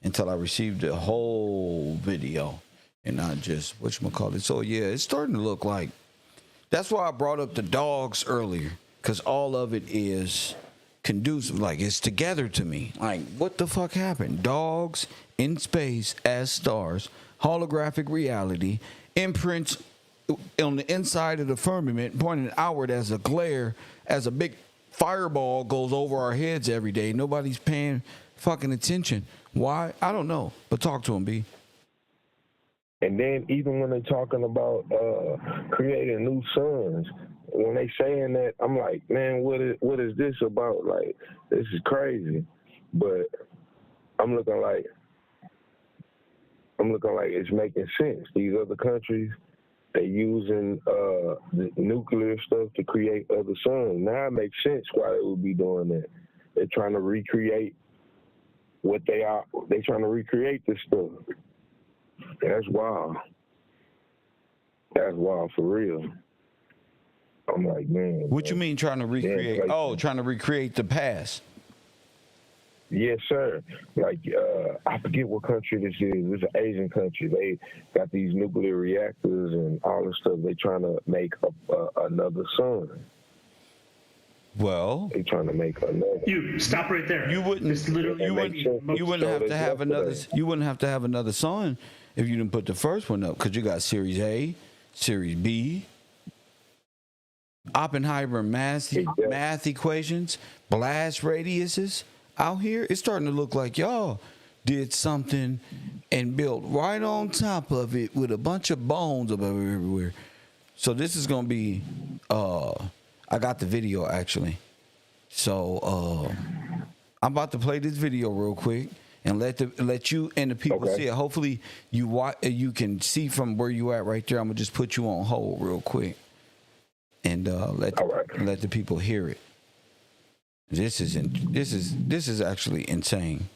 until I receive the whole video and not just whatchamacallit. So, yeah, it's starting to look like, that's why I brought up the dogs earlier, because all of it is conducive, like it's together to me. Like, what the fuck happened? Dogs in space as stars, holographic reality, imprints on the inside of the firmament, pointing outward as a glare, as a big fireball goes over our heads every day. Nobody's paying fucking attention. Why? I don't know. But talk to him, B. And then even when they're talking about creating new suns, when they saying that, I'm like, man, what is this about? Like, this is crazy. But I'm looking like it's making sense. These other countries, they using the nuclear stuff to create other suns. Now it makes sense why they would be doing that. They're trying to recreate what they are. They're trying to recreate this stuff. That's wild. That's wild for real. I'm like, man. What you mean trying to recreate? Like, trying to recreate the past. Yes, sir. Like, I forget what country this is. It's an Asian country. They got these nuclear reactors and all this stuff. They trying to make another sun. Well, they trying to make another. You stop right there. You wouldn't. This literally, You wouldn't have to have another. You wouldn't have to have another sun if you didn't put the first one up, because you got Series A, Series B, Oppenheimer math equations, blast radiuses. Out here, it's starting to look like y'all did something and built right on top of it with a bunch of bones above everywhere. So this is gonna be. I got the video actually. So I'm about to play this video real quick and let you and the people see it. Hopefully you can see from where you at right there. I'm gonna just put you on hold real quick and let the people hear it. This is actually insane.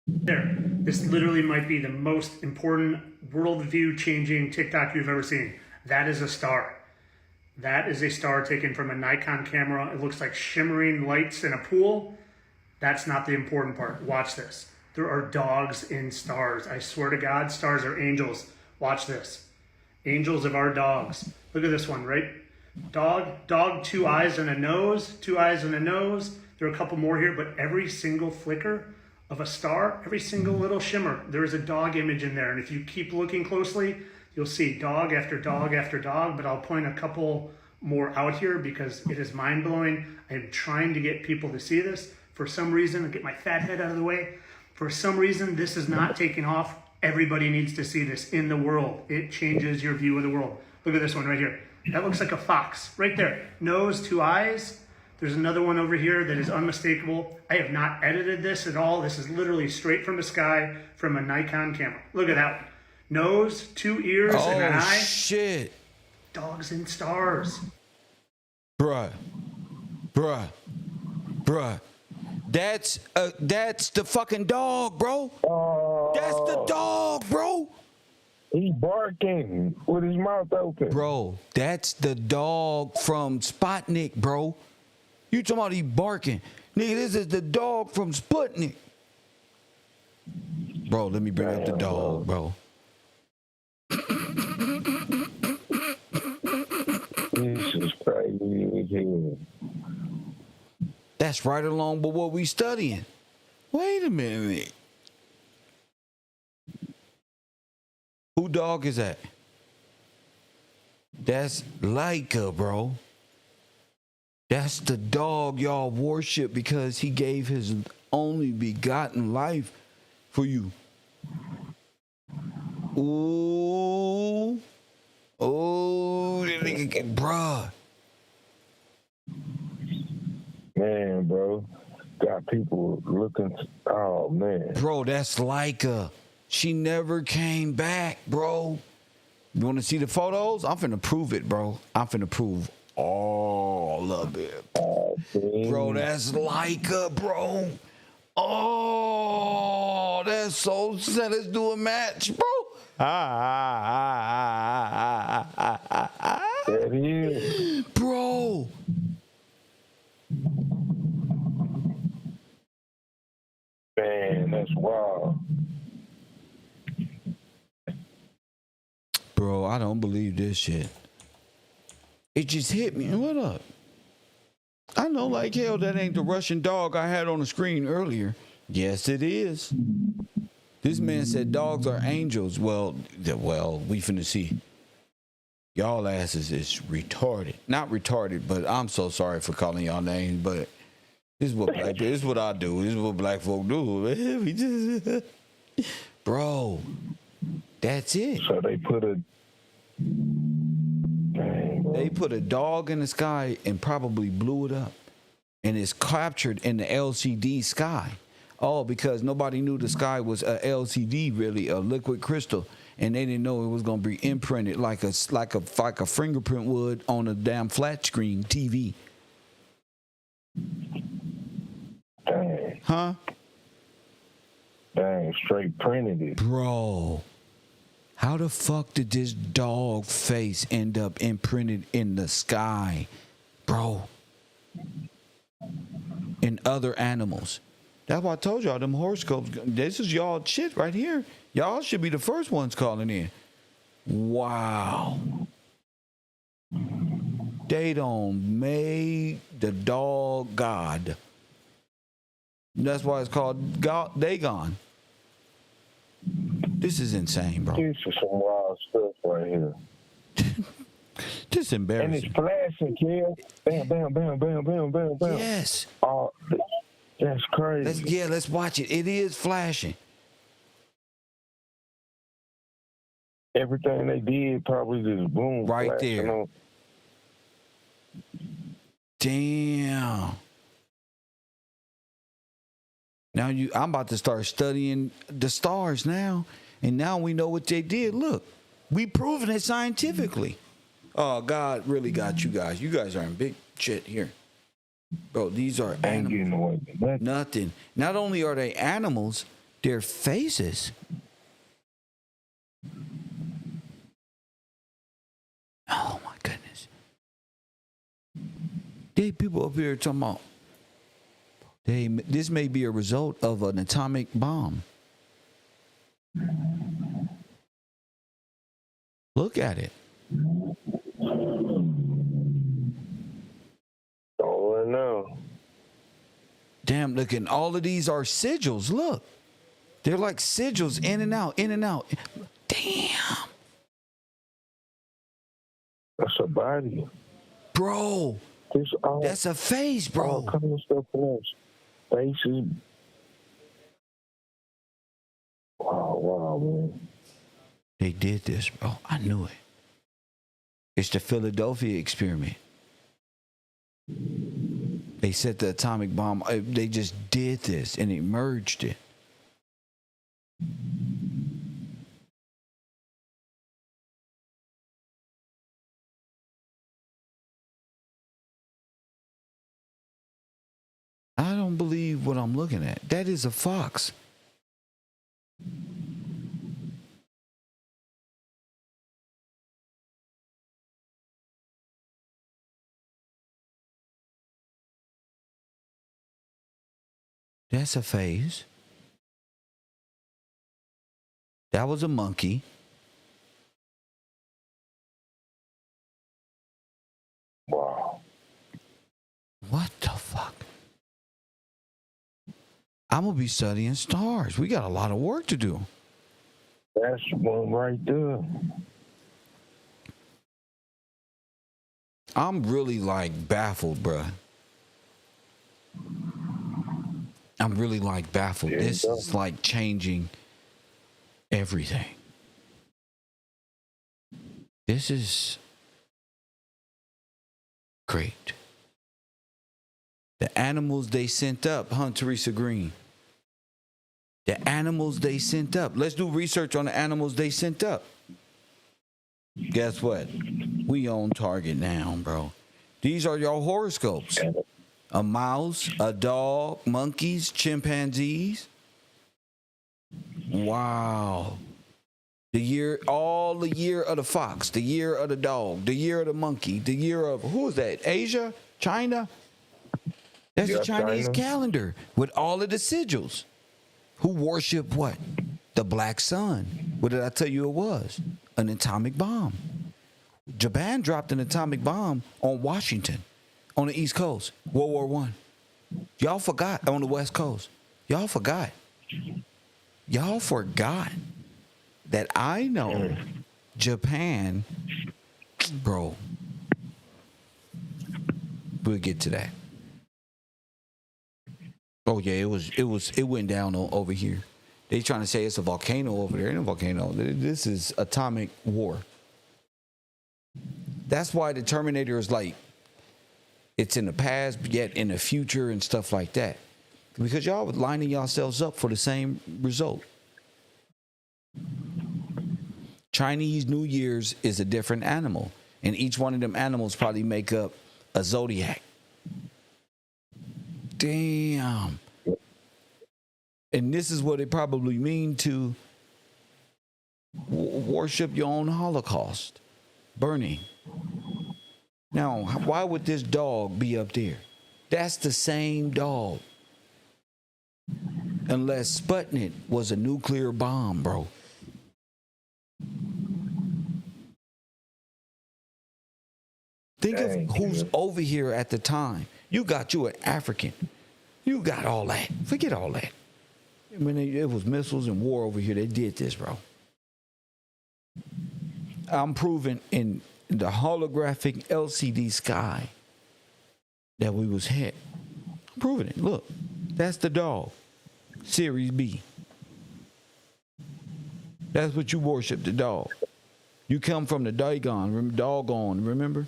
There. This literally might be the most important worldview-changing TikTok you've ever seen. That is a star. That is a star taken from a Nikon camera. It looks like shimmering lights in a pool. That's not the important part. Watch this. There are dogs in stars. I swear to God, stars are angels. Watch this. Angels of our dogs. Look at this one, right? Dog, 2 eyes and a nose, 2 eyes and a nose. There are a couple more here, but every single flicker of a star, every single little shimmer, there is a dog image in there. And if you keep looking closely, you'll see dog after dog after dog, but I'll point a couple more out here because it is mind-blowing. I am trying to get people to see this. For some reason, I'll get my fat head out of the way. For some reason, this is not taking off. Everybody needs to see this in the world. It changes your view of the world. Look at this one right here. That looks like a fox right there. Nose, 2 eyes. There's another one over here that is unmistakable. I have not edited this at all. This is literally straight from the sky from a Nikon camera. Look at that one. Nose, 2 ears, and an eye. Oh, shit. Dogs and stars. Bruh. That's the fucking dog, bro. That's the dog, bro. He barking with his mouth open. Bro, that's the dog from Sputnik, bro. You talking about he barking. Nigga, this is the dog from Sputnik. Bro, let me bring up the dog, bro. This is crazy as hell. That's right along with what we studying. Wait a minute. Who dog is that? That's Leica, bro. That's the dog y'all worship because he gave his only begotten life for you. Ooh. Oh, bruh. Man, bro. Got people looking. Oh, man. Bro, that's Leica. She never came back, bro. You want to see the photos? I'm finna prove it, bro. I'm finna prove all of it. Bro, that's Leica, bro. Oh, that's so sad. Let's do a match, bro. There he is. Bro. Man, that's wild. Bro, I don't believe this shit. It just hit me. What up? I know like hell that ain't the Russian dog I had on the screen earlier. Yes, it is. This man said dogs are angels. Well, we finna see. Y'all asses is retarded. Not retarded, but I'm so sorry for calling y'all names, but this is what I do. This is what black folk do. We just bro, that's it. So they put a... Dang, bro. They put a dog in the sky and probably blew it up. And it's captured in the LCD sky. Oh, because nobody knew the sky was a LCD, really, a liquid crystal. And they didn't know it was going to be imprinted like a fingerprint would on a damn flat screen TV. Dang. Huh? Dang, straight printed it. Bro, how the fuck did this dog face end up imprinted in the sky? Bro. And other animals. That's why I told y'all them horoscopes. This is y'all shit right here. Y'all should be the first ones calling in. Wow. They done made the dog God. That's why it's called Dagon. This is insane, bro. This is some wild stuff right here. This is embarrassing. And it's flashing, kid. Bam, bam, bam, bam, bam, bam, bam. Yes. Oh, that's crazy. Let's watch it. It is flashing. Everything they did probably just boom. Right there. On. Damn. Now I'm about to start studying the stars now. And now we know what they did. Look, we proven it scientifically. Oh, God really got you guys. You guys are in big shit here. Bro, these are Ain't animals. getting away with nothing. Nothing. Not only are they animals, they're faces. Oh my goodness. There people up here talking about this may be a result of an atomic bomb. Look at it. Oh, no. Damn, look, and all of these are sigils. Look. They're like sigils in and out, in and out. Damn. That's a body. Bro, This all, that's a face, all bro. kind of stuff in those faces. Wow, man. They did this, bro. I knew it. It's the Philadelphia experiment. They set the atomic bomb. They just did this and emerged it. I don't believe what I'm looking at. That is a fox. That's a phase. That was a monkey. Wow. What the fuck? I'm going to be studying stars. We got a lot of work to do. That's one right there. I'm really like baffled, bruh. I'm really like baffled. Yeah, This is like changing everything. This is great. The animals they sent up, Teresa Green. The animals they sent up. Let's do research on the animals they sent up. Guess what? We on target now, bro. These are your horoscopes. A mouse, a dog, monkeys, chimpanzees. Wow. All the year of the fox, the year of the dog, the year of the monkey, the year of, who is that? Asia? China? That's the Chinese China. calendar with all of the sigils. Who worship what? The black sun. What did I tell you it was? An atomic bomb. Japan dropped an atomic bomb on Washington on the East Coast, World War I. Y'all forgot on the West Coast. Y'all forgot. Y'all forgot that I know Japan, bro. We'll get to that. Oh yeah, it went down over here. They trying to say it's a volcano over there. Ain't no volcano. This is atomic war. That's why the Terminator is like, it's in the past, yet in the future and stuff like that. Because y'all were lining yourselves up for the same result. Chinese New Year's is a different animal. And each one of them animals probably make up a zodiac. Damn. And this is what it probably mean to worship your own Holocaust. Burning. Now, why would this dog be up there? That's the same dog. Unless Sputnik was a nuclear bomb, bro. Think of who's over here at the time. You got you an African. You got all that. Forget all that. I mean, it was missiles and war over here. They did this, bro. I'm proving in the holographic LCD sky that we was hit. I'm proving it. Look, that's the dog. Series B. That's what you worship, the dog. You come from the doggone, remember?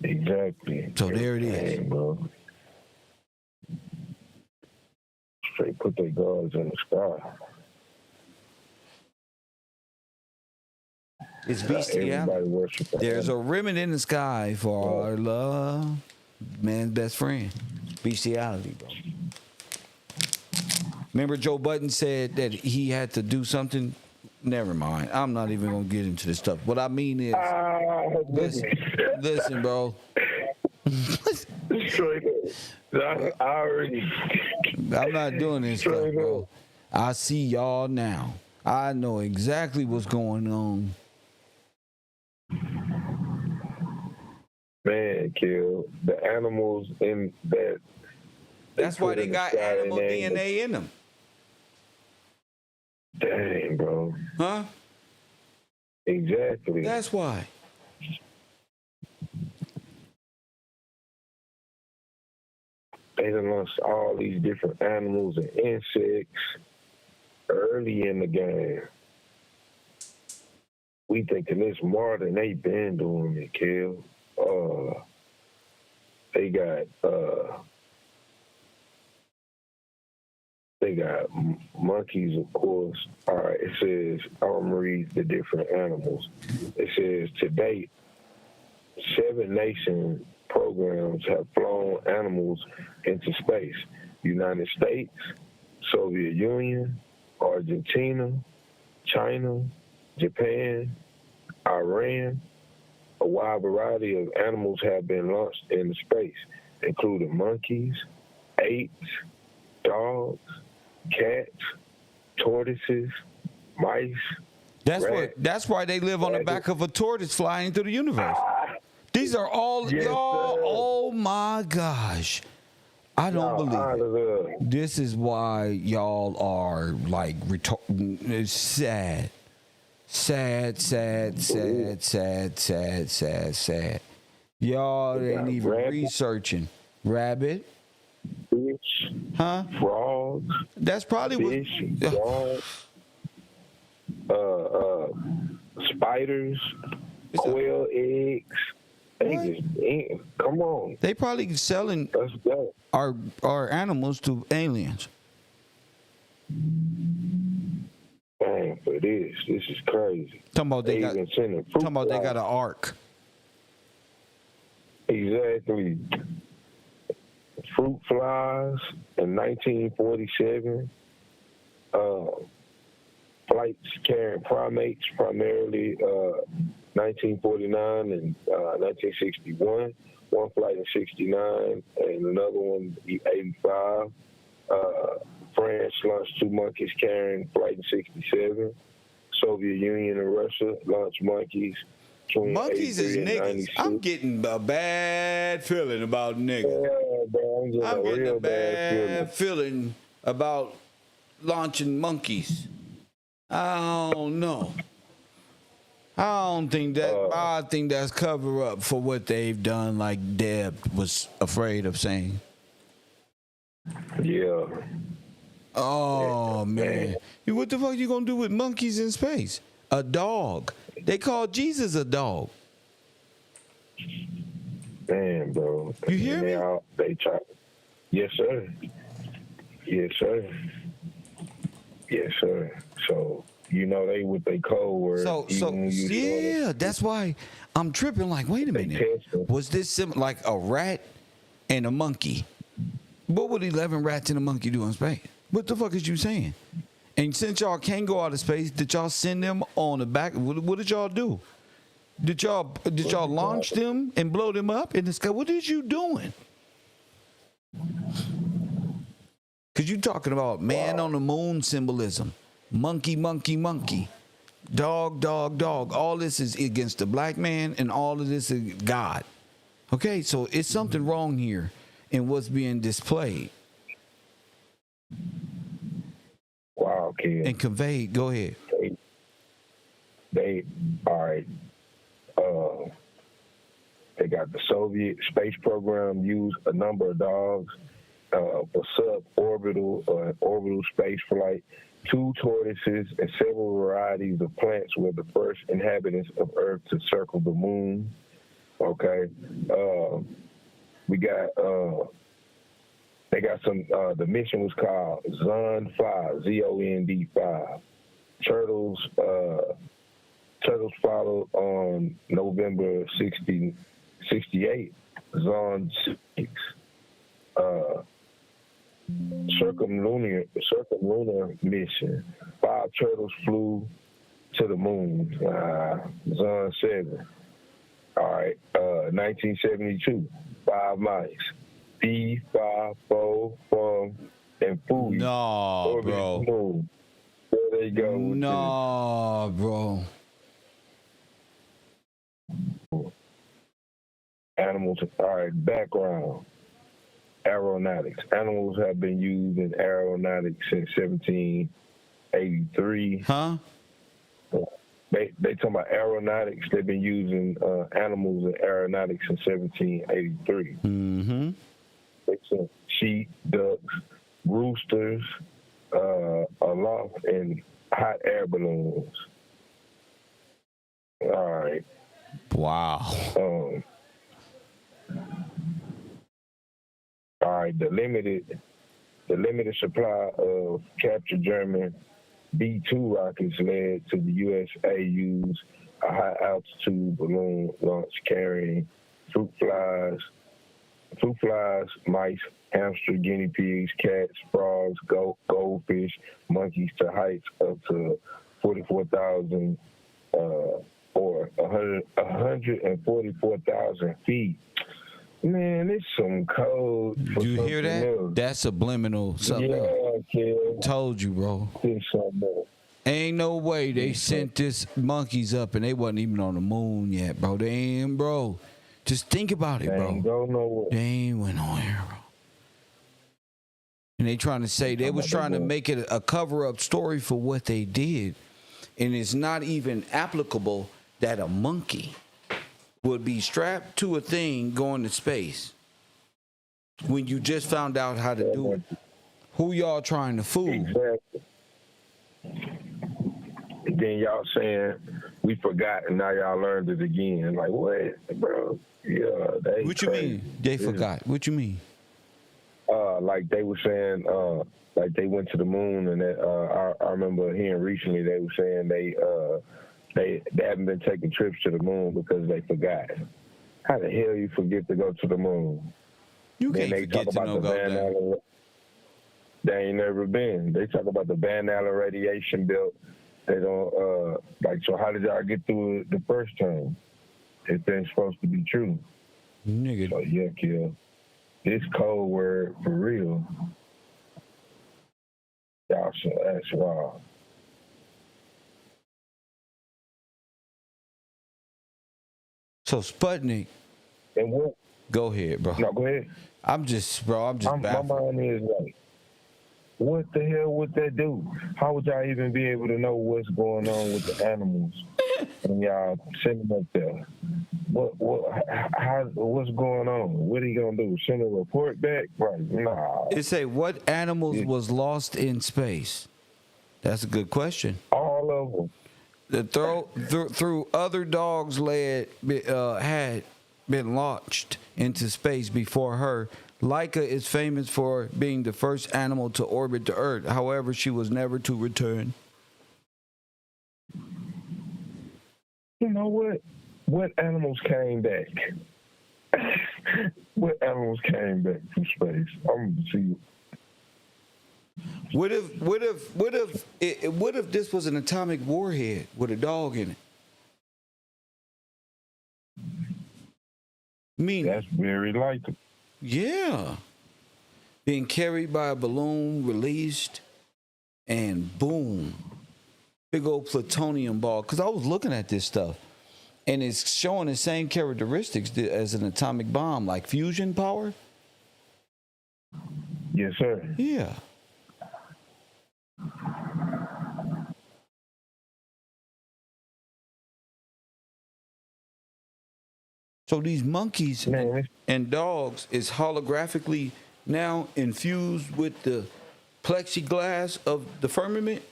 Exactly. So there it is. Dang, bro. Straight put their gods in the sky. It's bestiality. Everybody worship that. There's a remnant in the sky for our love. man's best friend. Bestiality, bro. Remember Joe Budden said that he had to do something? Never mind. I'm not even going to get into this stuff. What I mean is, listen, bro. Straight up. I already. I'm not doing this stuff, bro. I see y'all now. I know exactly what's going on. Man, kill the animals in that. That's why they put in got the sky animal and DNA in them. Dang, bro. Huh? Exactly. That's why. They done lost all these different animals and insects early in the game. We thinking it's more than they been doing it, kill. They got monkeys, of course. All right, it says, I'm going to read the different animals. It says, to date, 7 nation programs have flown animals into space. United States, Soviet Union, Argentina, China, Japan, Iran. A wide variety of animals have been launched into space, including monkeys, apes, dogs, cats, tortoises, mice. That's why they live on the back of a tortoise flying through the universe. These are all Yes, y'all. sir. Oh my gosh. I don't believe it. This is why y'all are like it's sad. Sad. Y'all ain't even researching. Rabbit. Fish, huh? Frogs. That's probably fish, frogs, spiders, quail eggs. Come on. They probably selling our animals to aliens. Dang, for this is crazy. Talking about they got an ark. Exactly. Fruit flies in 1947. Flights carrying primates, primarily 1949 and 1961. One flight in 69 and another one in 85. France launched 2 monkeys carrying flight in 67. Soviet Union and Russia launched monkeys. Monkeys is niggas. I'm getting a bad feeling about niggas. Yeah, bro, I'm getting real a bad feeling about launching monkeys. I don't know. I think that's cover up for what they've done, like Deb was afraid of saying. Yeah. Oh man. What the fuck you gonna do with monkeys in space? A dog. They call Jesus a dog. Damn, bro. You hear me? They try. Yes, sir. Yes, sir. Yes, sir. So, they with their code word. That's why I'm tripping. Like, wait a minute. Was this like a rat and a monkey? What would 11 rats and a monkey do in space? What the fuck is you saying? And since y'all can't go out of space, did y'all send them on the back? What did y'all do? Did y'all launch them and blow them up in the sky? What is you doing? Because you talking about man on the moon symbolism. Monkey, monkey, monkey. Dog, dog, dog. All this is against the black man and all of this is God. Okay, so it's something wrong here in what's being displayed. Wow, kid. And conveyed. Go ahead. They all right. They got the Soviet space program used a number of dogs for suborbital orbital space flight. 2 tortoises and several varieties of plants were the first inhabitants of Earth to circle the moon. Okay. We got they got some the mission was called Zond 5, ZOND 5. Turtles followed on November 68. Zone 6, circumlunar mission. 5 turtles flew to the moon. Zone 7. All right, 1972, 5 mice. Fee, Fa, Fo, Fum, and Fooey. No, bro. Moon. There they go. No, bro. Animals. All right, background. Aeronautics. Animals have been used in aeronautics since 1783. Huh? They talking about aeronautics. They've been using animals in aeronautics since 1783. Mm-hmm. They said sheep, ducks, roosters, aloft, and hot air balloons. All right. Wow. All right. The limited supply of captured German B-2 rockets led to the USA use a high altitude balloon launch carrying fruit flies, mice, hamster, guinea pigs, cats, frogs, goldfish, monkeys to heights up to 44,000 or 144,000 feet. Man, it's some code. Do you hear that? Else. That's subliminal. Something. Yeah, kid. Told you, bro. It's something else. Ain't no way they sent this monkeys up and they wasn't even on the moon yet, bro. They ain't, bro. Just think about it, They bro. ain't go nowhere. They ain't went nowhere, bro. And they trying to say they was trying to make it a cover-up story for what they did, and it's not even applicable that a monkey would be strapped to a thing going to space when you just found out how to do it. Who y'all trying to fool? Exactly. And then y'all saying we forgot and now y'all learned it again. Like what, bro? Yeah, they. What you crazy. mean? They forgot. What you mean? Like they were saying, like they went to the moon, and I remember hearing recently they were saying they haven't been taking trips to the moon because they forgot. How the hell you forget to go to the moon? You Then can't they forget talk to about no the Van goddamn. Allen. They ain't never been. They talk about the Van Allen radiation belt. They don't like. So how did y'all get through it the first time? If they're supposed to be true. Nigga. So yeah, kill. This code word for real. Y'all should ask Rob. So Sputnik. And what? Go ahead, bro. No, go ahead. I'm just My baffled. mind is like, what the hell would that do? How would y'all even be able to know what's going on with the animals when y'all send them up there? What's going on? What are you gonna do? Send a report back? Right? Nah. It say what animals was lost in space? That's a good question. All of them. Through other dogs had been launched into space before her. Laika is famous for being the first animal to orbit the Earth. However, she was never to return. You know what? What animals came back? What animals came back from space? I'm gonna see. What if this was an atomic warhead with a dog in it? That's very likely. Yeah. Being carried by a balloon, released, and boom. Big old plutonium ball. Because I was looking at this stuff, and it's showing the same characteristics as an atomic bomb, like fusion power. Yes, sir. Yeah. So these monkeys and dogs is holographically now infused with the plexiglass of the firmament.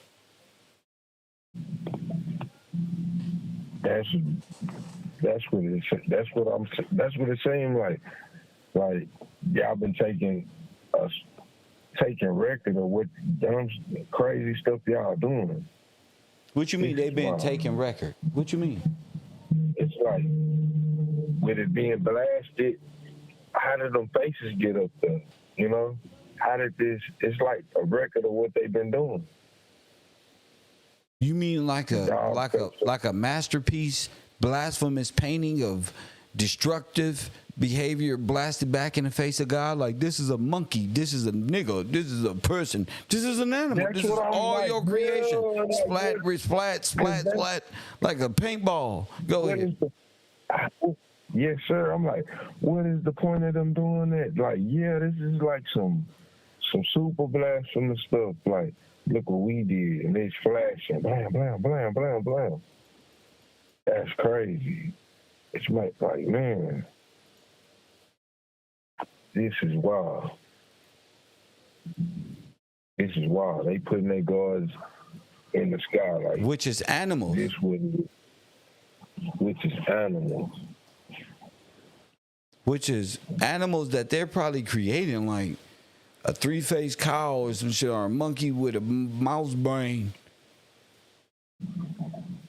That's what it. That's what it seemed like. Like y'all been taking record of what dumb crazy stuff y'all doing. What you mean they've been taking record? What you mean? It's like with it being blasted how did them faces get up there? You know, how did this? It's like a record of what they've been doing. You mean like a masterpiece, blasphemous painting of destructive behavior blasted back in the face of God? Like, this is a monkey, this is a nigga, this is a person, this is an animal, That's this is what I'm all like, your creation. yeah, Splat, like a paintball. Go ahead. Yes, sir. I'm like, what is the point of them doing that? Like, yeah, this is like some super blasphemous stuff. Like, look what we did, and it's flashing, blam, blam, blam, blam, blam. That's crazy. It's like, man, this is wild. This is wild. They putting their gods in the sky, like, Which is animals. this would, which is animals. Which is animals that they're probably creating, like a 3-faced cow or some shit, or a monkey with a mouse brain.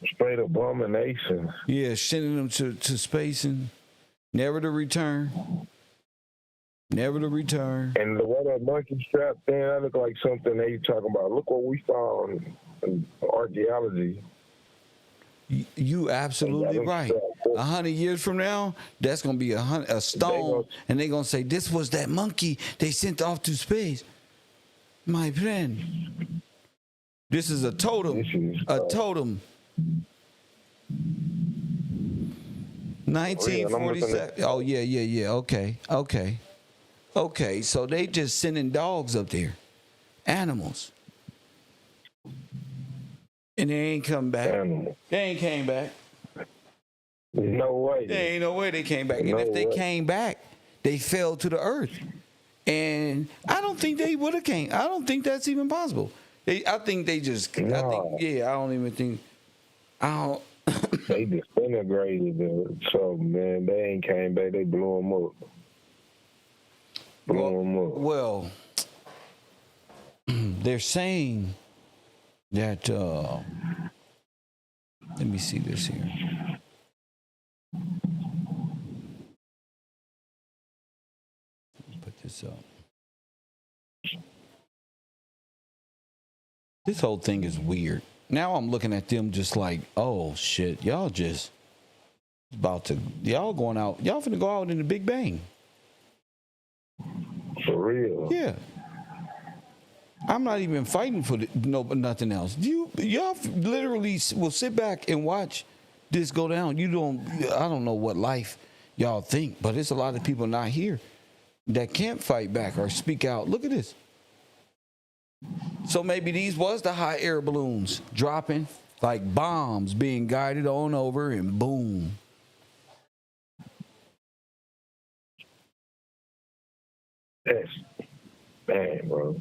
Straight abomination. Yeah, sending them to space and never to return. Never to return. And the way that monkey strapped in, that look like something they talking about. Look what we found in archaeology. You absolutely right. 100 years from now, that's gonna be a stone, and they're gonna say this was that monkey they sent off to space. My friend, this is a totem. A totem. 1947. Oh yeah. Okay. So they just sending dogs up there, animals, and they ain't come back. Animal. They ain't came back. No way. There ain't no way they came back. And if they came back, they fell to the earth. And I don't think they would have came. I don't think that's even possible. I think they just, No. I don't even think, They disintegrated it. So, man, they ain't came back. They blew them up. Well, they're saying that, let me see this here. Put this up. This whole thing is weird. Now I'm looking at them just like, oh shit, y'all just y'all going out, y'all finna go out in the Big Bang. For real. Yeah. I'm not even fighting for nothing else. Y'all literally will sit back and watch this go down. I don't know what life y'all think, but it's a lot of people not here that can't fight back or speak out. Look at this. So maybe these was the hot air balloons dropping like bombs being guided on over, and boom. That's bad, bro.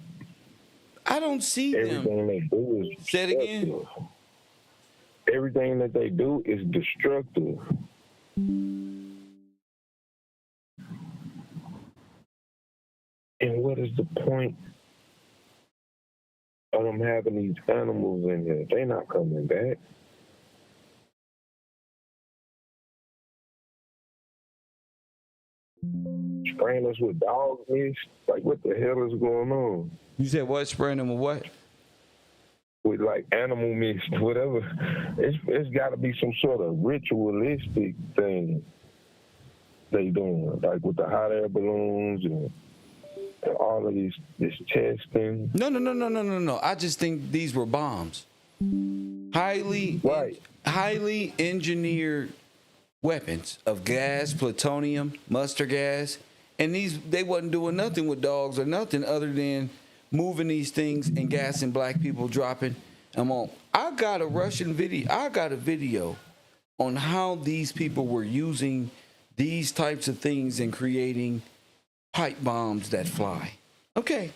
I don't see Everything them. they do is Say it again. destructive. Everything that they do is destructive. And what is the point of them having these animals in here? They not coming back. Spraying us with dog mist? Like, what the hell is going on? You said what? Spraying them with what? With like animal mist, whatever. It's got to be some sort of ritualistic thing they doing, like with the hot air balloons and all of this testing. No. I just think these were bombs. Highly engineered weapons of gas, plutonium, mustard gas, and they wasn't doing nothing with dogs or nothing other than moving these things and gassing black people, dropping them on. I got a video on how these people were using these types of things and creating pipe bombs that fly. Okay.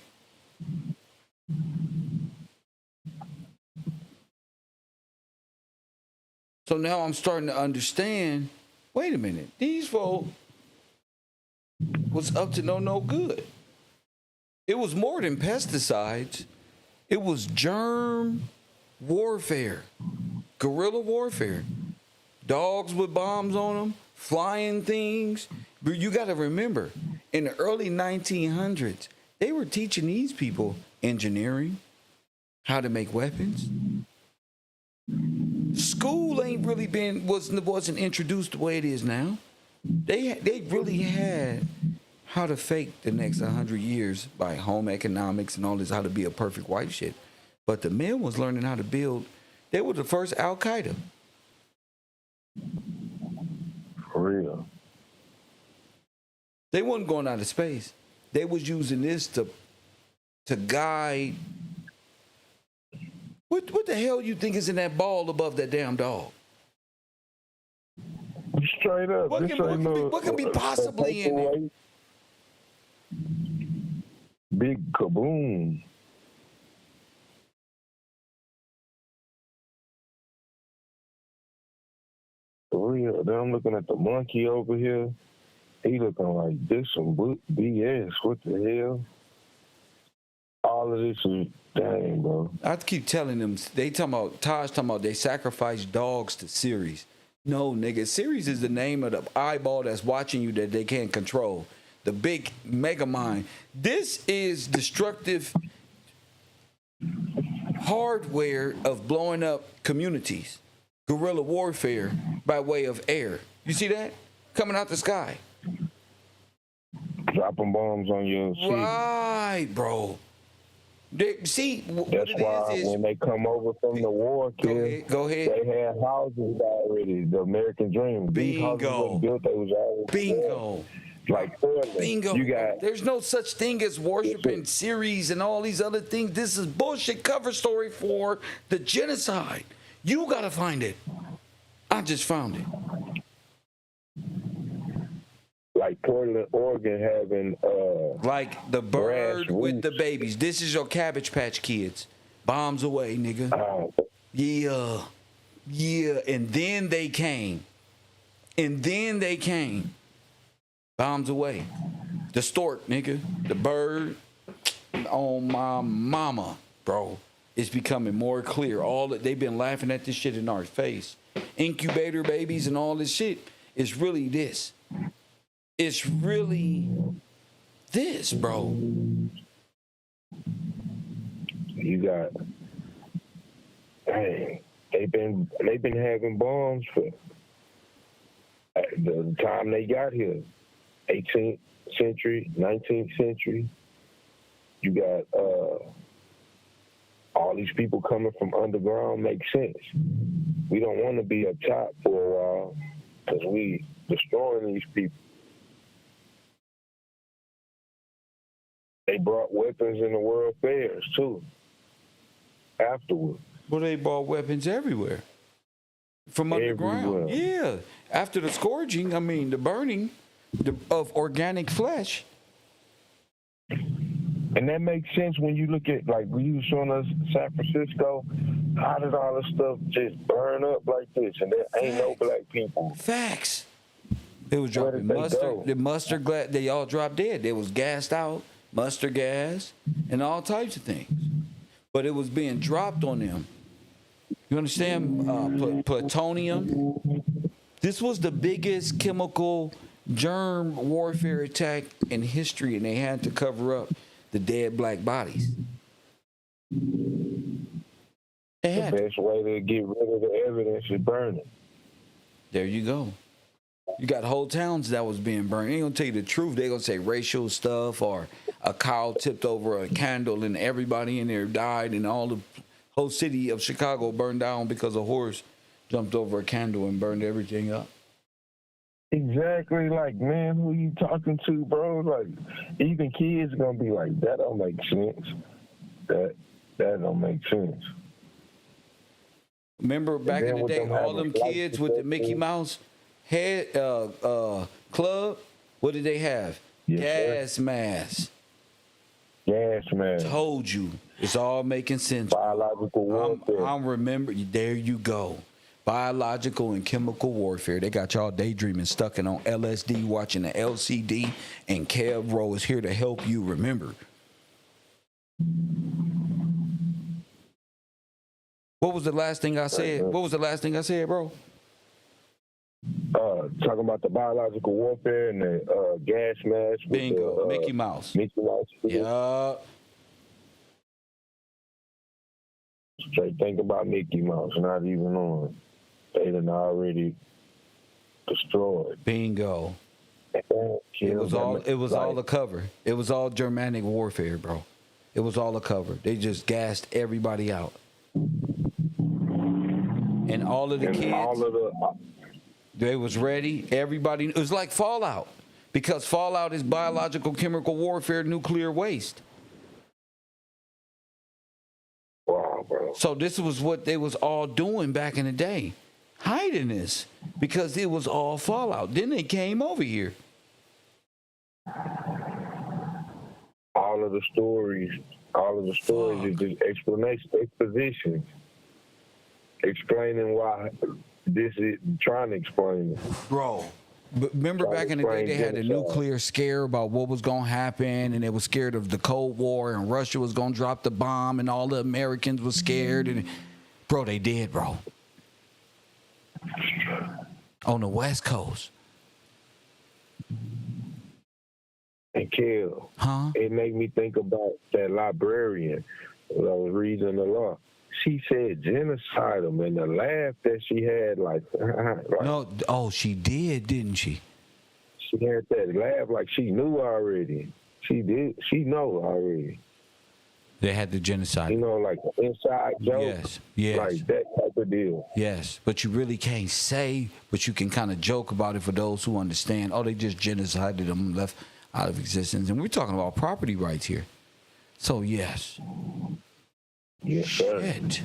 So now I'm starting to understand, wait a minute, these folk was up to no good. It was more than pesticides. It was germ warfare, guerrilla warfare. Dogs with bombs on them, flying things. But you got to remember, in the early 1900s, they were teaching these people engineering, how to make weapons. School ain't really wasn't introduced the way it is now. They really had how to fake the next 100 years by home economics and all this, how to be a perfect wife shit. But the men was learning how to build. They were the first Al Qaeda. For real. They wasn't going out of space. They was using this to guide. What the hell you think is in that ball above that damn dog? Straight up. What can be possibly in it? Big kaboom. For real. Then I'm looking at the monkey over here. He looking like this some BS. What the hell? All of this is dang, bro. I keep telling them, Taj talking about they sacrifice dogs to Siris. No, nigga, Siris is the name of the eyeball that's watching you that they can't control. The big mega mind. This is destructive hardware of blowing up communities. Guerrilla warfare by way of air. You see that? Coming out the sky. Dropping bombs on your city. Right, bro. That's why when they come over from the war, kid, go ahead. They had houses already. The American dream. These houses was built. They was already Bingo. Like Portland. Bingo. There's no such thing as worshiping Siris and all these other things. This is bullshit cover story for the genocide. You gotta find it. I just found it. Like Portland, Oregon having like the bird with the babies. This is your Cabbage Patch Kids. Bombs away, nigga. Yeah. And then they came. Bombs away. The stork, nigga. The bird. Oh my mama, bro. It's becoming more clear. They've been laughing at this shit in our face. Incubator babies and all this shit. It's really this. It's really this, bro. You got, dang, they've been having bombs for the time they got here, 18th century, 19th century. You got all these people coming from underground. Makes sense. We don't want to be up top for a while because we destroying these people. They brought weapons in the world fairs, too, afterwards. Well, they brought weapons everywhere. From underground. Yeah. After the scourging, the burning of organic flesh. And that makes sense when you look at, like, when you were showing us San Francisco, how did all this stuff just burn up like this? And there ain't no black people. Facts. They was dropping mustard. The mustard, they all dropped dead. They was gassed out. Mustard gas, and all types of things. But it was being dropped on them. You understand? Plutonium. This was the biggest chemical germ warfare attack in history, and they had to cover up the dead black bodies. The best way to get rid of the evidence is burning. There you go. You got whole towns that was being burned. They ain't gonna tell you the truth. They gonna say racial stuff or a cow tipped over a candle and everybody in there died and all the whole city of Chicago burned down because a horse jumped over a candle and burned everything up. Exactly. Like, man, who you talking to, bro? Like, even kids gonna be like, that don't make sense. That don't make sense. Remember back in the day, all them kids with the Mickey Mouse head club, what did they have? Gas masks. Gas mask. Told you. It's all making sense. Biological warfare. I'm remembering. There you go. Biological and chemical warfare. They got y'all daydreaming, stuck in on LSD, watching the LCD, and Kev Rowe is here to help you remember. What was the last thing I said? What was the last thing I said, bro? talking about the biological warfare and the gas mask. With Bingo. the, Mickey Mouse. Mickey Mouse. Yeah. Straight think about Mickey Mouse, not even on. They done already destroyed. Bingo. It was all a cover. It was all Germanic warfare, bro. It was all a cover. They just gassed everybody out. And all of the kids, they was ready. Everybody, it was like Fallout. Because Fallout is biological, chemical warfare, nuclear waste. Wow, bro. So this was what they was all doing back in the day. Hiding this. Because it was all Fallout. Then they came over here. All of the stories is just exposition. Explaining why this is, trying to explain it. Bro. But remember back in the day, they had a nuclear scare about what was going to happen, and they were scared of the Cold War, and Russia was going to drop the bomb, and all the Americans were scared. And bro, they did, bro. On the West Coast. And kill. Huh? It made me think about that librarian when I was reading the law. She said genocidal, and the laugh that she had, like no, oh, she did, didn't she? She had that laugh like she knew already. She did. She know already. They had the genocide. You know, like inside joke. Yes, yes. Like that type of deal. Yes, but you really can't say, but you can kind of joke about it for those who understand. Oh, they just genocided them, left out of existence. And we're talking about property rights here. So, yes. Yes, sir. Shit.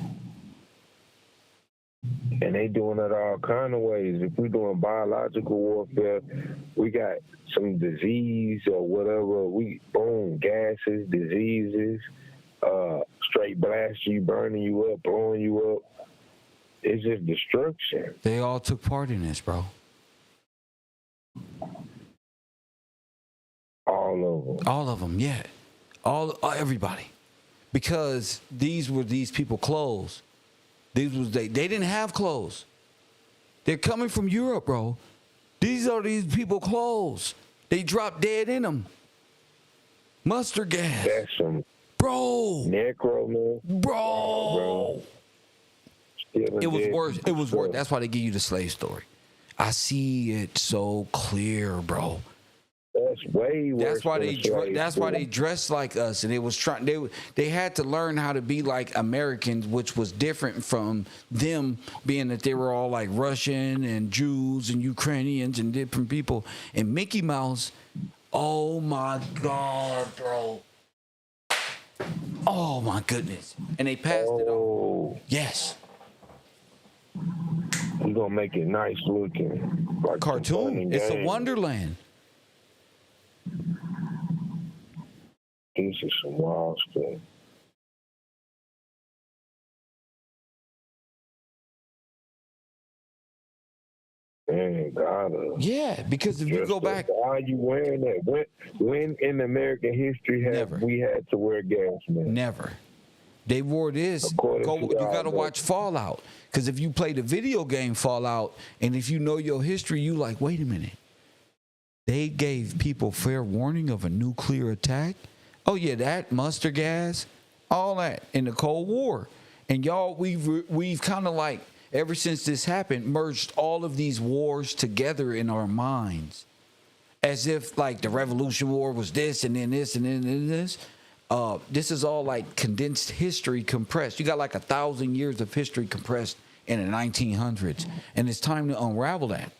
And they doing it all kind of ways. If we're doing biological warfare, we got some disease or whatever. Boom, gases, diseases, straight blast you, burning you up, blowing you up. It's just destruction. They all took part in this, bro. All of them. All of them, yeah. Everybody. Because these were these people clothes. They didn't have clothes. They're coming from Europe, bro. These are these people clothes. They dropped dead in them. Mustard gas. That's some bro. Necro, man. Bro. It was worse. It was worse. That's why they give you the slave story. I see it so clear, bro. That's way worse. That's why they dressed like us, and they was trying. They had to learn how to be like Americans, which was different from them, being that they were all like Russian and Jews and Ukrainians and different people. And Mickey Mouse, oh my God, bro. Oh my goodness. And they passed it on. Yes. We're gonna make it nice looking. Like cartoon. It's a wonderland. This is some wild stuff. Man, gotta. Yeah, because if you go back, why are you wearing that? When in American history have we had to wear gas masks? Never. They wore this. You got to watch Fallout, because if you play the video game Fallout, and if you know your history, you like, wait a minute. They gave people fair warning of a nuclear attack. Oh yeah, that mustard gas, all that in the Cold War, and y'all, we've kind of like ever since this happened, merged all of these wars together in our minds, as if like the Revolution War was this and then this and then this. This is all like condensed history compressed. You got like 1,000 years of history compressed in the 1900s, and it's time to unravel that.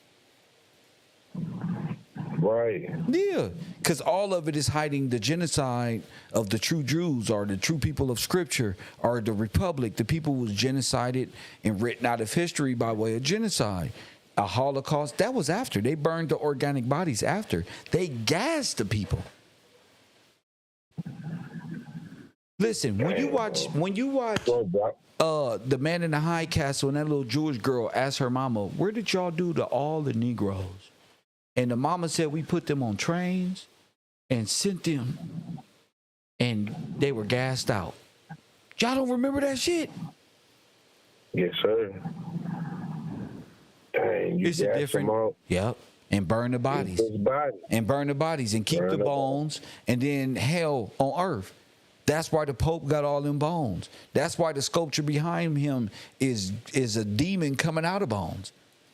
Right. Yeah, because all of it is hiding the genocide of the true Jews or the true people of Scripture or the Republic, the people who was genocided and written out of history by way of genocide. A Holocaust, that was after. They burned the organic bodies after. They gassed the people. Listen, when you watch The Man in the High Castle and that little Jewish girl asked her mama, where did y'all do to all the Negroes? And the mama said we put them on trains and sent them, and they were gassed out. Y'all don't remember that shit? Yes, sir. Dang, and you It's a gas different. them out. Yep. And burn the bodies. His body. And burn the bodies and keep Burn the the bones and then hell on earth. That's why the Pope got all them bones. That's why the sculpture behind him is a demon coming out of bones.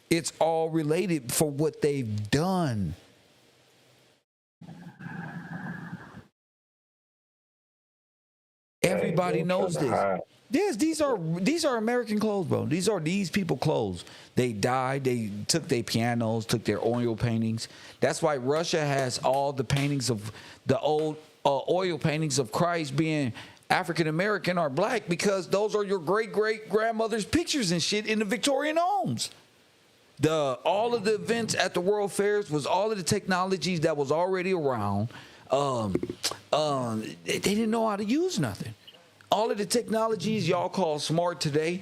It's all related for what they've done. Everybody knows this. Yes, these are American clothes, bro. These people clothes. They died. They took their pianos, took their oil paintings. That's why Russia has all the paintings of the old oil paintings of Christ being African American or black, because those are your great grandmother's pictures and shit in the Victorian homes. All of the events at the World Fairs was all of the technologies that was already around. They didn't know how to use nothing. All of the technologies y'all call smart today,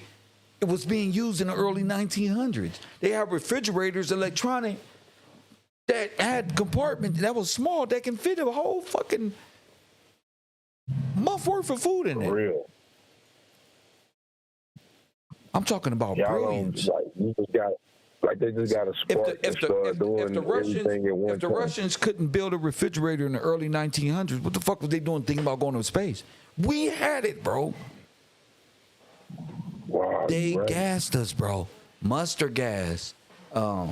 it was being used in the early 1900s. They have refrigerators, electronic, that had compartments that was small that can fit a whole fucking month worth of food in it. For real. I'm talking about Y'all brilliance. you just got, they just got to spark and start doing everything at one time. If the Russians couldn't build a refrigerator in the early 1900s, what the fuck was they doing thinking about going to space? We had it, bro. Wow, They right. gassed us, bro. Mustard gas. All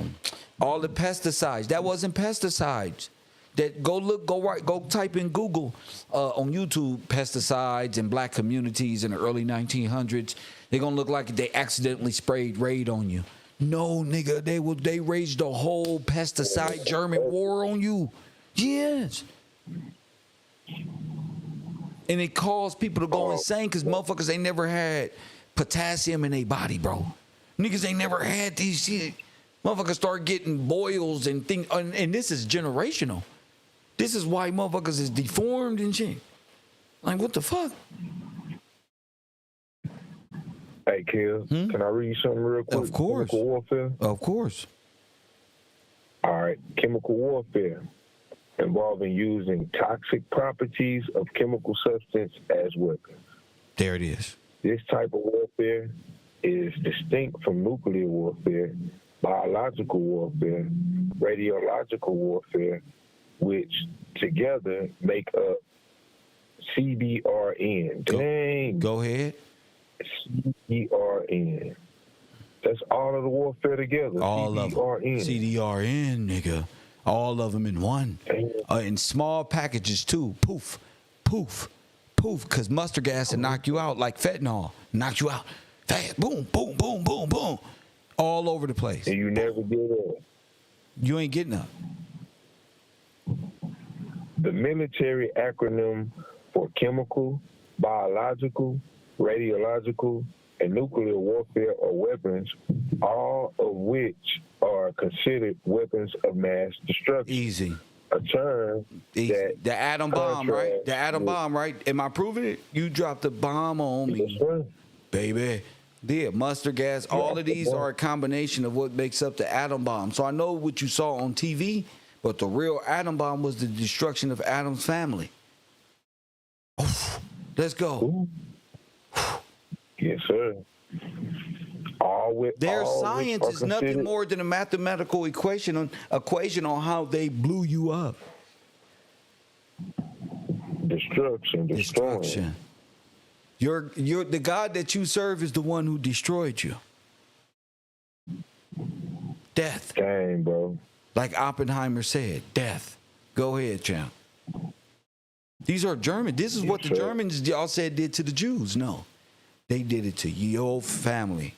the pesticides. That wasn't pesticides. That go type in Google on YouTube pesticides in black communities in the early 1900s. They're gonna look like they accidentally sprayed Raid on you. No, nigga, they waged a whole pesticide German war on you. Yes. And it caused people to go insane because motherfuckers ain't never had potassium in their body, bro. Niggas ain't never had these shit. Motherfuckers start getting boils and things, and this is generational. This is why motherfuckers is deformed and shit. Like, what the fuck? Hey, Kill, can I read something real quick? Of course. Chemical warfare? Of course. All right. Chemical warfare involving using toxic properties of chemical substance as weapons. There it is. This type of warfare is distinct from nuclear warfare, biological warfare, radiological warfare, which together make up CBRN. Dang. Go ahead. CBRN. That's all of the warfare together. All of them. CDRN, nigga. All of them in one. In small packages, too. Poof, poof, poof. Because mustard gas will knock you out like fentanyl. Knock you out. Fast. Boom, boom, boom, boom, boom. All over the place. And you never get up. You ain't getting up. The military acronym for chemical, biological, radiological, and nuclear warfare or weapons, all of which are considered weapons of mass destruction. Easy. A term that the atom bomb, right? The atom bomb, right? Am I proving it? You dropped a bomb on me, baby. Yeah, mustard gas. All of these are a combination of what makes up the atom bomb. So I know what you saw on TV, but the real atom bomb was the destruction of Adam's family. Oof. Let's go. Yes, sir. Their science is nothing more than a mathematical equation on how they blew you up. Destruction. You're the God that you serve is the one who destroyed you. Death. Dang, bro. Like Oppenheimer said, death. Go ahead, champ. These are German. This is what the Germans y'all said did to the Jews. No. They did it to your family.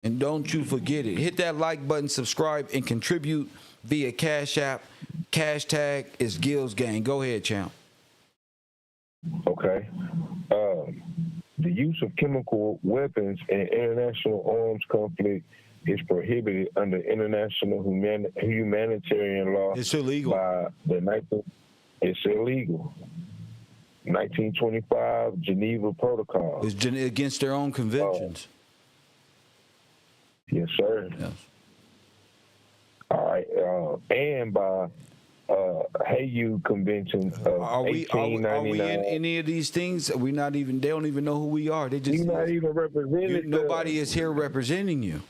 And don't you forget it. Hit that like button, subscribe, and contribute via Cash App. Hashtag is Gil's Gang. Go ahead, champ. Okay. The use of chemical weapons in international arms conflict is prohibited under international humanitarian law. It's illegal. It's illegal. 1925 Geneva Protocol. It's against their own conventions. Yes, sir. Yes. All right. And by Hague Convention of Are we 1899. in any of these things? They don't even know who we are. They just You're not even represented. nobody is here representing you.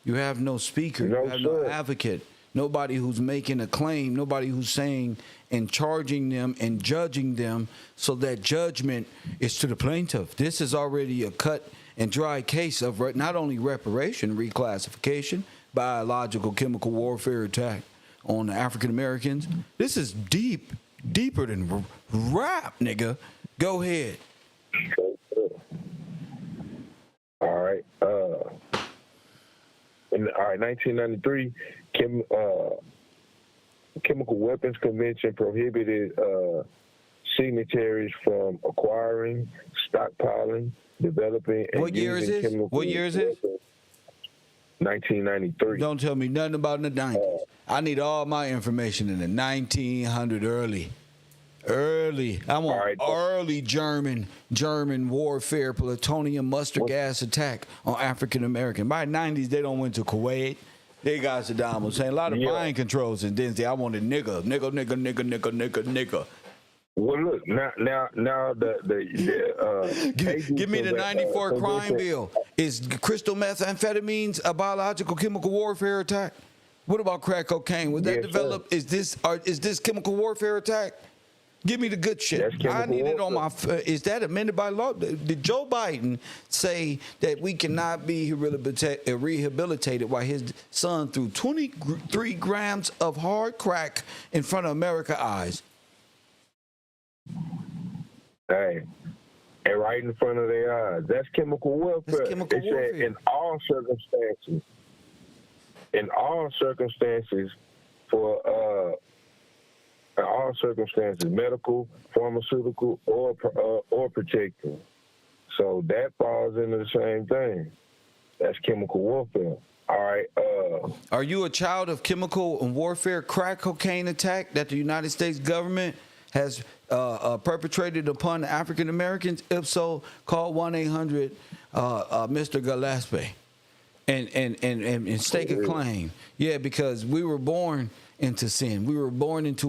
You have no speaker. No, you have no sir. advocate. Nobody who's making a claim. Nobody who's saying and charging them and judging them so that judgment is to the plaintiff. This is already a cut and dry case of not only reparation, reclassification, biological, chemical warfare attack on the African Americans. This is deeper than rap, nigga. Go ahead. All right. In 1993, Chemical Weapons Convention prohibited signatories from acquiring, stockpiling, developing, and What year is using this? chemical What year is this? weapons. 1993. Don't tell me nothing about the 90s. I need all my information in the 1900 early. I want All right. early German warfare, plutonium mustard gas attack on African American. By the 90s, they don't went to Kuwait. They got Saddam Hussein. A lot of mind controls, and then I wanted nigga. Well, look now the Give me the 94 crime convention- bill. Is crystal methamphetamines a biological chemical warfare attack? What about crack cocaine? Was that Yes, developed? Is this chemical warfare attack? Give me the good shit. That's chemical I need it on my. warfare. Is that amended by law? Did Joe Biden say that we cannot be rehabilitated while his son threw 23 grams of hard crack in front of America's eyes? Hey, and right in front of their eyes. That's chemical warfare. That's chemical It said warfare. in all circumstances, medical, pharmaceutical, or protective. So that falls into the same thing. That's chemical warfare. All right. Are you a child of chemical and warfare crack cocaine attack that the United States government has perpetrated upon the African Americans? If so, call 1-800 Mr. Gillespie and stake a claim. Yeah, because we were born into sin. We were born into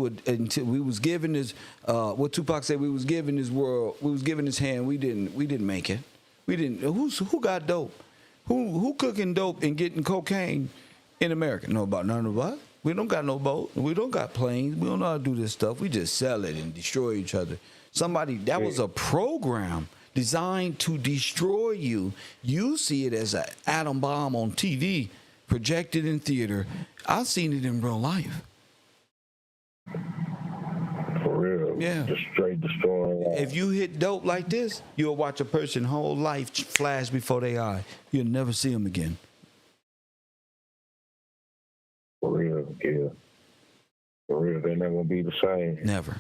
we was given this. What Tupac said, we was given this world. We was given this hand. We didn't make it. We didn't. Who got dope? Who cooking dope and getting cocaine in America? None of us. We don't got no boat. We don't got planes. We don't know how to do this stuff. We just sell it and destroy each other. That was a program designed to destroy you. You see it as an atom bomb on TV, projected in theater. I've seen it in real life. For real. Yeah. Just straight destroying. If you hit dope like this, you'll watch a person's whole life flash before their eye. You'll never see them again. For real, yeah. For real, they're not gonna be the same Never.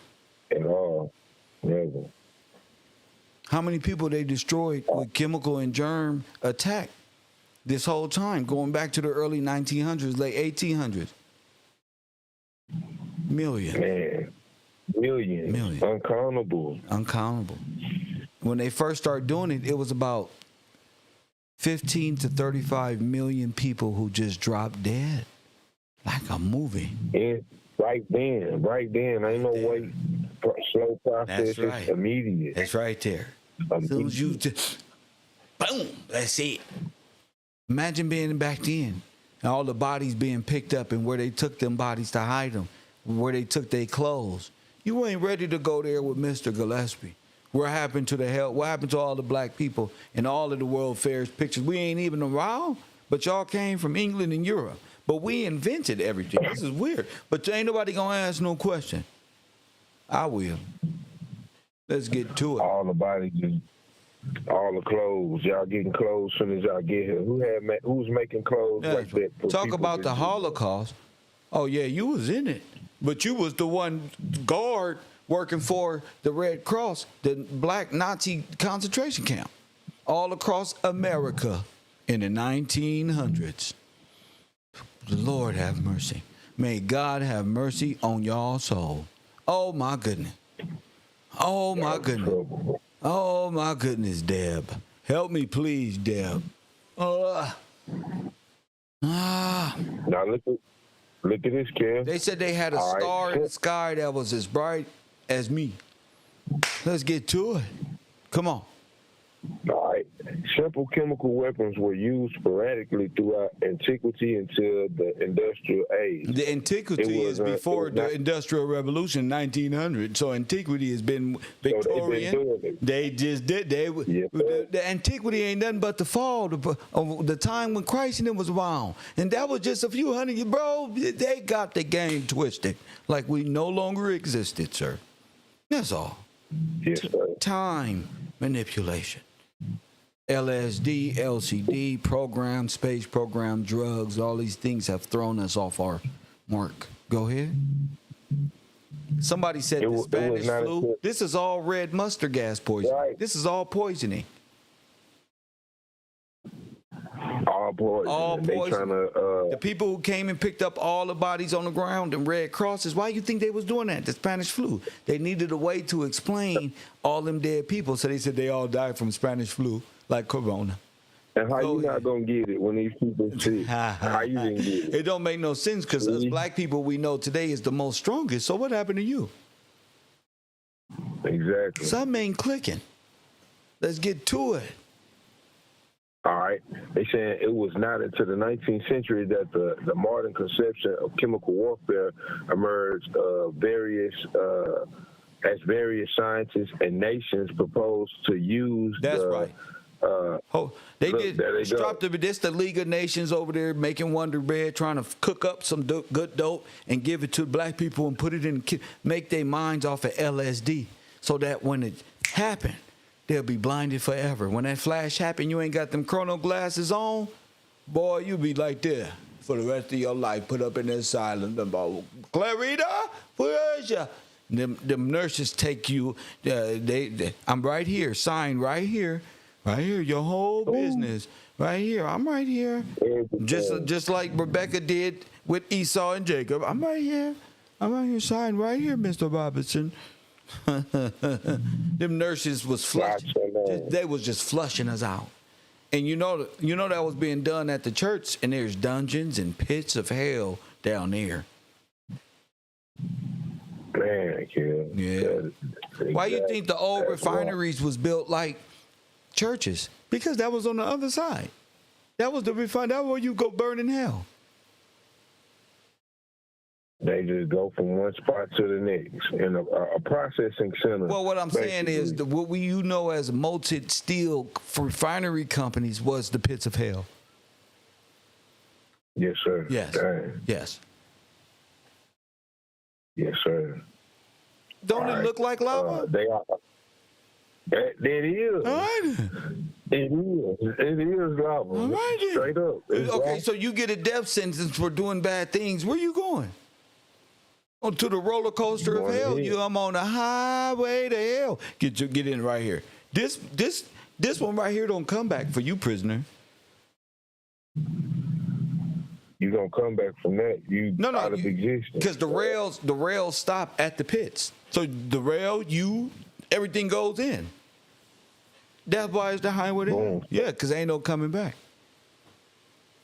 at all. Never. How many people they destroyed with chemical and germ attack this whole time, going back to the early 1900s, late 1800s? Million. Man, millions. Uncountable. Uncountable. When they first started doing it, it was about 15 to 35 million people who just dropped dead. Like a movie. And right then, ain't no way. Slow process. That's right. It's immediate. That's right there. As soon as you just, boom, that's it. Imagine being back then, and all the bodies being picked up and where they took them bodies to hide them, where they took their clothes. You ain't ready to go there with Mr. Gillespie. What happened to what happened to all the black people and all of the World Fair's pictures? We ain't even around, but y'all came from England and Europe. But we invented everything. This is weird. But ain't nobody gonna ask no question. I will. Let's get to it. All the bodies, all the clothes. Y'all getting clothes as soon as y'all get here. Who's making clothes like that? For Talk people about that the do that? Holocaust. Oh yeah, you was in it, but you was the one guard working for the Red Cross, the black Nazi concentration camp, all across America in the 1900s. The Lord have mercy. May God have mercy on y'all soul. Oh my goodness. Oh my goodness. Oh my goodness, Deb. Help me, please, Deb. Now look at this, Kev. They said they had a All right. star in the sky that was as bright as me. Let's get to it. Come on. All right. Simple chemical weapons were used sporadically throughout antiquity until the industrial age. The antiquity is before the Industrial Revolution, 1900. So antiquity has been Victorian. So they just did. The antiquity ain't nothing but the fall of the time when Christ and them was around, and that was just a few hundred years, bro. They got the game twisted, like we no longer existed, sir. That's all. Yes, sir. Time manipulation. LSD, LCD, program, space program, drugs, all these things have thrown us off our mark. Go ahead. Somebody said the Spanish flu. This is all red mustard gas poison. Right. This is all poisoning. All poison. All poison. The people who came and picked up all the bodies on the ground and Red Crosses, why you think they was doing that? The Spanish flu. They needed a way to explain all them dead people, so they said they all died from Spanish flu, like corona. And how you not gonna get it when these people sick? How you didn't get it? It don't make no sense because us black people we know today is the most strongest. So what happened to you? Exactly. Something ain't clicking. Let's get to it. All right. They saying it was not until the 19th century that the modern conception of chemical warfare emerged. As various scientists and nations proposed to use. That's right. They did. This the League of Nations over there making Wonder Bread, trying to cook up some good dope and give it to black people and put it in, make their minds off of LSD, so that when it happened, they'll be blinded forever. When that flash happened, you ain't got them chrono glasses on, boy, you be like this for the rest of your life, put up in this silence. Clarita, where is ya? Them nurses take you. I'm right here. Sign right here. Right here. Your whole business. Right here. I'm right here. Just like Rebecca did with Esau and Jacob. I'm right here. I'm right here. Sign right here, Mr. Robinson. Them nurses was flushing. They was just flushing us out. And you know that was being done at the church, and there's dungeons and pits of hell down there. Man, kid. Yeah. Why you think the old refineries was built like churches? Because that was on the other side. That was the refinery. That was where you go burn in hell. They just go from one spot to the next in a processing center. Well, what I'm saying is what we as molten steel refinery companies was the pits of hell. Yes, sir. Yes. Dang. Yes. Yes, sir. Don't it look like lava? They are. It is. All right. It is. It is lava. All right. Straight up. It's okay, lava. so you get a death sentence for doing bad things. Where you going? Oh, to the roller coaster of hell. I'm on the highway to hell. Get in right here. This one right here don't come back for you, prisoner. You gonna come back from that? Out of existence. Because the rails stop at the pits. So the rail, everything goes in. That's why it's the highway to hell. Yeah, because ain't no coming back.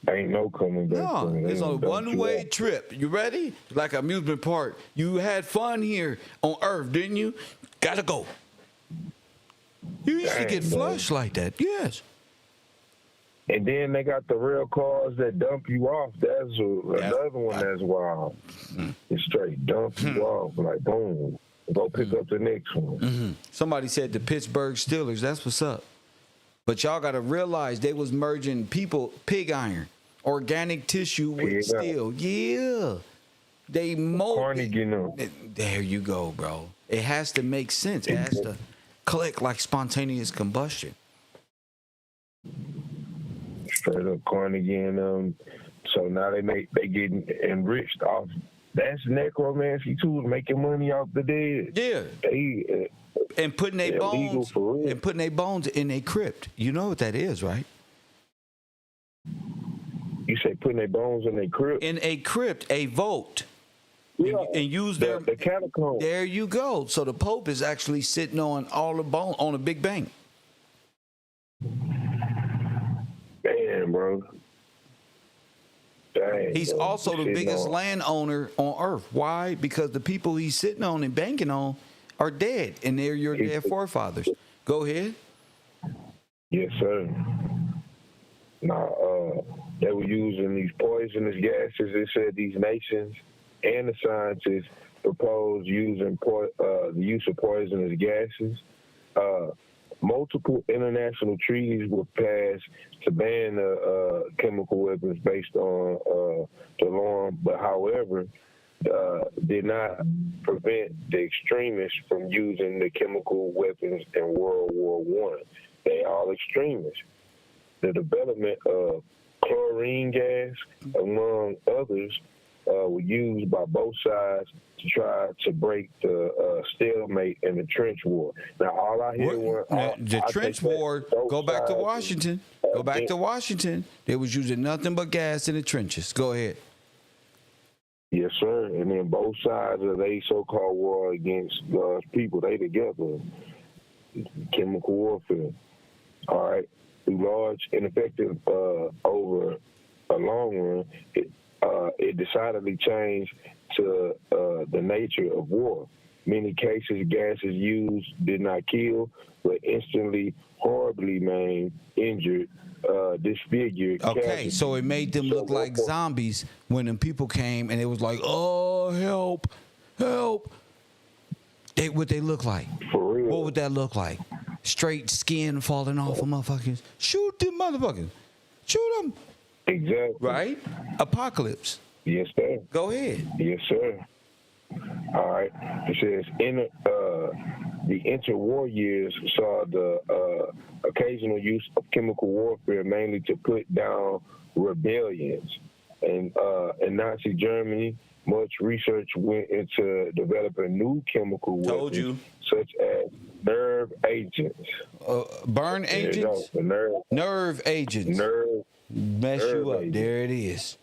Ain't no coming back. No, it's a one-way trip. You ready? Like an amusement park. You had fun here on Earth, didn't you? Gotta go. You used to get flushed like that. Yes. And then they got the rail cars that dump you off. That's another one that's wild. It's straight dump you off, like boom. Go pick up the next one. Somebody said the Pittsburgh Steelers. That's what's up. But y'all got to realize they was merging pig iron, organic tissue with steel. Yeah. They molded. There you go, bro. It has to make sense. It has to click like spontaneous combustion. Straight up Carnegie and them. So now they getting enriched off. That's necromancy too, making money off the dead. Yeah. And putting their bones in a crypt. You know what that is, right? You say putting their bones in a crypt? In a crypt, a vault. Yeah, and use the catacombs. There you go. So the Pope is actually sitting on all the bone on a big bank. Man, bro. Dang, he's also the biggest landowner on Earth. Why? Because the people he's sitting on and banking on are dead, and they're your dead forefathers. Go ahead. Yes, sir. Now, they were using these poisonous gases. They said these nations and the scientists proposed using the use of poisonous gases. Multiple international treaties were passed to ban chemical weapons based on the norm, but however, did not prevent the extremists from using the chemical weapons in World War I. They all extremists. The development of chlorine gas, among others, were used by both sides to try to break the stalemate in the trench war. Now, all I hear the trench war. Go back to Washington. Go back to Washington. They was using nothing but gas in the trenches. Go ahead. Yes, sir. And then both sides of the so-called war against people, they together. Chemical warfare. All right. Through large and effective over a long run, it decidedly changed to the nature of war. Many cases, gases used did not kill, but instantly, horribly maimed, injured, disfigured. Okay, casualties. so it made them look like zombies when them people came, and it was like, oh, help, help. What they look like? For real. What would that look like? Straight skin falling off of motherfuckers. Shoot them motherfuckers. Shoot them. Exactly. Right? Apocalypse. Yes, sir. Go ahead. Yes, sir. All right. It says the interwar years saw the occasional use of chemical warfare, mainly to put down rebellions. And in Nazi Germany, much research went into developing new chemical weapons, such as nerve agents. Burn agents? Nerve agents. Mess you up. Agents. There it is.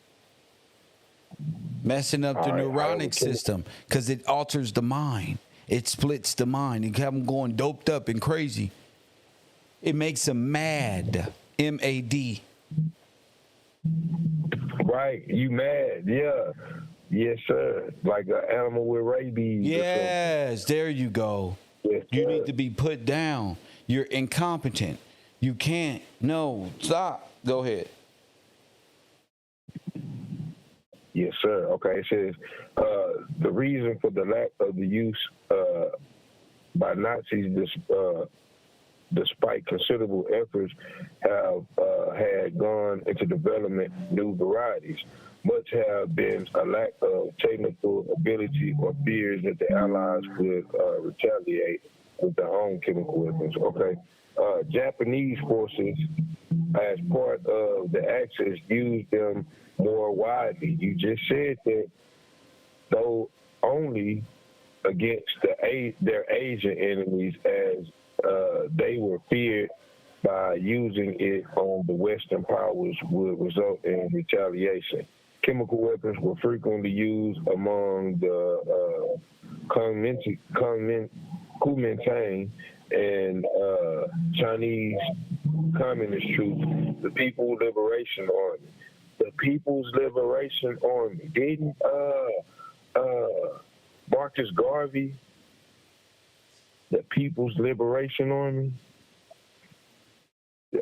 Messing up the neuronic system because it alters the mind. It splits the mind. You have them going doped up and crazy. It makes them mad. M-A-D. Right. You mad. Yeah. Yes, sir. Like an animal with rabies. Yes. There you go. Yes, you need to be put down. You're incompetent. You can't. No. Stop. Go ahead. Yes, sir. Okay, it says the reason for the lack of the use by Nazis, despite considerable efforts, had gone into development new varieties. Much have been a lack of technical ability or fears that the Allies would retaliate with their own chemical weapons. Okay, Japanese forces, as part of the Axis, used them more widely. You just said that, though only against their Asian enemies, as they were feared by using it on the Western powers would result in retaliation. Chemical weapons were frequently used among the Kuomintang and Chinese Communist troops, the People's Liberation Army. The People's Liberation Army. Didn't Marcus Garvey, the People's Liberation Army?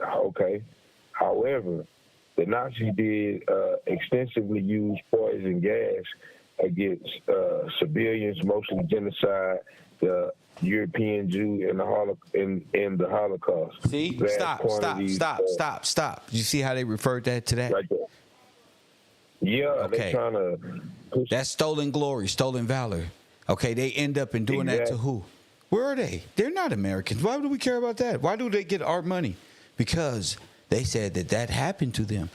Okay. However, the Nazis did extensively use poison gas against civilians, mostly genocide, the European Jew in the Holocaust. See? Stop. You see how they referred that to that? Right there. Yeah, okay. They're trying to push. That's stolen glory, stolen valor. Okay, they end up in doing that to who? Where are they? They're not Americans. Why do we care about that? Why do they get our money? Because they said that happened to them.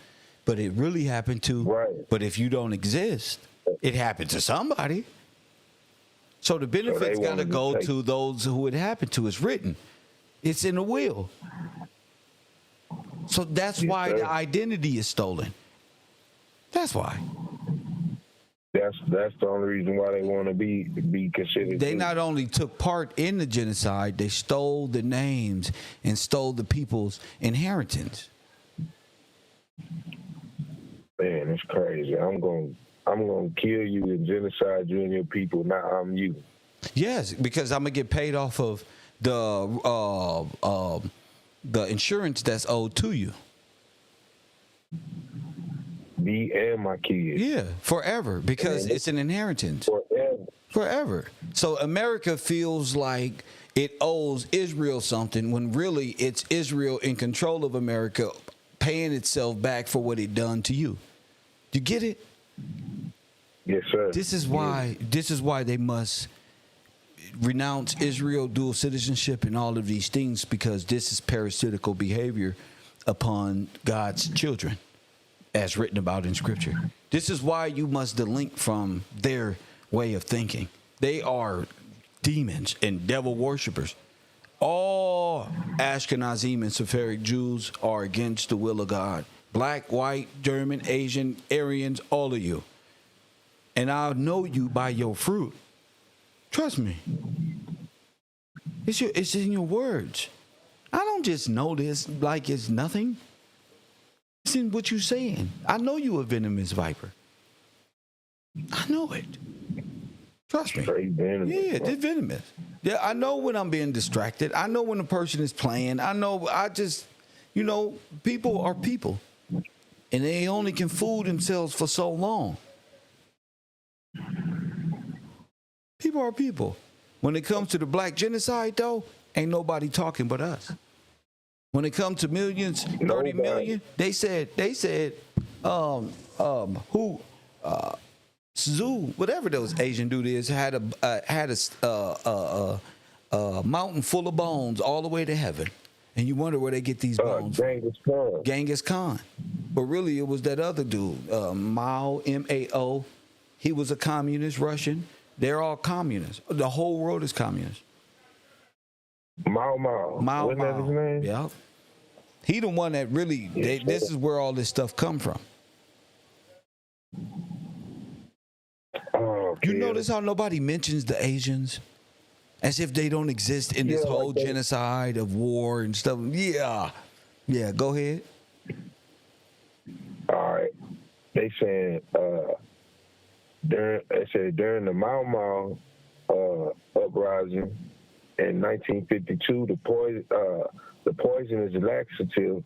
But it really happened to, right. But if you don't exist, it happened to somebody. So the benefits got to go to those who it happened to. It's written. It's in the will. So that's why the identity is stolen. That's why. That's the only reason why they want to be considered. They not only took part in the genocide, they stole the names and stole the people's inheritance. Man, it's crazy. I'm going to kill you and genocide you and your people. Now I'm you. Yes, because I'm gonna get paid off of the the insurance that's owed to you. Me and my kids. Yeah, forever, because it's an inheritance. Forever. Forever. So America feels like it owes Israel something when really it's Israel in control of America paying itself back for what it done to you. You get it? Yes, sir. This is why they must renounce Israel dual citizenship and all of these things, because this is parasitical behavior upon God's children, as written about in Scripture. This is why you must delink from their way of thinking. They are demons and devil worshipers. All Ashkenazim and Sephardic Jews are against the will of God. Black, white, German, Asian, Aryans, all of you. And I'll know you by your fruit. Trust me. It's in your words. I don't just know this like it's nothing. It's in what you're saying. I know you a venomous viper. I know it. Trust me. Straight venomous. Yeah, they're venomous. Yeah, I know when I'm being distracted. I know when a person is playing. People are people. And they only can fool themselves for so long. People are people. When it comes to the black genocide, though, ain't nobody talking but us. When it comes to millions, 30 million, they said, Zoo, whatever those Asian dude is, had a mountain full of bones all the way to heaven, and you wonder where they get these bones from. Genghis Khan, but really it was that other dude, Mao, M-A-O. He was a communist Russian. They're all communists. The whole world is communist. Mao. Wasn't that his name? Yeah. He the one that really. This is where all this stuff come from. Oh, you notice how nobody mentions the Asians, as if they don't exist in this whole genocide of war and stuff. Yeah. Go ahead. All right. They saying during the Mau uprising in 1952, the poisonous laxative,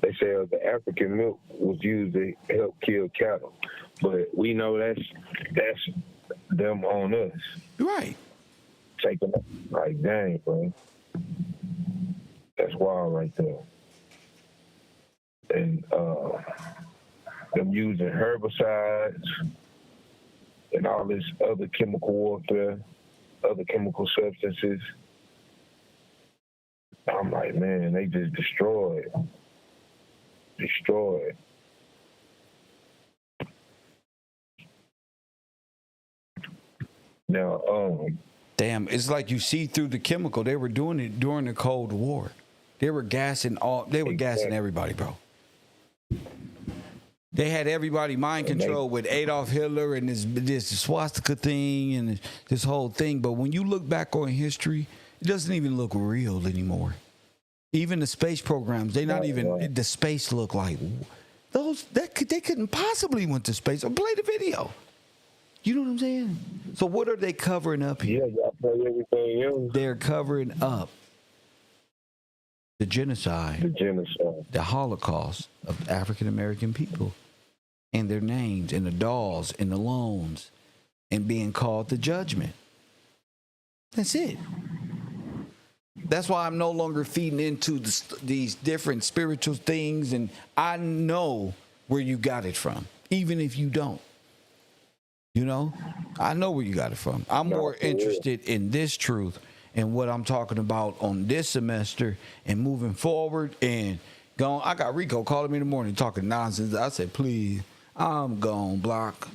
they say the African milk was used to help kill cattle, but we know that's them on us. Right. Taking it like, dang, bro. That's wild right there. And them using herbicides and all this other chemical warfare, other chemical substances. I'm like, man, they just destroyed. Now, damn, it's like you see through the chemical. They were doing it during the Cold War. They were gassing everybody, bro. They had everybody mind control with Adolf Hitler and this swastika thing and this whole thing. But when you look back on history, it doesn't even look real anymore. Even the space programs, the space look like they couldn't possibly went to space or play the video. You know what I'm saying? So what are they covering up here? Yeah, y'all play everything else. They're covering up the genocide, the Holocaust of African American people, and their names, and the dolls, and the loans, and being called the judgment. That's it. That's why I'm no longer feeding into these different spiritual things, and I know where you got it from, even if you don't. You know, I know where you got it from. I'm more interested in this truth and what I'm talking about on this semester and moving forward and going. I got Rico calling me in the morning talking nonsense. I said, please, I'm gone, block.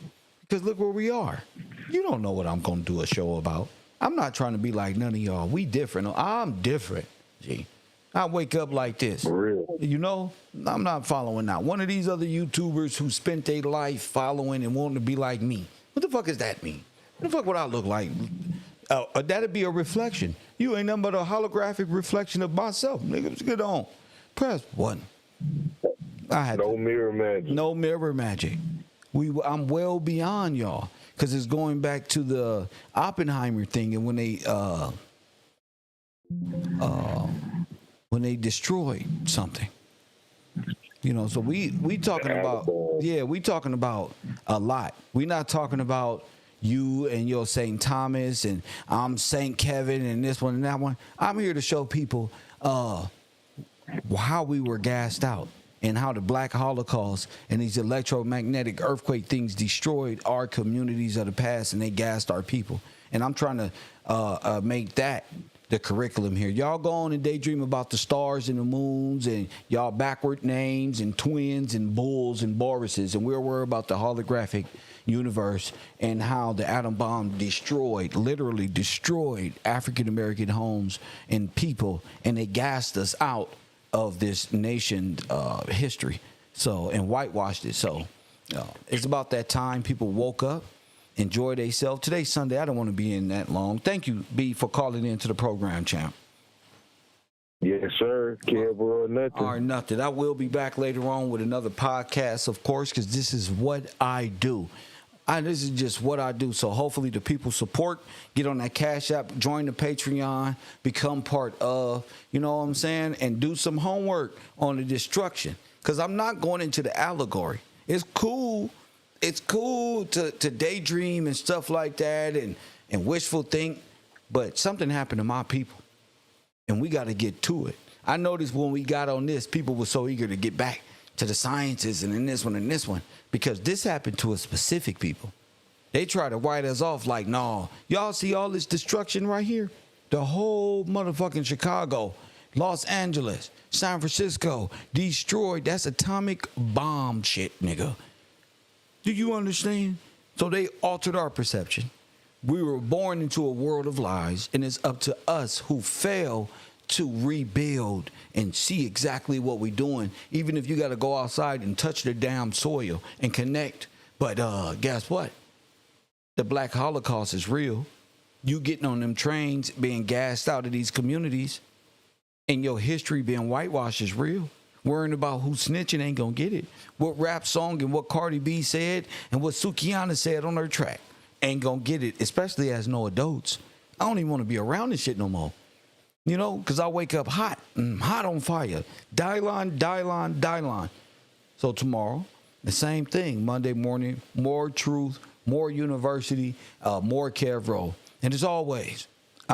Because look where we are. You don't know what I'm going to do a show about. I'm not trying to be like none of y'all. We different. I'm different, G. I wake up like this. For real. You know, I'm not following now. One of these other YouTubers who spent their life following and wanting to be like me. What the fuck does that mean? What the fuck would I look like? That'd be a reflection. You ain't nothing but a holographic reflection of myself. Nigga, let's get on. Press 1. Mirror magic. No mirror magic. I'm well beyond y'all. Because it's going back to the Oppenheimer thing, and when when they destroyed something. You know, so we talking about, yeah, we talking about a lot. We not talking about you and your St. Thomas and I'm St. Kevin and this one and that one. I'm here to show people how we were gassed out and how the Black Holocaust and these electromagnetic earthquake things destroyed our communities of the past, and they gassed our people. And I'm trying to make that the curriculum here. Y'all go on and daydream about the stars and the moons and y'all backward names and twins and bulls and Boruses, and we're worried about the holographic universe and how the atom bomb literally destroyed African American homes and people, and they gassed us out of this nation's history, and whitewashed it. So it's about that time people woke up, enjoyed themselves. Today's Sunday. I don't want to be in that long. Thank you, B, for calling into the program, champ. Yes, sir. Care or nothing. Or nothing. I will be back later on with another podcast, of course, because this is what I do. This is just what I do. So hopefully the people support, get on that Cash App, join the Patreon, become part of, you know what I'm saying, and do some homework on the destruction. Because I'm not going into the allegory. It's cool. It's cool to daydream and stuff like that and wishful think, but something happened to my people, and we got to get to it. I noticed when we got on this, people were so eager to get back to the sciences and in this one, because this happened to a specific people. They try to write us off like, no, y'all see all this destruction right here? The whole motherfucking Chicago, Los Angeles, San Francisco, destroyed. That's atomic bomb shit, nigga. Do you understand? So they altered our perception. We were born into a world of lies, and it's up to us who fail to rebuild and see exactly what we're doing, even if you got to go outside and touch the damn soil and connect. But guess what? The Black Holocaust is real. You getting on them trains, being gassed out of these communities, and your history being whitewashed is real. Worrying about who snitching ain't gonna get it. What rap song and what Cardi B said and what Sukihana said on her track ain't gonna get it, especially as no adults. I don't even want to be around this shit no more. You know, because I wake up hot on fire. Dylon. So tomorrow, the same thing. Monday morning, more truth, more university, more Kevro. And as always,